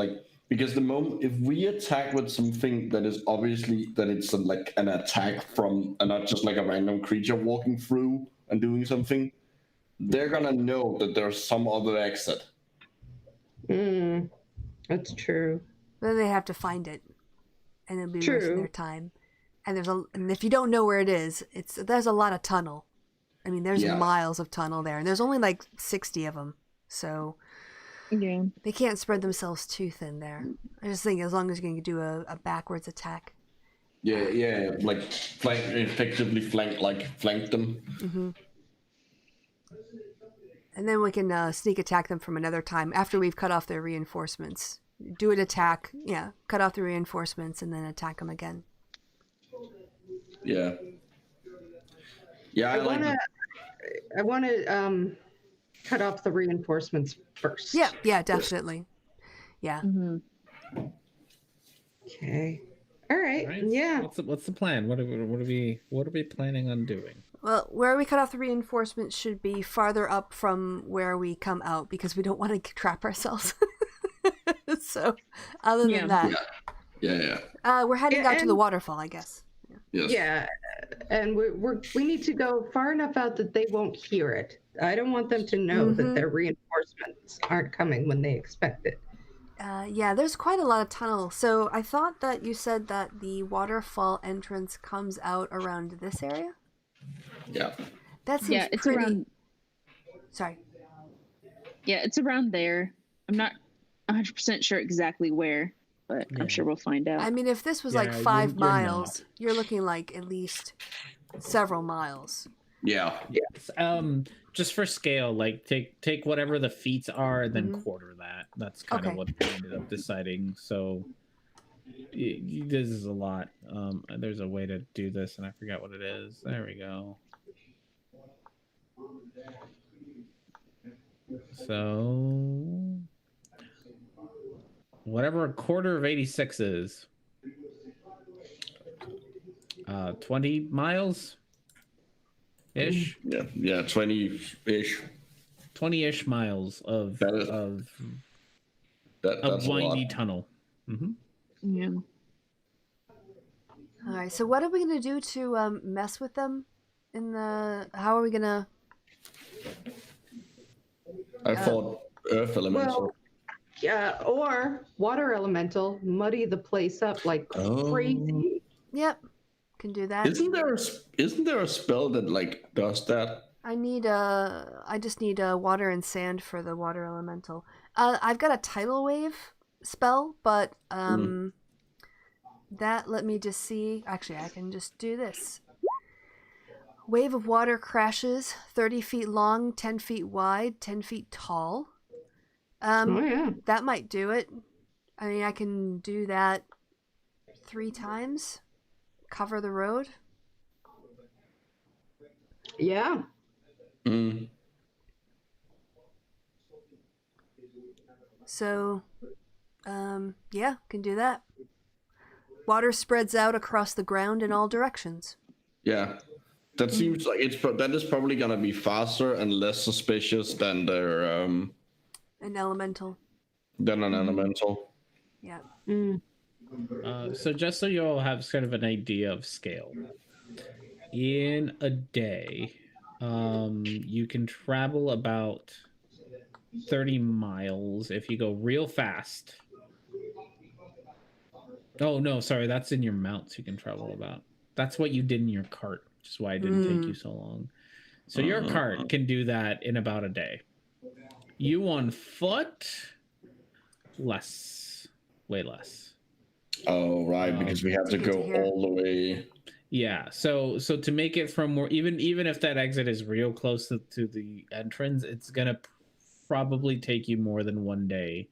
because the moment if we attack with something that is obviously that it's an attack from and not just a random creature walking through and doing something, they're gonna know that there's some other exit. That's true. Then they have to find it, and it'll be wasting their time. And and if you don't know where it is, there's a lot of tunnel. I mean, there's Yeah. miles of tunnel there, and there's only like 60 of them, so Yeah. they can't spread themselves too thin there. I just think as long as you can do a backwards attack. Yeah, like effectively flank them. Mm-hmm. And then we can sneak attack them from another time after we've cut off their reinforcements. Do an attack, cut off the reinforcements, and then attack them again. Yeah. Yeah, I want to cut off the reinforcements first. Yeah, definitely. Yeah. Mm-hmm. Okay. All right. Right? Yeah. What's the plan? What are we planning on doing? Well, where we cut off the reinforcements should be farther up from where we come out because we don't want to trap ourselves. So, other than that, we're heading out to the waterfall, I guess. Yes. Yeah, and we need to go far enough out that they won't hear it. I don't want them to know that their reinforcements aren't coming when they expect it. Yeah, there's quite a lot of tunnel. So I thought that you said that the waterfall entrance comes out around this area. Yeah. That seems it's pretty. around. Sorry. Yeah, it's around there. I'm not 100% sure exactly where, but I'm sure we'll find out. I mean, if this was like Yeah, 5 you're miles, not. you're looking like at least several miles. Yeah. Just for scale, like take whatever the feats are and then Mhm. quarter that. That's kind Okay. of what we ended up deciding. So this is a lot. There's a way to do this, and I forgot what it is. There we go. So whatever a quarter of 86 is. 20 miles ish. Yeah, 20-ish. 20-ish miles of That is- of That's a a windy lot. tunnel. Mm-hmm. Yeah. All right. So what are we gonna do to mess with them? How are we gonna? I thought Earth Elemental. Well, yeah, or water elemental, muddy the place up like crazy. Yep, can do that. Isn't there a spell that like does that? I just need water and sand for the water elemental. I've got a tidal wave spell, but that let me just see. Actually, I can just do this. Wave of water crashes 30 feet long, 10 feet wide, 10 feet tall. Oh yeah. That might do it. I mean, I can do that 3 times. Cover the road. Yeah. Mm. So, yeah, can do that. Water spreads out across the ground in all directions. Yeah. That seems like that is probably gonna be faster and less suspicious than An elemental. an elemental. Yeah. So just so you all have sort of an idea of scale, in a day, you can travel about 30 miles if you go real fast. Oh no, sorry, that's in your mounts. You can travel about. That's what you did in your cart, which is why it didn't take you so long. So your cart can do that in about a day. You on foot, less, way less. Oh right, because we have to go all the way. Yeah, so to make it from where even if that exit is real close to the entrance, it's gonna probably take you more than 1 day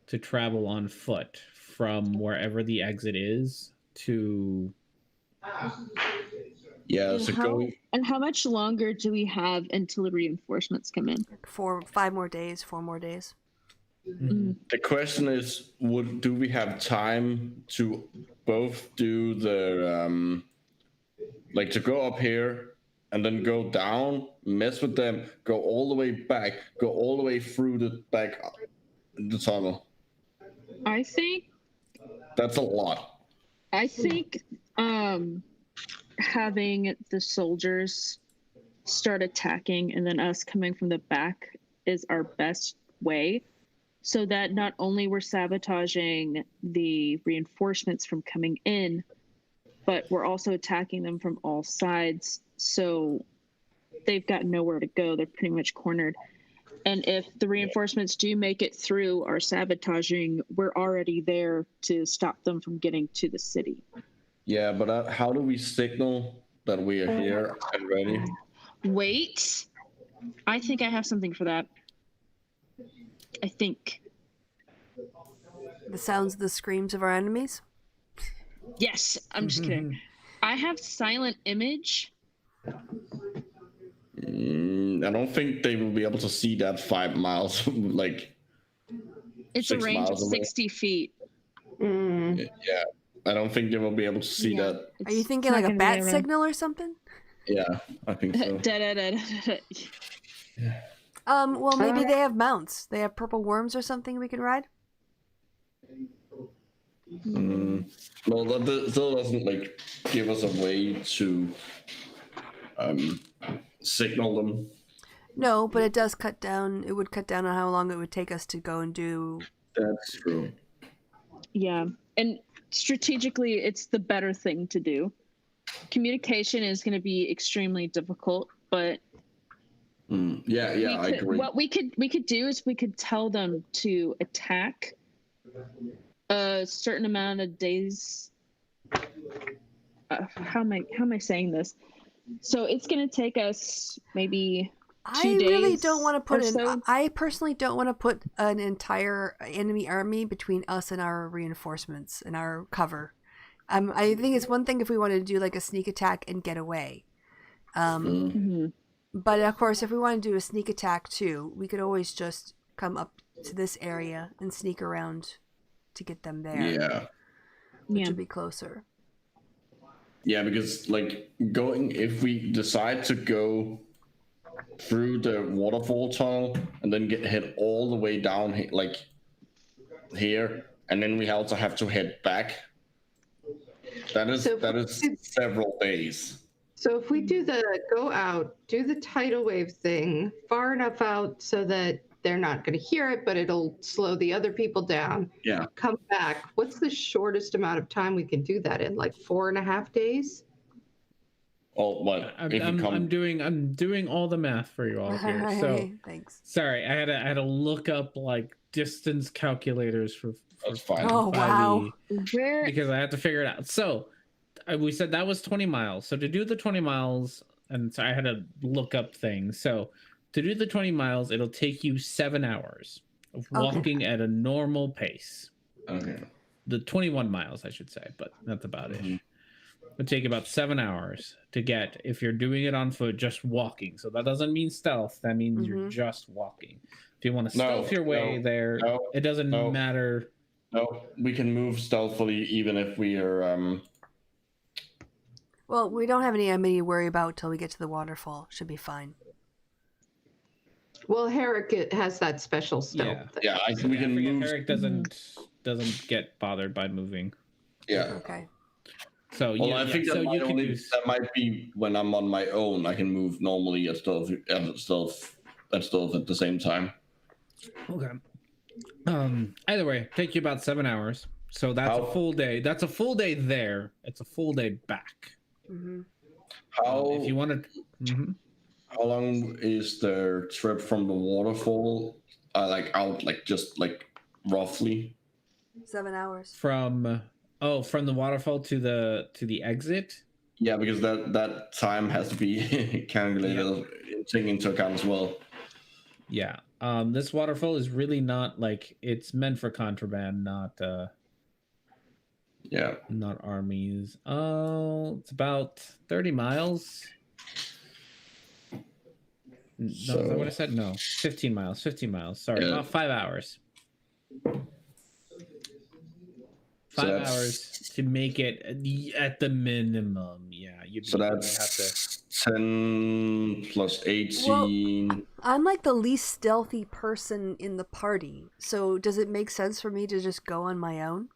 to travel on foot from wherever the exit is to. Yeah, so going. And how much longer do we have until the reinforcements come in? 5 more days, 4 more days. The question is, do we have time to both do the like to go up here and then go down, mess with them, go all the way back, go all the way through the back the tunnel? I think That's a lot. Having the soldiers start attacking and then us coming from the back is our best way, so that not only we're sabotaging the reinforcements from coming in, but we're also attacking them from all sides. So they've got nowhere to go. They're pretty much cornered. And if the reinforcements do make it through our sabotaging, we're already there to stop them from getting to the city. Yeah, but how do we signal that we are here and ready? Wait. I think I have something for that. I think. The sounds of the screams of our enemies? Yes, I'm just kidding. I have silent image. I don't think they will be able to see that 5 miles, like. It's a 6 range of miles away. 60 feet. Yeah, I don't think they will be able to see that. Are you thinking like a bat signal or something? Yeah, I think so. Well, maybe they have mounts. They have purple worms or something we can ride? Well, that still doesn't like give us a way to signal them. No, but it does cut down. It would cut down on how long it would take us to go and do. That's true. Yeah, and strategically, it's the better thing to do. Communication is going to be extremely difficult, but I agree. What we could do is we could tell them to attack a certain amount of days. How am I saying this? So it's going to take us maybe 2 days. I really don't want to put so. I personally don't want to put an entire enemy army between us and our reinforcements and our cover. I think it's one thing if we wanted to do like a sneak attack and get away. But of course, if we want to do a sneak attack too, we could always just come up to this area and sneak around to get them there. Yeah. Which would be closer. Yeah, because like if we decide to go through the waterfall tunnel and then head all the way down here, and then we also have to head back. That is several days. So if we do do the tidal wave thing far enough out so that they're not going to hear it, but it'll slow the other people down. Yeah. Come back. What's the shortest amount of time we can do that in? Like 4.5 days? Oh, what? I'm doing all the math for you all here. So thanks. Sorry, I had to look up like distance calculators for That's fine. Oh wow. Because I had to figure it out. So we said that was 20 miles. So to do the 20 miles, and so I had to look up things. So to do the 20 miles, it'll take you 7 hours of walking at a normal pace. Okay. The 21 miles, I should say, but that's about it. It would take about 7 hours to get if you're doing it on foot, just walking. So that doesn't mean stealth. That means you're just walking. If you want to stealth your way there, it doesn't matter. No, we can move stealthily even if we are. Well, we don't have any enemy to worry about till we get to the waterfall. Should be fine. Well, Herrick has that special stealth. Yeah, we can move. Herrick doesn't get bothered by moving. Yeah. Okay. So I think that might be when I'm on my own. I can move normally at stealth at the same time. Okay. Either way, take you about 7 hours. So that's a full day. That's a full day there. It's a full day back. How? If you want to. How long is the trip from the waterfall? Just roughly. 7 hours. From the waterfall to the exit. Yeah, because that time has to be calculated, taken into account as well. Yeah. This waterfall is really not it's meant for contraband, not not armies. Oh, it's about 30 miles. No, is that what I said? No, 15 miles. 15 miles. Sorry, about 5 hours. 5 hours to make it at the minimum. Yeah, that's 10 plus 18. Well, I'm like the least stealthy person in the party. So does it make sense for me to just go on my own?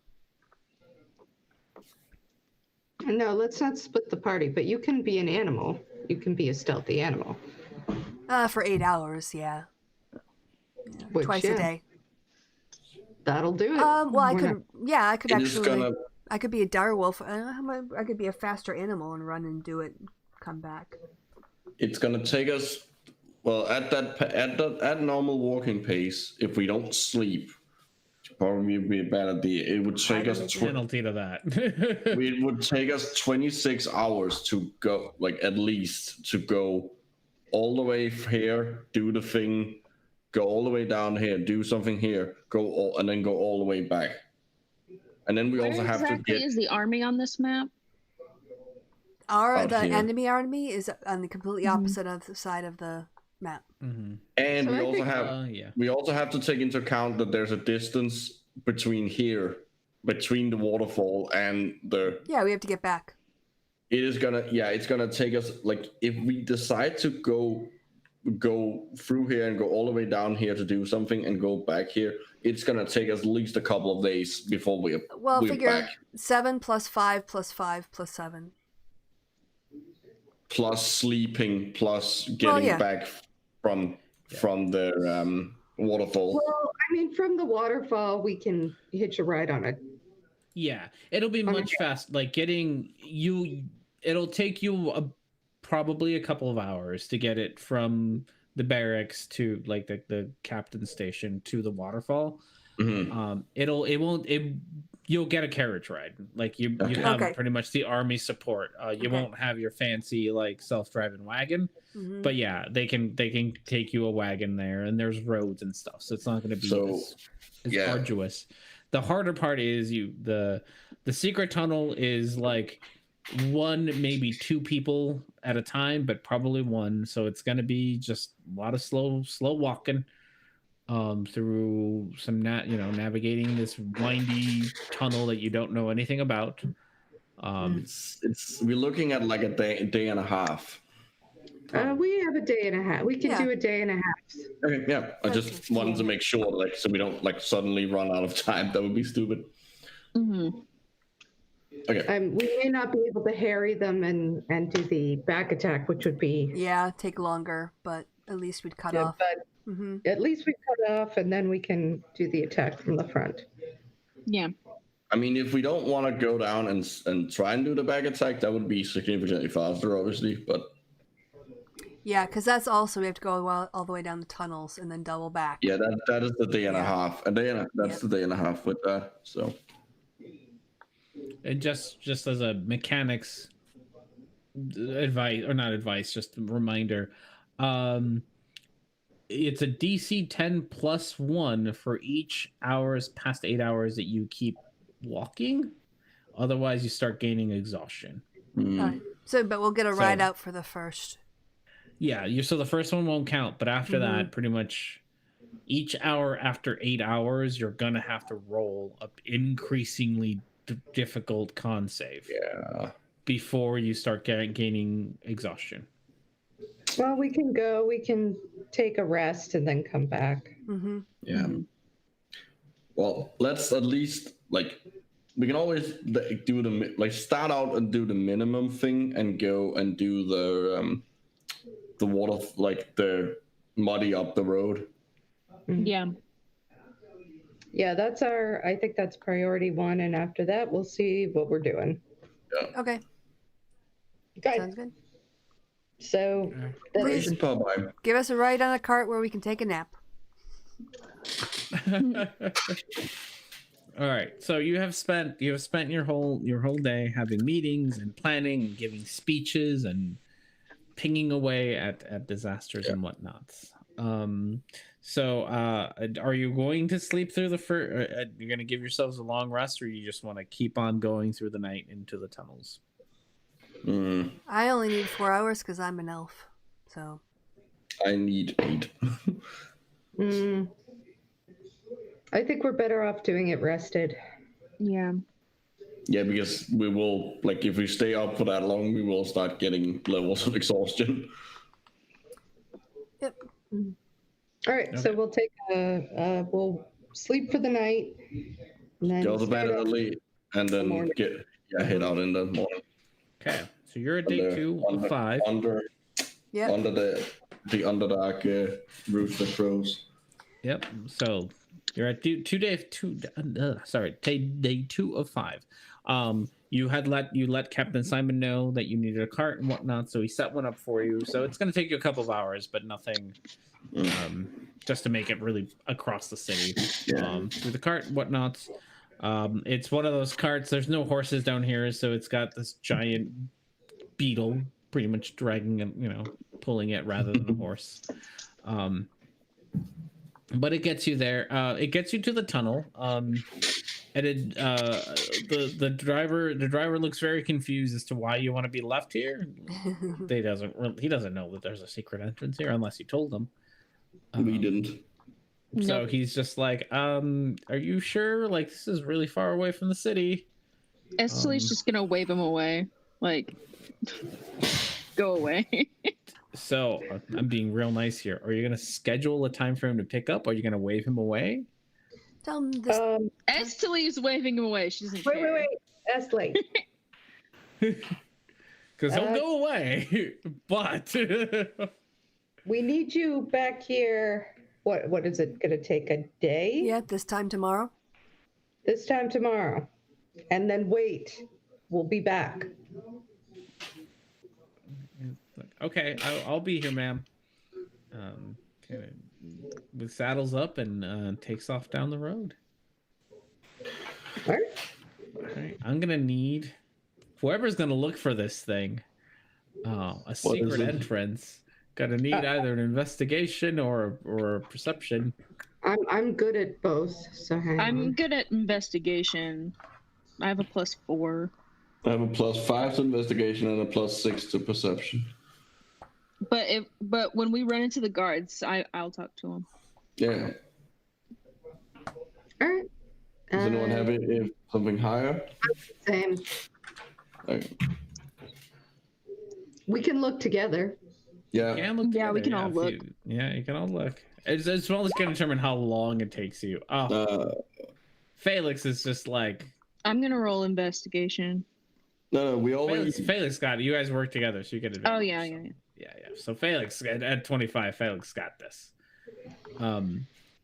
No, let's not split the party, but you can be an animal. You can be a stealthy animal. For 8 hours, yeah. Twice a day. That'll do it. Well, I could actually. I could be a dire wolf. I could be a faster animal and run and do it and come back. it's gonna take us. Well, at normal walking pace, if we don't sleep, probably be a bad idea. It would take us Penalty to that. it would take us 26 hours to go, like at least to go all the way here, do the thing, go all the way down here, do something here, and then go all the way back. And then we Where also have exactly to get. is the army on this map? The here. enemy army is on the completely opposite of the side of the map. And So we I also think- have yeah. we also have to take into account that there's a distance between the waterfall and the. Yeah, we have to get back. It's gonna take us, like, if we decide to go through here and go all the way down here to do something and go back here, it's gonna take us at least a couple of days before we're Figure back. 7 plus 5 plus 5 plus 7. Plus sleeping, plus getting back from the waterfall. Well, I mean, from the waterfall, we can hitch a ride on it. Yeah, it'll be much fast. Like getting you, it'll take you probably a couple of hours to get it from the barracks to like the captain's station to the waterfall. Mm-hmm. You'll get a carriage ride. Like you have pretty much the army support. You won't have your fancy like self-driving wagon, but yeah, they can take you a wagon there, and there's roads and stuff, so it's not going to be as arduous. The harder part is the secret tunnel is like one, maybe two people at a time, but probably one. So it's going to be just a lot of slow walking through some navigating this windy tunnel that you don't know anything about. We're looking at like a day and a half. We have a day and a half. We can do a day and a half. Okay, yeah. I just wanted to make sure, like, so we don't like suddenly run out of time. That would be stupid. Mm-hmm. Okay. We may not be able to harry them and do the back attack, which would be take longer, but at least we'd cut off. But at least we cut off, and then we can do the attack from the front. Yeah. I mean, if we don't want to go down and try and do the back attack, that would be significantly faster, obviously. But yeah, because that's also we have to go all the way down the tunnels and then double back. yeah, that is the day and a half. The day and a half with that. So. And just as a mechanics advice, or not advice, just a reminder, it's a DC 10 plus 1 for each hours past 8 hours that you keep walking. Otherwise, you start gaining exhaustion. All right. But we'll get a ride out for the first. Yeah, so the first one won't count, but after that, pretty much each hour after 8 hours, you're gonna have to roll up increasingly difficult con save. Yeah. Before you start gaining exhaustion. Well, we can take a rest and then come back. Mm-hmm. Yeah. Well, let's at least, like, we can always do start out and do the minimum thing and go and do the water, like the muddy up the road. Yeah. Yeah, I think that's priority 1, and after that, we'll see what we're doing. Yeah. Okay. Okay. Sounds good. So, Please give us a ride on a cart where we can take a nap. All right. So you have spent your whole day having meetings and planning and giving speeches and pinging away at disasters and whatnots. So are you going to sleep through the first? You're going to give yourselves a long rest, or you just want to keep on going through the night into the tunnels? I only need 4 hours because I'm an elf. So I need 8. I think we're better off doing it rested. Yeah. Yeah, because we will, like, if we stay up for that long, we will start getting levels of exhaustion. Yep. All right, so we'll take we'll sleep for the night, and then Go to bed early, and then head out in the morning. Okay, so you're at day 2 of 5. Under the Underdark rooster crows. Yep. So you're at day 2 of 5. you let Captain Simon know that you needed a cart and whatnot, so he set one up for you. So it's going to take you a couple of hours, but nothing just to make it really across the city through the cart and whatnot. It's one of those carts. There's no horses down here, so it's got this giant beetle pretty much dragging it, pulling it rather than a horse. But it gets you there. It gets you to the tunnel. And the driver looks very confused as to why you want to be left here. He doesn't know that there's a secret entrance here unless you told him. We didn't. So Nope. he's just like, are you sure? Like, this is really far away from the city. Estily's just gonna wave him away. Like, go away. So I'm being real nice here. Are you gonna schedule a time for him to pick up? Or are you gonna wave him away? Tell him this. Estily's waving him away. She doesn't care. Wait. Esley. Because he'll go away. But We need you back here. What is it going to take, a day? Yeah, this time tomorrow. This time tomorrow. And then wait. We'll be back. okay, I'll be here, ma'am. With saddles up and takes off down the road. All right. All right, I'm gonna need whoever's gonna look for this thing. A secret entrance. Gonna need either an investigation or a perception. I'm good at both, so hang I'm on. good at investigation. I have a +4. I have a +5 to investigation and a +6 to perception. But when we run into the guards, I'll talk to them. Yeah. All right. Does anyone have something higher? Same. Okay. We can look together. Yeah. Yeah, we can all look. You can all look. As well as can determine how long it takes you. Felix is just like. I'm gonna roll investigation. No, we always. Felix got it. You guys work together, so you get advantage. Oh yeah. Yeah. So Felix at 25, Felix got this.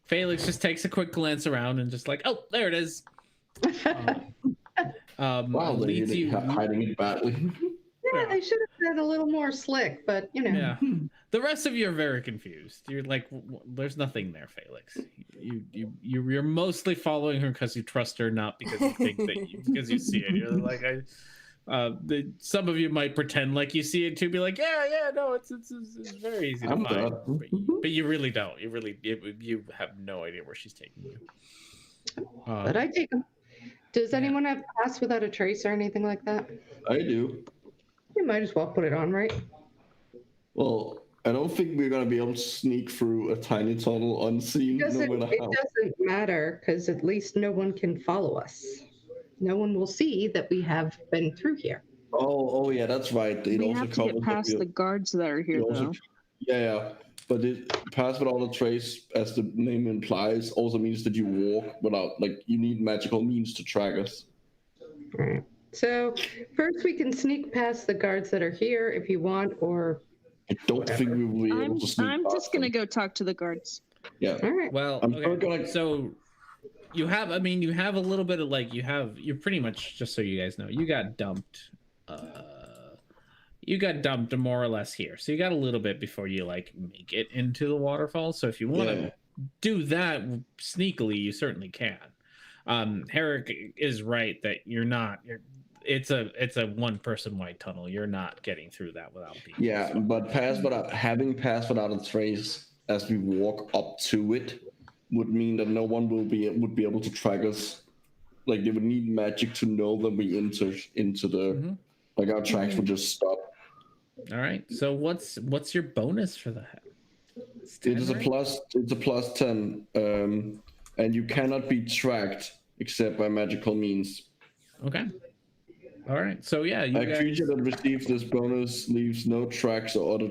Felix just takes a quick glance around and just like, oh, there it is. Wow, leads you hiding it badly. Yeah, they should have been a little more slick, but Yeah. The rest of you are very confused. You're like, there's nothing there, Felix. You're mostly following her because you trust her, not because you think that because you see it. You're like, some of you might pretend like you see it too, be like, yeah, no, it's very easy to find, but you really don't. You have no idea where she's taking you. but I take them. Does anyone have pass without a trace or anything like that? I do. We might as well put it on, right? Well, I don't think we're gonna be able to sneak through a tiny tunnel unseen. It doesn't matter, because at least no one can follow us. No one will see that we have been through here. Oh yeah, that's right. We have to get past the guards that are here, though. Yeah, but pass without a trace, as the name implies, also means that you walk without, like, you need magical means to track us. All right. So first we can sneak past the guards that are here if you want, or I don't think we will be able to sneak I'm past just gonna them. go talk to the guards. Yeah. all right. Well, so you have a little bit of you're pretty much, just so you guys know, you got dumped more or less here, so you got a little bit before you make it into the waterfall. So if you want to do that sneakily, you certainly can. Herrick is right that it's a one-person wide tunnel. You're not getting through that without being but having passed without a trace as we walk up to it would mean that no one would be able to track us. Like, they would need magic to know that we entered into the our tracks would just stop. All right. So what's your bonus for that? It is a +10, and you cannot be tracked except by magical means. Okay. All right. So yeah, Creature that receives this bonus leaves no tracks or other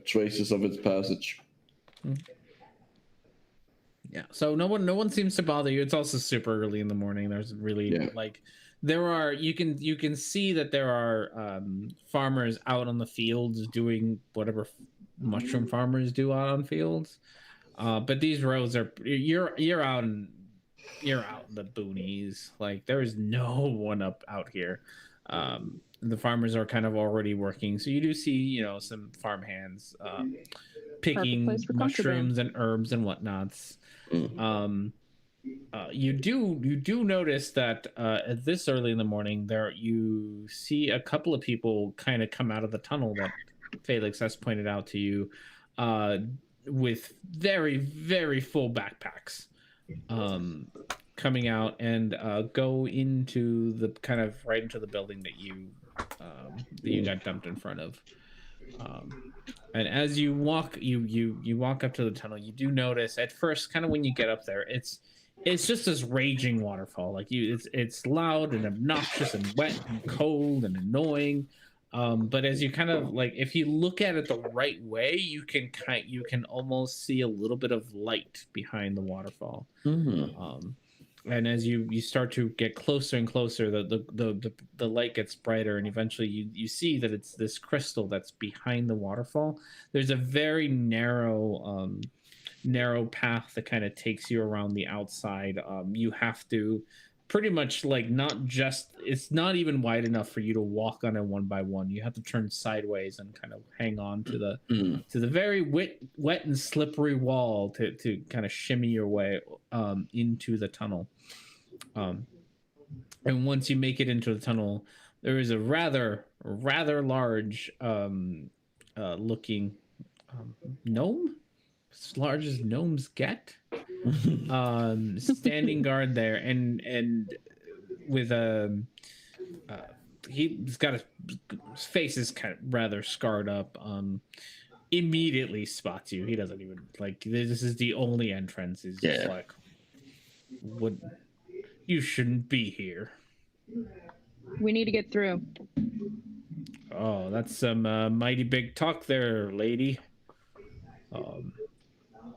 traces of its passage. Yeah. So no one seems to bother you. It's also super early in the morning. There's really you can see that there are farmers out on the fields doing whatever mushroom farmers do out on fields. But these roads you're out in you're out in the boonies. Like there is no one out here. The farmers are kind of already working, so you do see, you know, some farm hands picking place for mushrooms and herbs and whatnots. You do notice that at this early in the morning, there you see a couple of people kind of come out of the tunnel that Felix has pointed out to you, with very, very full backpacks, coming out and go into the kind of right into the building that you got dumped in front of. And as you walk, you walk up to the tunnel. You do notice at first, kind of when you get up there, it's just this raging waterfall. Like it's loud and obnoxious and wet and cold and annoying. But as you kind of like, if you look at it the right way, you can almost see a little bit of light behind the waterfall. And as you start to get closer and closer, the light gets brighter, and eventually you see that it's this crystal that's behind the waterfall. There's a very narrow path that kind of takes you around the outside. You have to pretty much like it's not even wide enough for you to walk on it one by one. You have to turn sideways and kind of hang on to the very wet and slippery wall to kind of shimmy your way into the tunnel. And once you make it into the tunnel, there is a rather large looking gnome, as large as gnomes get, standing guard there, and with he's got his face is kind of rather scarred up. Immediately spots you. He doesn't even like, this is the only entrance. He's just like, what? You shouldn't be here. We need to get through. Oh, that's some mighty big talk there, lady.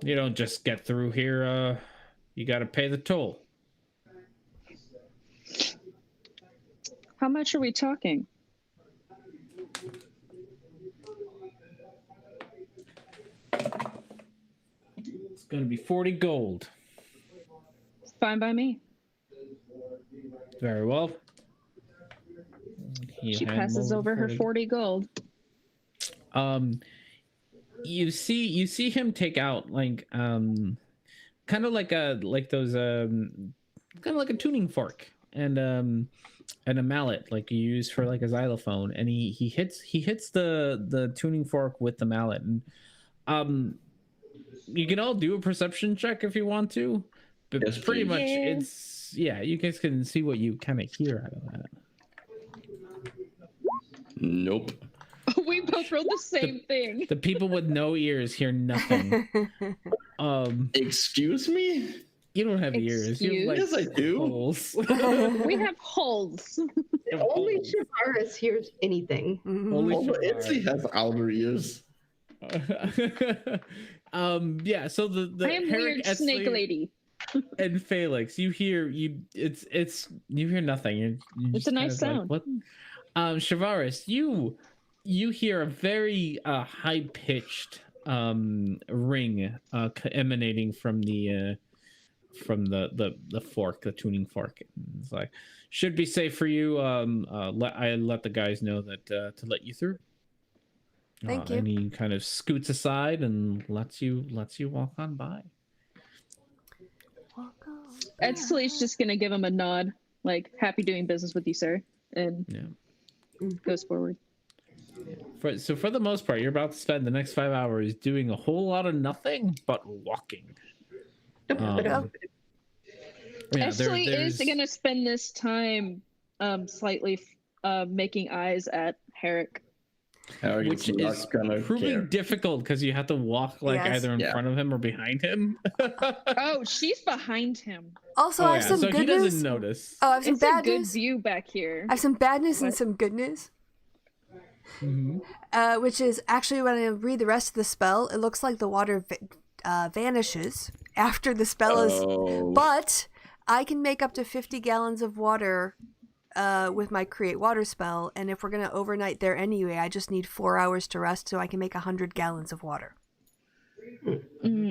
You don't just get through here. You got to pay the toll. How much are we talking? It's going to be 40 gold. Fine by me. Very well. She passes over her 40 gold. You see him take out like kind of like those kind of like a tuning fork and a mallet like you use for like a xylophone, and he hits the tuning fork with the mallet, and you can all do a perception check if you want to, but yes, pretty much it's you guys can see what you kind of hear out of that. Nope. We both rolled the same thing. The people with no ears hear nothing. Excuse me? You don't have ears. You have, like, yes, I do. Holes. We have holes. Only Shavaris hears anything. Only Itzy has outer ears. Yeah. So the I am weird snake lady. And Felix, you hear you hear nothing. You're It's a nice sound. Like, what? Shavaris, you hear a very high pitched ring emanating from the fork, the tuning fork. It's like, should be safe for you. I let the guys know that to let you through. Thank you. And he kind of scoots aside and lets you walk on by. Edsley's just gonna give him a nod, like, happy doing business with you, sir, and goes forward. So for the most part, you're about to spend the next 5 hours doing a whole lot of nothing but walking. Edsley is gonna spend this time slightly making eyes at Herrick. Which is proving difficult because you have to walk like either in front of him or behind him. Oh, she's behind him. Also, I have some so good he news. doesn't notice. Oh, I have some It's bad a good news. view back here. I have some bad news and some good news. Mm-hmm. Which is actually when I read the rest of the spell, it looks like the water vanishes after the spell is. But I can make up to 50 gallons of water with my create water spell, and if we're gonna overnight there anyway, I just need 4 hours to rest, so I can make 100 gallons of water.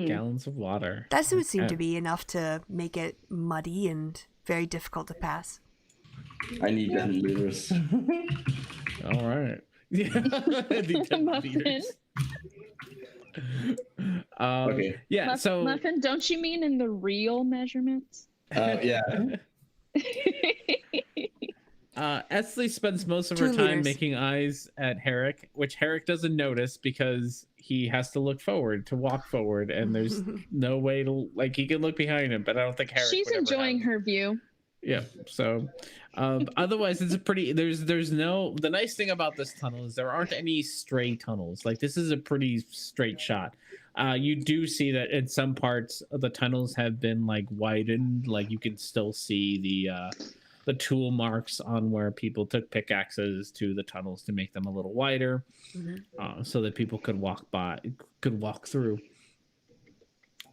gallons of water. That would seem to Okay. be enough to make it muddy and very difficult to pass. I need 10 liters. All right. Yeah. The 10 Muffin. liters. Okay. Yeah. So Muffin, don't you mean in the real measurements? Yeah. Esley spends most of 2 her time liters. making eyes at Herrick, which Herrick doesn't notice because he has to look forward to walk forward, and there's no way to like he can look behind him, but I don't think Herrick. She's would ever enjoying have- her view. Yeah. So, otherwise, it's a pretty. There's no. The nice thing about this tunnel is there aren't any stray tunnels. Like this is a pretty straight shot. You do see that in some parts of the tunnels have been like widened. Like you can still see the tool marks on where people took pickaxes to the tunnels to make them a little wider, so that people could walk through.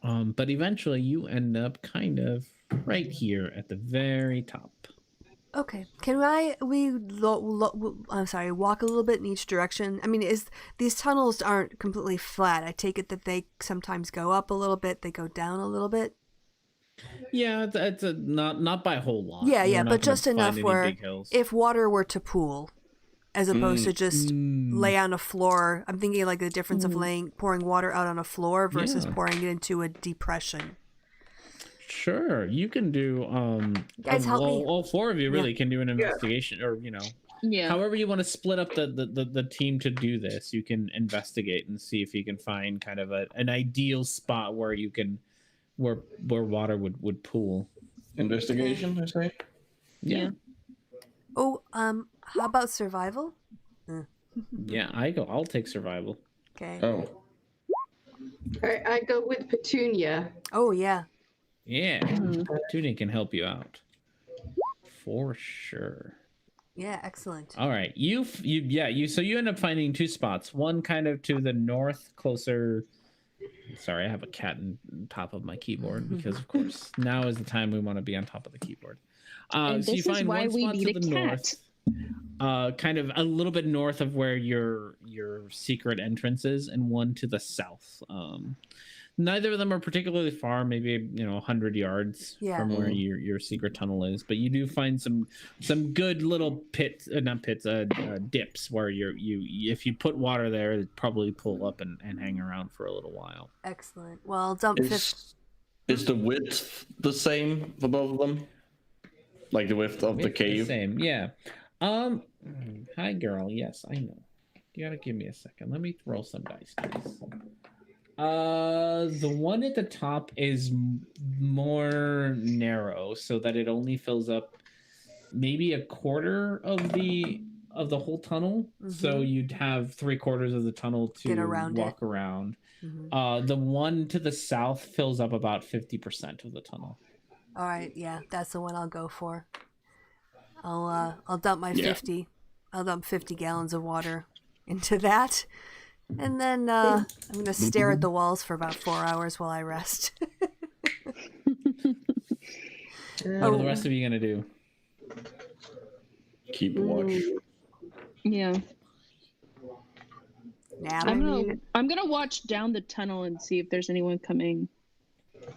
But eventually, you end up kind of right here at the very top. Okay. Can I'm sorry, walk a little bit in each direction? I mean, these tunnels aren't completely flat. I take it that they sometimes go up a little bit, they go down a little bit. Yeah, it's not by a whole lot. Yeah, You're not but gonna just find enough any where big hills. if water were to pool, as opposed to just lay on a floor. I'm thinking like the difference of pouring water out on a floor versus Yeah. pouring it into a depression. Sure, you can do. Guys, help me. All 4 of you really can do an investigation, or Yeah. however you want to split up the team to do this. You can investigate and see if you can find kind of an ideal spot where you can where water would pool. Investigation, I say. Yeah, Oh, how about survival? yeah. I'll take survival. Okay. Oh. All right, I go with Petunia. Oh yeah. Yeah, Tuna can help you out for sure. Yeah, excellent. All right, so you end up finding 2 spots. One kind of to the north, closer. Sorry, I have a cat on top of my keyboard because, of course, now is the time we want to be on top of the keyboard. And So you this is find why one we spot need to a the cat. north, kind of a little bit north of where your secret entrance is, and one to the south. Neither of them are particularly far, maybe 100 yards Yeah. from where your secret tunnel is. But you do find some good little pits, not pits, dips where if you put water there, it'd probably pull up and hang around for a little while. Excellent. Well, I'll dump 50. Is the width the same for both of them? Like the width of the It's cave? same, yeah. Hi, girl. Yes, I know. You gotta give me a second. Let me roll some dice, please. The one at the top is more narrow, so that it only fills up maybe a quarter of the whole tunnel. So you'd have 3/4 of the tunnel to Get around walk around. Mhm. The one to the south fills up about 50% of the tunnel. All right, yeah, that's the one I'll go for. I'll dump my Yeah. 50. I'll dump 50 gallons of water into that. And then I'm going to stare at the walls for about 4 hours while I rest. What are the rest of you gonna do? Keep watch. Yeah. Nap. I'm gonna watch down the tunnel and see if there's anyone coming.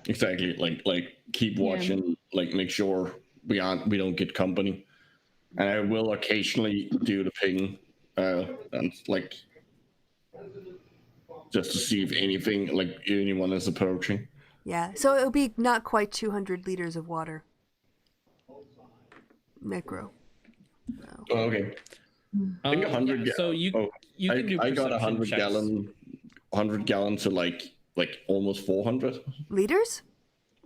Exactly. Like keep watching. Like make sure we don't get company. And I will occasionally do the ping, and like just to see if anyone is approaching. Yeah, so it'll be not quite 200 liters of water. Micro. No. Oh, okay. I think 100. Yeah, so you can do I got perception 100 gallon to like almost 400. Liters?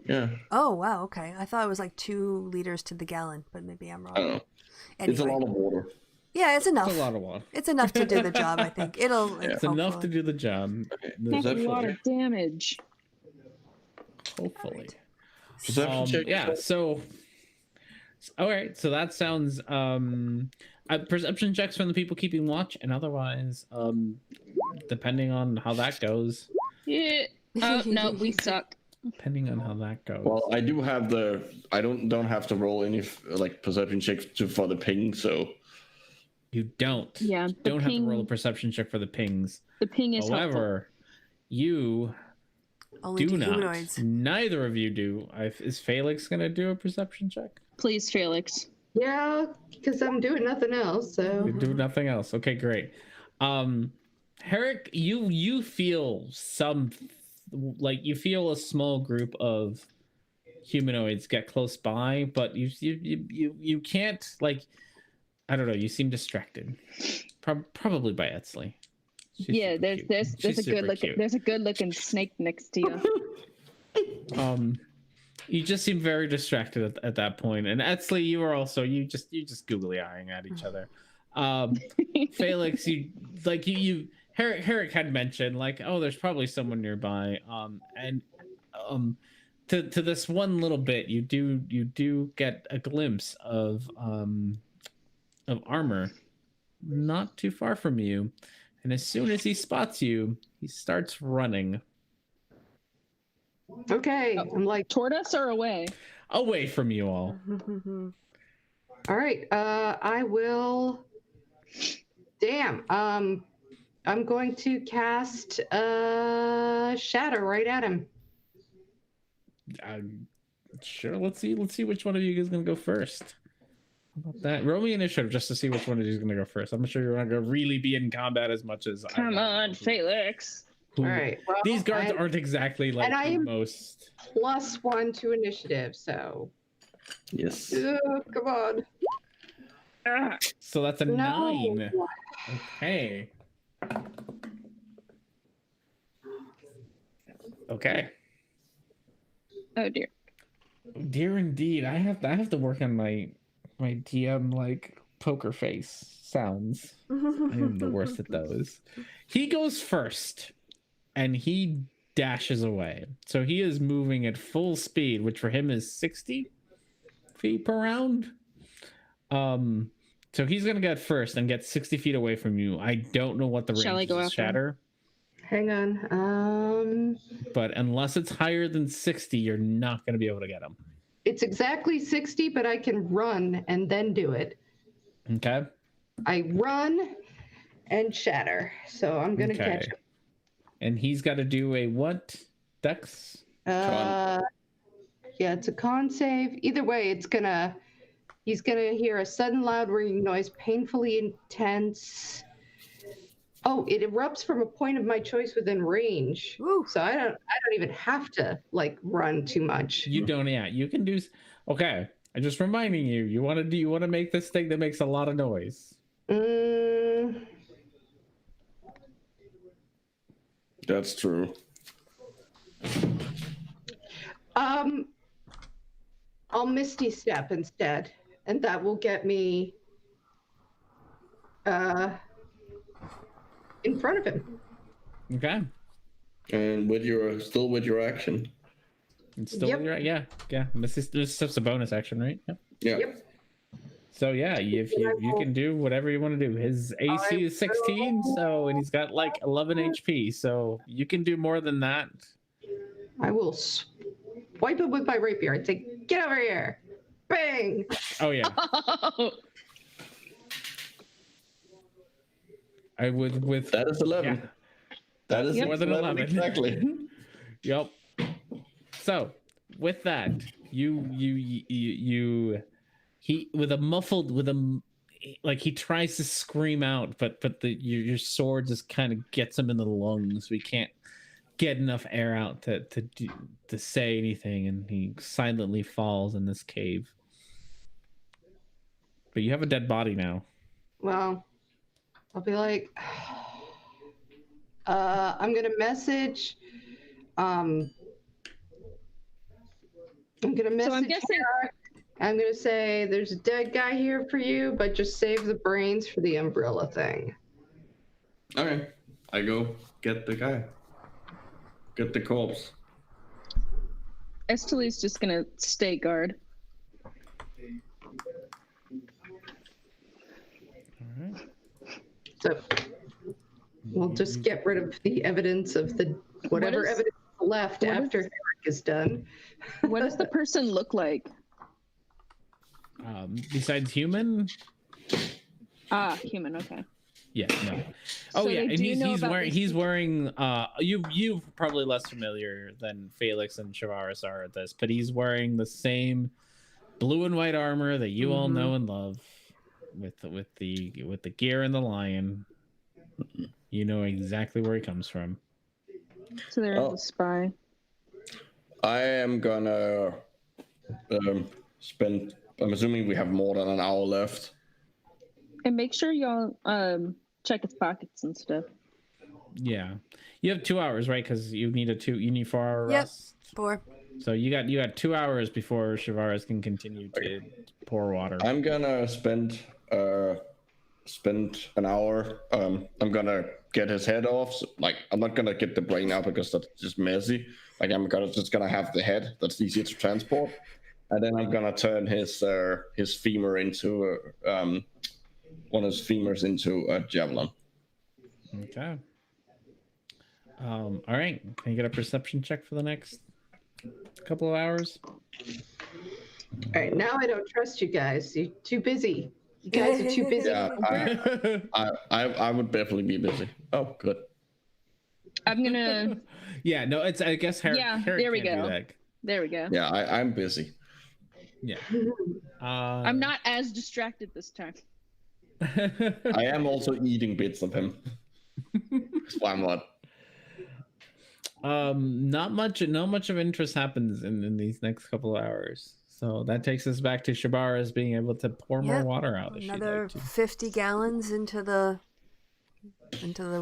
Yeah. Oh, wow, okay. I thought it was like 2 liters to the gallon, but maybe I'm wrong. I don't know. Anyway. It's a lot of water. Yeah, it's enough. It's a lot of water. It's enough to do the job, I think. It's enough to do the job. That's a lot of damage. Hopefully. Perception check. Yeah, so all right, so that sounds perception checks from the people keeping watch, and otherwise depending on how that goes. Yeah. Oh no, we suck. Depending on how that goes. Well, I do have I don't have to roll any like perception checks for the ping, so you don't. Yeah, You the don't have to roll a ping- perception check for the pings. The ping is helpful. However, you Only do to not. humanoids. Neither of you do. Is Felix gonna do a perception check? Please, Felix. Yeah, because I'm doing nothing else. So You do nothing else. Okay, great. Herrick, you feel you feel a small group of humanoids get close by, but you can't, like, I don't know, you seem distracted. Probably by Etzley. Yeah, there's a good looking snake next to you. You just seem very distracted at that point, and Etzley, you are also you just googly eyeing at each other. Felix, Herrick had mentioned, like, oh, there's probably someone nearby, and to this one little bit, you do get a glimpse of armor not too far from you, and as soon as he spots you, he starts running. okay, I'm like, Toward us or away? Away from you all. all right, I will. Damn. I'm going to cast Shatter right at him. Sure. Let's see which one of you is gonna go first. How about that? Roll me initiative just to see which one of you is gonna go first. I'm not sure you're not gonna really be in combat as much as. Come on, Felix. All right. Well, These guards aren't exactly like the most. +1 to initiative, so. Yes. Oh, come on. So that's a No. 9. Okay. Okay. Oh dear. Dear indeed. I have to work on my DM like poker face sounds. I am the worst at those. He goes first and he dashes away. So he is moving at full speed, which for him is 60 feet per round. So he's gonna get first and get 60 feet away from you. I don't know what the Shall I range go is, after? Shatter. Hang on. But unless it's higher than 60, you're not gonna be able to get him. It's exactly 60, but I can run and then do it. Okay. I run and shatter, so I'm gonna catch him. And he's got to do a what? Dex? Yeah, it's a con save. Either way, he's gonna hear a sudden loud ringing noise, painfully intense. Oh, it erupts from a point of my choice within range. Ooh. So I don't even have to like run too much. You don't. Yeah, you can do. Okay, I'm just reminding you. You want to make this thing that makes a lot of noise. That's true. I'll Misty Step instead, and that will get me in front of him. Okay. And with your action. And still, Yep. yeah. This is just a bonus action, right? Yep. Yeah. Yep. So yeah, if you can do whatever you want to do. His AC is 16, so and he's got like 11 HP, so you can do more than that. I will swipe him with my rapier and say, "Get over here!" Bang! Oh yeah. I would with That is 11. Yeah. That is More than 11. exactly. Yep. So with that, he with he tries to scream out, but your sword just kind of gets him in the lungs. We can't get enough air out to say anything, and he silently falls in this cave. But you have a dead body now. Well, I'll be like, I'm gonna message. I'm gonna message. So I'm guessing. I'm gonna say there's a dead guy here for you, but just save the brains for the umbrella thing. Okay. I go get the guy. Get the corpse. Esteli's just gonna stay guard. All right. So we'll just get rid of the evidence of the whatever evidence left after Eric is done. What does the person look like? Besides human, Human. Okay. Yeah, no. Oh So yeah, they and do know he's about wearing these he's wearing you're probably less familiar than Felix and Shavaris are at this, but he's wearing the same blue and white armor that you all know and love, with the gear and the lion. You know exactly where he comes from. So there's Oh. a spy. I am gonna spend. I'm assuming we have more than an hour left. And make sure y'all check his pockets and stuff. Yeah, you have 2 hours, right? Because you need 4-hour Yep. rest. 4. So you got 2 hours before Shavaris can continue to pour water. I'm gonna spend an hour. I'm gonna get his head off. So, like, I'm not gonna get the brain out because that's just messy. Like, I'm just gonna have the head. That's easier to transport. And then I'm gonna turn his femur into one of his femurs into a javelin. Okay. All right. Can you get a perception check for the next couple of hours? All right, now I don't trust you guys. You're too busy. You guys are too busy. Yeah, I would definitely be busy. Oh, good. I'm gonna. Yeah, no, it's, I guess Herrick, Yeah, Herrick there we can't do go. that. There we go. Yeah, I'm busy. Yeah. I'm not as distracted this time. I am also eating bits of him. Why I'm not. Not much of interest happens in these next couple of hours. So that takes us back to Shabara's being able to pour more Yep. water out. If Another she'd like to. 50 gallons into the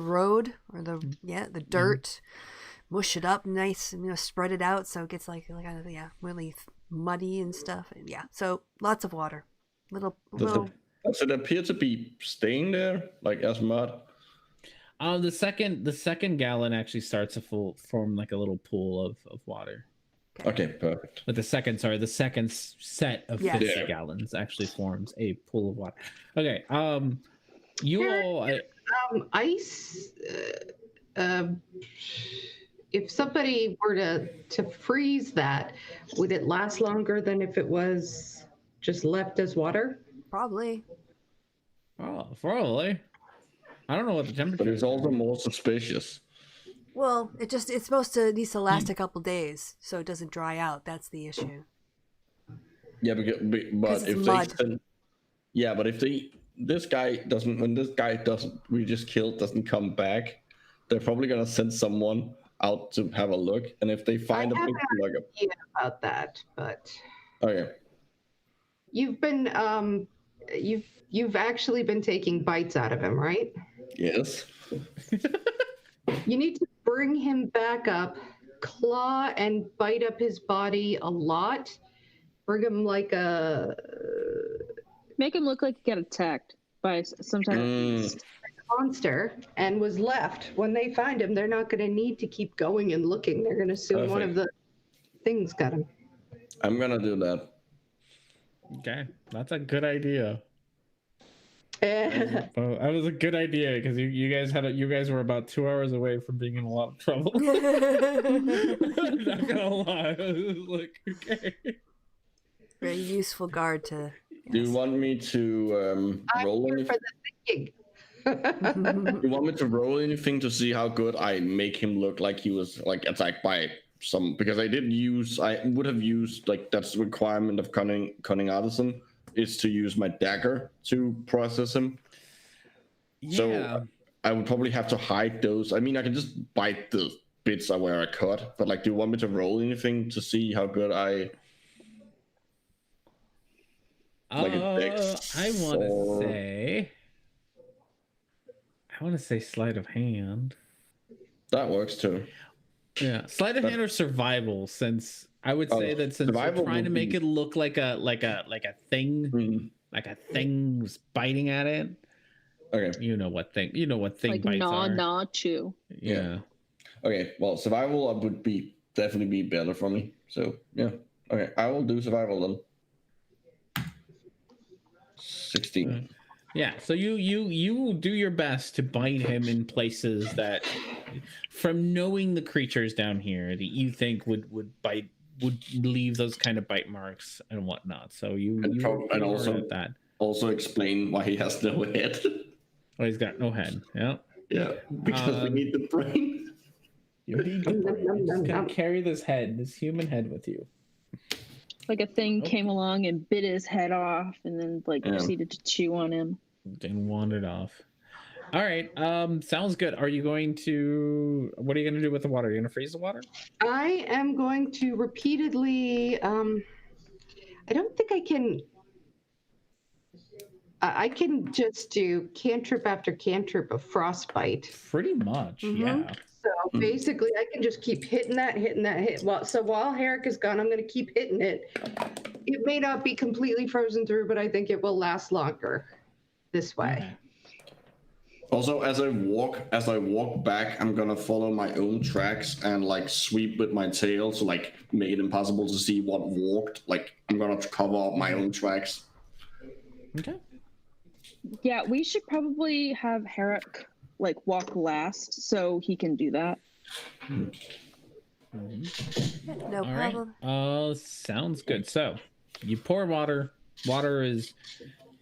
road, or the dirt. Mush it up nice and spread it out so it gets like kind of really muddy and stuff. And so lots of water. Does it appear to be staying there like as mud? The second gallon actually starts to form like a little pool of water. Okay, perfect. But the second set of 50 Yeah. gallons actually forms a pool of water. Okay. You all. Ice. If somebody were to freeze that, would it last longer than if it was just left as water? Probably. Oh, probably. I don't know what the temperature But it's is. also more suspicious. Well, it's supposed to needs to last a couple days so it doesn't dry out. That's the issue. Yeah, but it's if mud. but if this guy we just killed doesn't come back, they're probably gonna send someone out to have a look, and if they find I have like an idea about that, but okay, you've been you've actually been taking bites out of him, right? yes, You need to bring him back up, claw and bite up his body a lot. Bring him like a Make him look like he got attacked by some type of monster and was left. When they find him, they're not going to need to keep going and looking. They're going to assume one of the things got him. I'm gonna do that. Okay, that's a good idea. Eh, Well, that was a good idea because you guys were about 2 hours away from being in a lot of trouble. I'm not gonna lie. It was like, okay. Very useful guard to. Do you want me to roll here anything? for the thinking. Do you want me to roll anything to see how good I make him look like he was like attacked by some? Because I would have used like that's the requirement of cunning artisan is to use my dagger to process him. Yeah. So I would probably have to hide those. I mean, I can just bite the bits where I cut, but like, do you want me to roll anything to see how good I? Like a dex I want or- to say sleight of hand. That works too. Yeah, sleight of hand or survival. Since I would say that since we're survival trying to would make be- it look like a thing, Mhm. like a thing was biting at it. Okay. You know what thing like bites gnaw, are. gnaw, chew. Yeah. Okay. Well, survival would definitely be better for me. So yeah. Okay, I will do survival then. 16. Yeah, so you do your best to bite him in places that, from knowing the creatures down here, that you think would leave those kind of bite marks and whatnot. So you And work also at that. Also explain why he has no head. Oh, he's got no head. Yeah. Yeah, because we need the brain. You need the brain. You're just gonna carry this head, this human head with you. Like a thing came along and bit his head off, and then proceeded to chew on him. Then wandered off. All right. Sounds good. Are you going to? What are you going to do with the water? Are you going to freeze the water? I am going to repeatedly. I don't think I can. I can just do cantrip after cantrip of frostbite. Pretty much, yeah. So basically, I can just keep hitting that. Well, so while Herrick is gone, I'm going to keep hitting it. It may not be completely frozen through, but I think it will last longer this way. Okay. Also, as I walk back, I'm gonna follow my own tracks and like sweep with my tail to like make it impossible to see what walked. Like I'm gonna cover up my own tracks. Okay. Yeah, we should probably have Herrick like walk last so he can do that. No All right. problem. Sounds good. So you pour water. Water is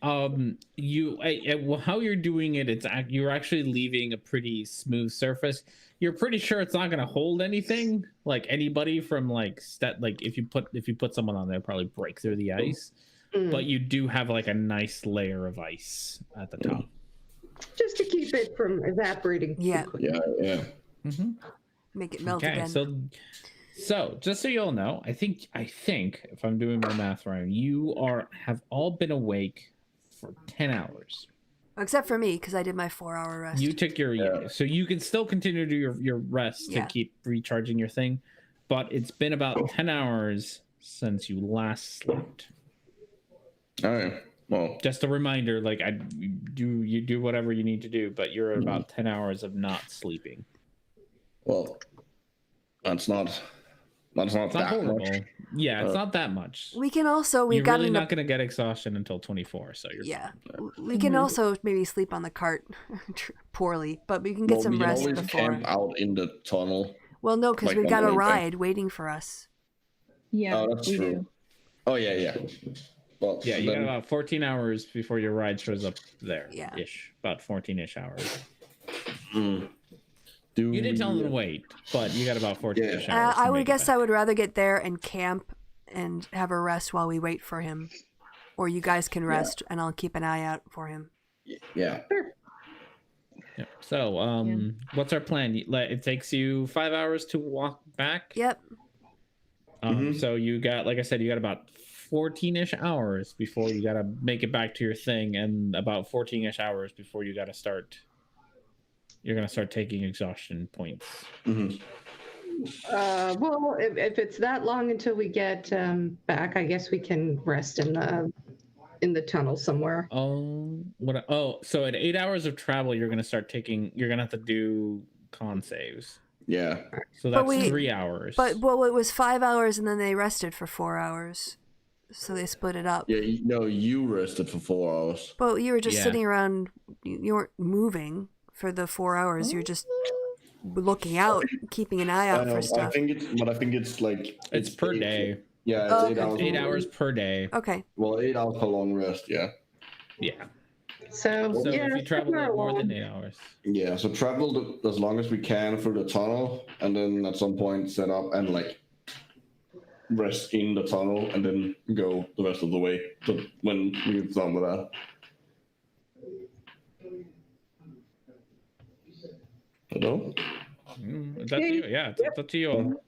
how you're doing it, you're actually leaving a pretty smooth surface. You're pretty sure it's not going to hold anything, like anybody from like if you put someone on there, probably break through the ice. But you do have like a nice layer of ice at the top, just to keep it from evaporating. Yeah. Yeah. Make it melt Okay, again. so just so you all know, I think if I'm doing my math right, you have all been awake for 10 hours. Except for me, because I did my 4-hour rest. You took so you can still continue to do your rest to keep recharging your thing, but it's been about 10 hours since you last slept. All right. Well, just a reminder, like you do whatever you need to do, but you're at about 10 hours of not sleeping. Well, that's not that horrible. much. Yeah, it's not that much. We can also you're really not going to get exhaustion until 24, so you're fine. We can also maybe sleep on the cart poorly, but we can get some rest always before. camp out in the tunnel. Well, no, because we've got a ride waiting for us. Yeah, that's true. Do. Oh yeah. Well, yeah, you got about 14 hours before your ride shows up there. Yeah, ish, about 14-ish hours. You didn't tell them to wait, but you got about 14-ish hours. I would guess I would rather get there and camp and have a rest while we wait for him, or you guys can rest and I'll keep an eye out for him. Yeah. Yeah. So, what's our plan? It takes you 5 hours to walk back. Yep. So you got, like I said, you got about 14-ish hours before you got to make it back to your thing, and about 14-ish hours before you got to start. You're gonna start taking exhaustion points. Well, if it's that long until we get back, I guess we can rest in the tunnel somewhere. So at 8 hours of travel, you're gonna have to do con saves. Yeah. So that's 3 hours. But it was 5 hours, and then they rested for 4 hours, so they split it up. Yeah. You rested for 4 hours. But you were just sitting around. You weren't moving for the 4 hours. You're just looking out, keeping an eye out for stuff. I think it's like it's per day. Yeah, it's 8 hours. 8 hours per day. Okay. Well, 8 hours per long rest. Yeah. Yeah. So if you travel more than 8 hours. Yeah. So travel as long as we can through the tunnel, and then at some point set up and like rest in the tunnel, and then go the rest of the way. So when we're done with that. Hello? It's up to you. Yeah, it's up to you all.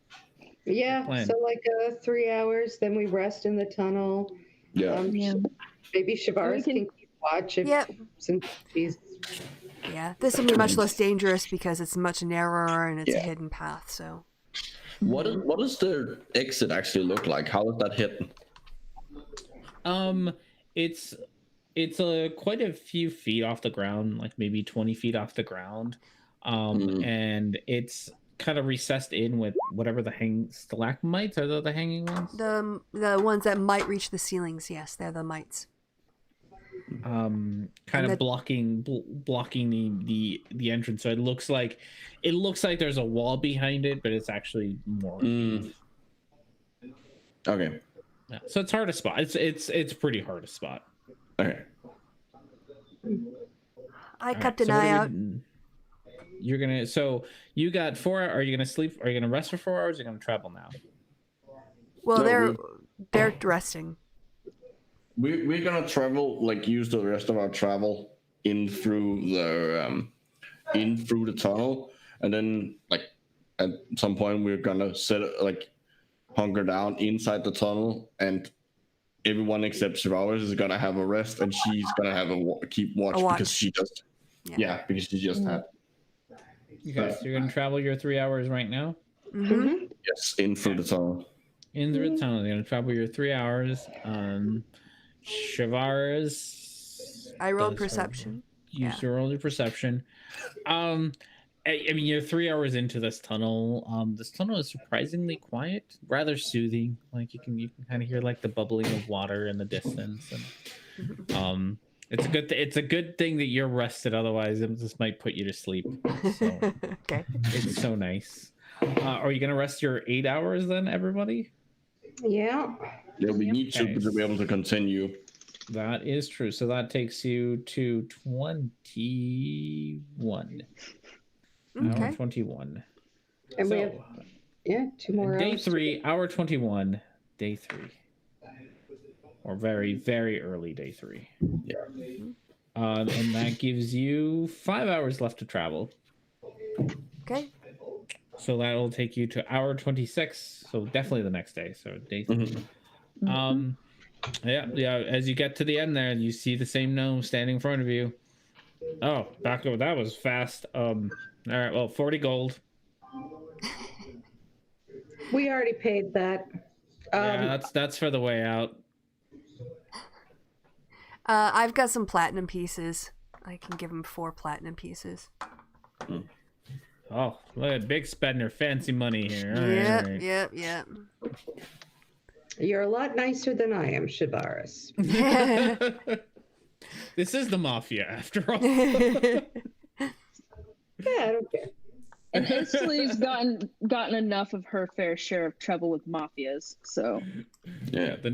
Yeah, Plan. so like 3 hours, then we rest in the tunnel. Yeah. Maybe Shavaris can keep watch since he's... Yeah, this will be much less dangerous because it's much narrower and it's a hidden path, so... What does the exit actually look like? How is that hidden? It's quite a few feet off the ground, like maybe 20 feet off the ground. And it's kind of recessed in with whatever the stalagmites are. The hanging ones, the ones that might reach the ceilings. Yes, they're the mites. Kind of blocking the entrance. So it looks like there's a wall behind it, but it's actually more. Okay. Yeah, so it's hard to spot. It's pretty hard to spot. Okay. I All kept right, an so what eye are out. You're gonna. So you got 4. Are you gonna sleep? Are you gonna rest for 4 hours? Or are you gonna travel now? Well, No, they're resting. we're gonna travel, like use the rest of our travel in through the tunnel, and then like at some point we're gonna hunker down inside the tunnel, and everyone except Shivaris is gonna have a rest, and she's gonna have keep watch, A watch. because she just because she just had Okay, so you're gonna travel your 3 hours right now. Mm-hmm. yes in through the tunnel. In the tunnel, you're gonna travel your 3 hours. Shivaris. I rolled does her- perception. Use your roll your perception. I mean, you're 3 hours into this tunnel. This tunnel is surprisingly quiet, rather soothing. Like you can kind of hear like the bubbling of water in the distance, and it's a good thing that you're rested. Otherwise, this might put you to sleep. So Okay. it's so nice. Are you gonna rest your 8 hours then, everybody? Yeah. Yeah, we need to Okay. be able to continue. That is true. So that takes you to 21. Okay. Hour 21. And we So, have 2 more day hours. 3, hour 21, day 3. Or very, very early day 3. Yeah. And that gives you 5 hours left to travel. Okay. So that'll take you to hour 26. So definitely the next day. So day 3. Yeah. As you get to the end there, you see the same gnome standing in front of you. Oh, back over. That was fast. All right. Well, 40 gold. We already paid that. Yeah, that's for the way out. I've got some platinum pieces. I can give him 4 platinum pieces. Oh, look at big spender, fancy money here. All Yep, right. yep. You're a lot nicer than I am, Shivaris. This is the mafia, after all. Yeah, I don't care. And Isley's gotten enough of her fair share of trouble with mafias, so Yeah. The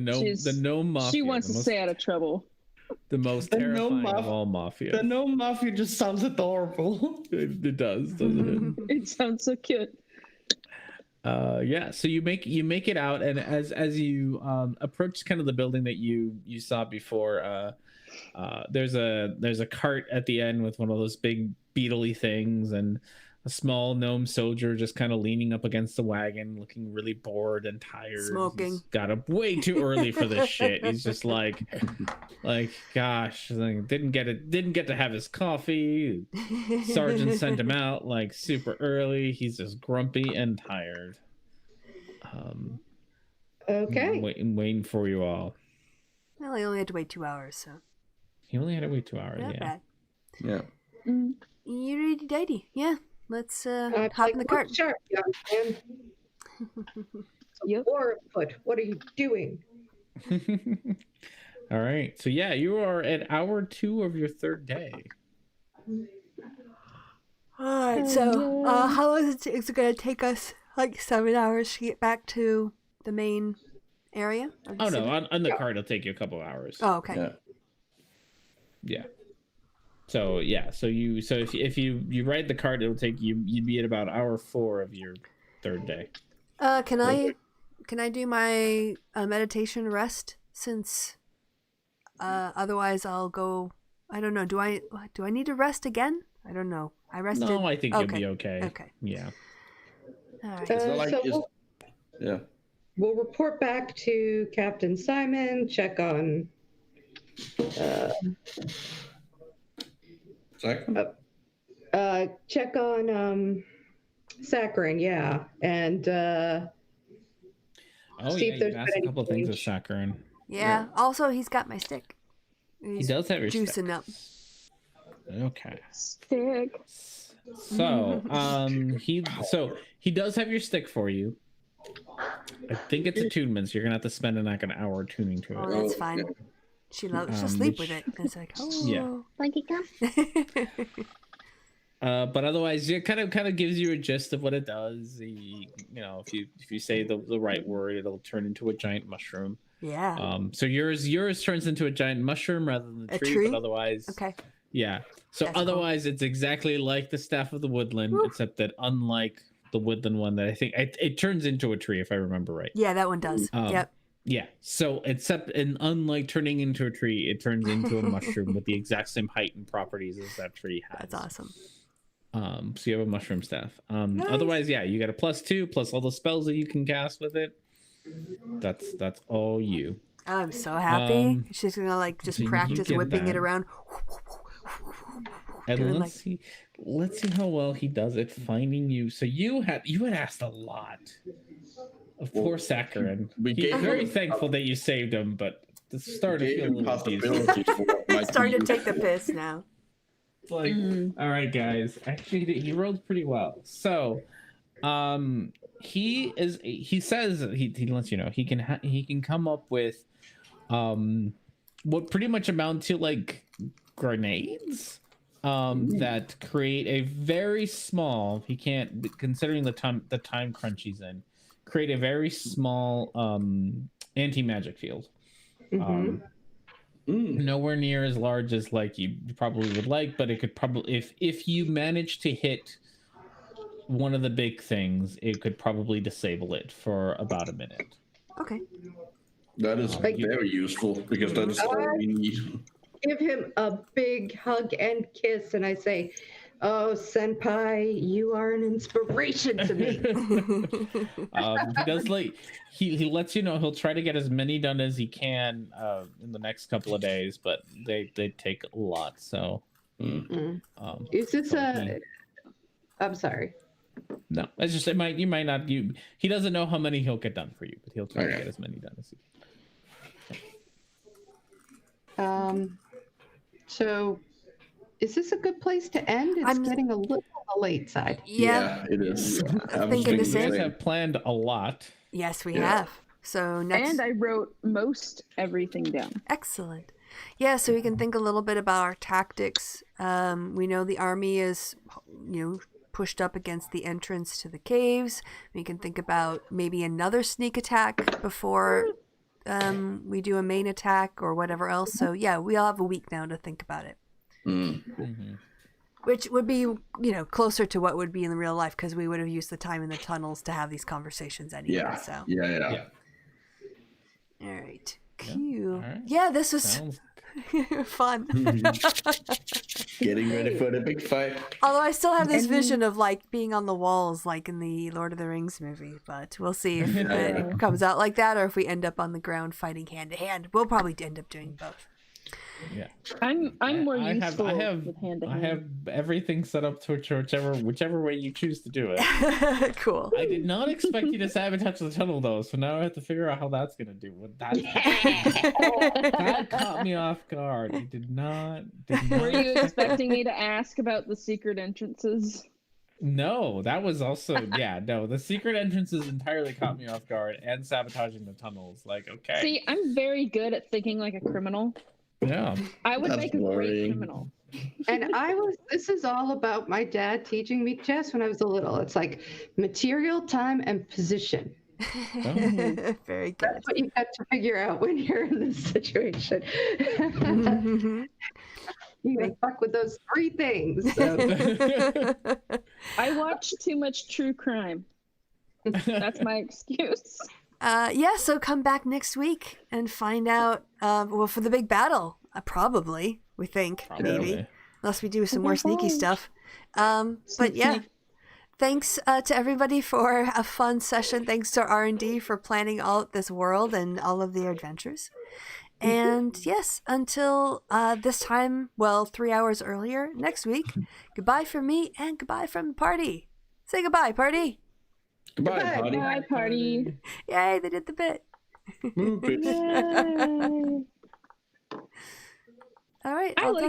gnome mafia. she wants to stay out of trouble. The most The gnome terrifying of all mafia. The gnome mafia just sounds adorable. It does, doesn't it? It sounds so cute. Yeah, so you make it out, and as you approach kind of the building that you saw before, there's a cart at the end with one of those big beetle-y things, and a small gnome soldier just kind of leaning up against the wagon, looking really bored and tired. Smoking. He's got up way too early for this shit. He's just like gosh, like, didn't get to have his coffee. Sergeant sent him out like super early. He's just grumpy and tired. Okay. Waiting for you all. Well, I only had to wait 2 hours, so He only had to wait 2 hours. not Yeah. bad. Yeah. You ready, Daddy? Yeah. Let's hop Like, in the cart. look sharp, young man. Yep. War afoot. What are you doing? All right. So yeah, you are at hour 2 of your 3rd day. All right. So, how long is it going to take us? Like 7 hours to get back to the main area? of the Oh no, city? on the cart it'll take you a couple hours. Oh, okay. Yeah. Yeah. So yeah, so if you ride the cart, it'll take you'd be at about hour 4 of your 3rd day. Can I do my meditation rest, since otherwise I'll go. I don't know. Do I need to rest again? I don't know. I rested. No, I think you'll be okay. Okay. Yeah. All right. It's not like So just, yeah. we'll report back to Captain Simon, check on Second? Sakerin, yeah. And Oh See yeah, if there's you asked been a couple things with change. Sakerin. Yeah. Also, he's got my stick. He does have your juicing stick. up. Okay. Stick. So, he does have your stick for you. I think it's attunement, so you're gonna have to spend like an hour tuning to Oh, it. that's fine. She'll sleep with it. It's like, oh. Yeah. Blanky come. But otherwise, it kind of gives you a gist of what it does. If you say the right word, it'll turn into a giant mushroom. Yeah. So yours turns into a giant mushroom rather than a tree. tree? But otherwise, Okay. Yeah. So That's cool. otherwise, it's exactly like the Staff of the Woodland, Woo. except that unlike the Woodland one, that I think it turns into a tree, if I remember right. Yeah, that one does. Yep. Yeah. So unlike turning into a tree, it turns into a mushroom with the exact same height and properties as that tree has. That's awesome. So you have a mushroom staff. Nice. Otherwise, yeah, you get a +2 plus all the spells that you can cast with it. That's all you. I'm so happy. She's gonna like just so you practice get whipping that. it around. And Doing, let's see how well he does at finding you. So you had asked a lot of poor Sakerin. He's very thankful that you saved him, but it's starting to feel a little abused. Starting to take the piss now. It's like, all right, guys. Actually, he rolled pretty well. So, he says he lets you know he can come up with, what pretty much amount to like grenades, that create a very small. He can't, considering the time crunch he's in, create a very small anti-magic field. Nowhere near as large as like you probably would like, but it could probably, if you manage to hit one of the big things, it could probably disable it for about a minute. Okay. That is very useful, because that is all we need. Give him a big hug and kiss, and I say, "Oh, Senpai, you are an inspiration to me." He does like he lets you know he'll try to get as many done as he can in the next couple of days, but they take a lot. So, Is this I'm sorry. No, it's just you might not. He doesn't know how many he'll get done for you, but he'll try to get as many done as he can. So, is this a good place to end? It's getting a little on the late side. Yeah, it is. I'm thinking the same. You guys have planned a lot. Yes, we have. So next, and I wrote most everything down. Excellent. Yeah, so we can think a little bit about our tactics. We know the army is, pushed up against the entrance to the caves. We can think about maybe another sneak attack before we do a main attack or whatever else. So yeah, we all have a week now to think about it. Which would be, closer to what would be in the real life, because we would have used the time in the tunnels to have these conversations anyway. Yeah. So. Yeah. All right. Cute. All right. Yeah, this was fun. Getting ready for the big fight. Although I still have this vision of like being on the walls like in the Lord of the Rings movie, but we'll see if it comes out like that or if we end up on the ground fighting hand to hand. We'll probably end up doing both. Yeah, I'm more useful with hand to hand. I have everything set up to whichever way you choose to do it. Cool. I did not expect you to sabotage the tunnel though, so now I have to figure out how that's gonna do. That caught me off guard. I did not. Were you expecting me to ask about the secret entrances? No, that was also the secret entrances entirely caught me off guard, and sabotaging the tunnels. Like, okay. See, I'm very good at thinking like a criminal. Yeah. I would make a great criminal. And this is all about my dad teaching me chess when I was little. It's like material, time, and position. Very good. That's what you have to figure out when you're in this situation. You gotta fuck with those three things. So. I watch too much true crime. That's my excuse. So come back next week and find out, for the big battle, probably, we think, maybe, unless we do some more sneaky stuff. But yeah, thanks to everybody for a fun session. Thanks to R&D for planning all this world and all of the adventures. And yes, until this time, 3 hours earlier next week, goodbye from me and goodbye from the party. Say goodbye, party. Goodbye, party. Bye, party. Yay, they did the bit. Move it. All right. I like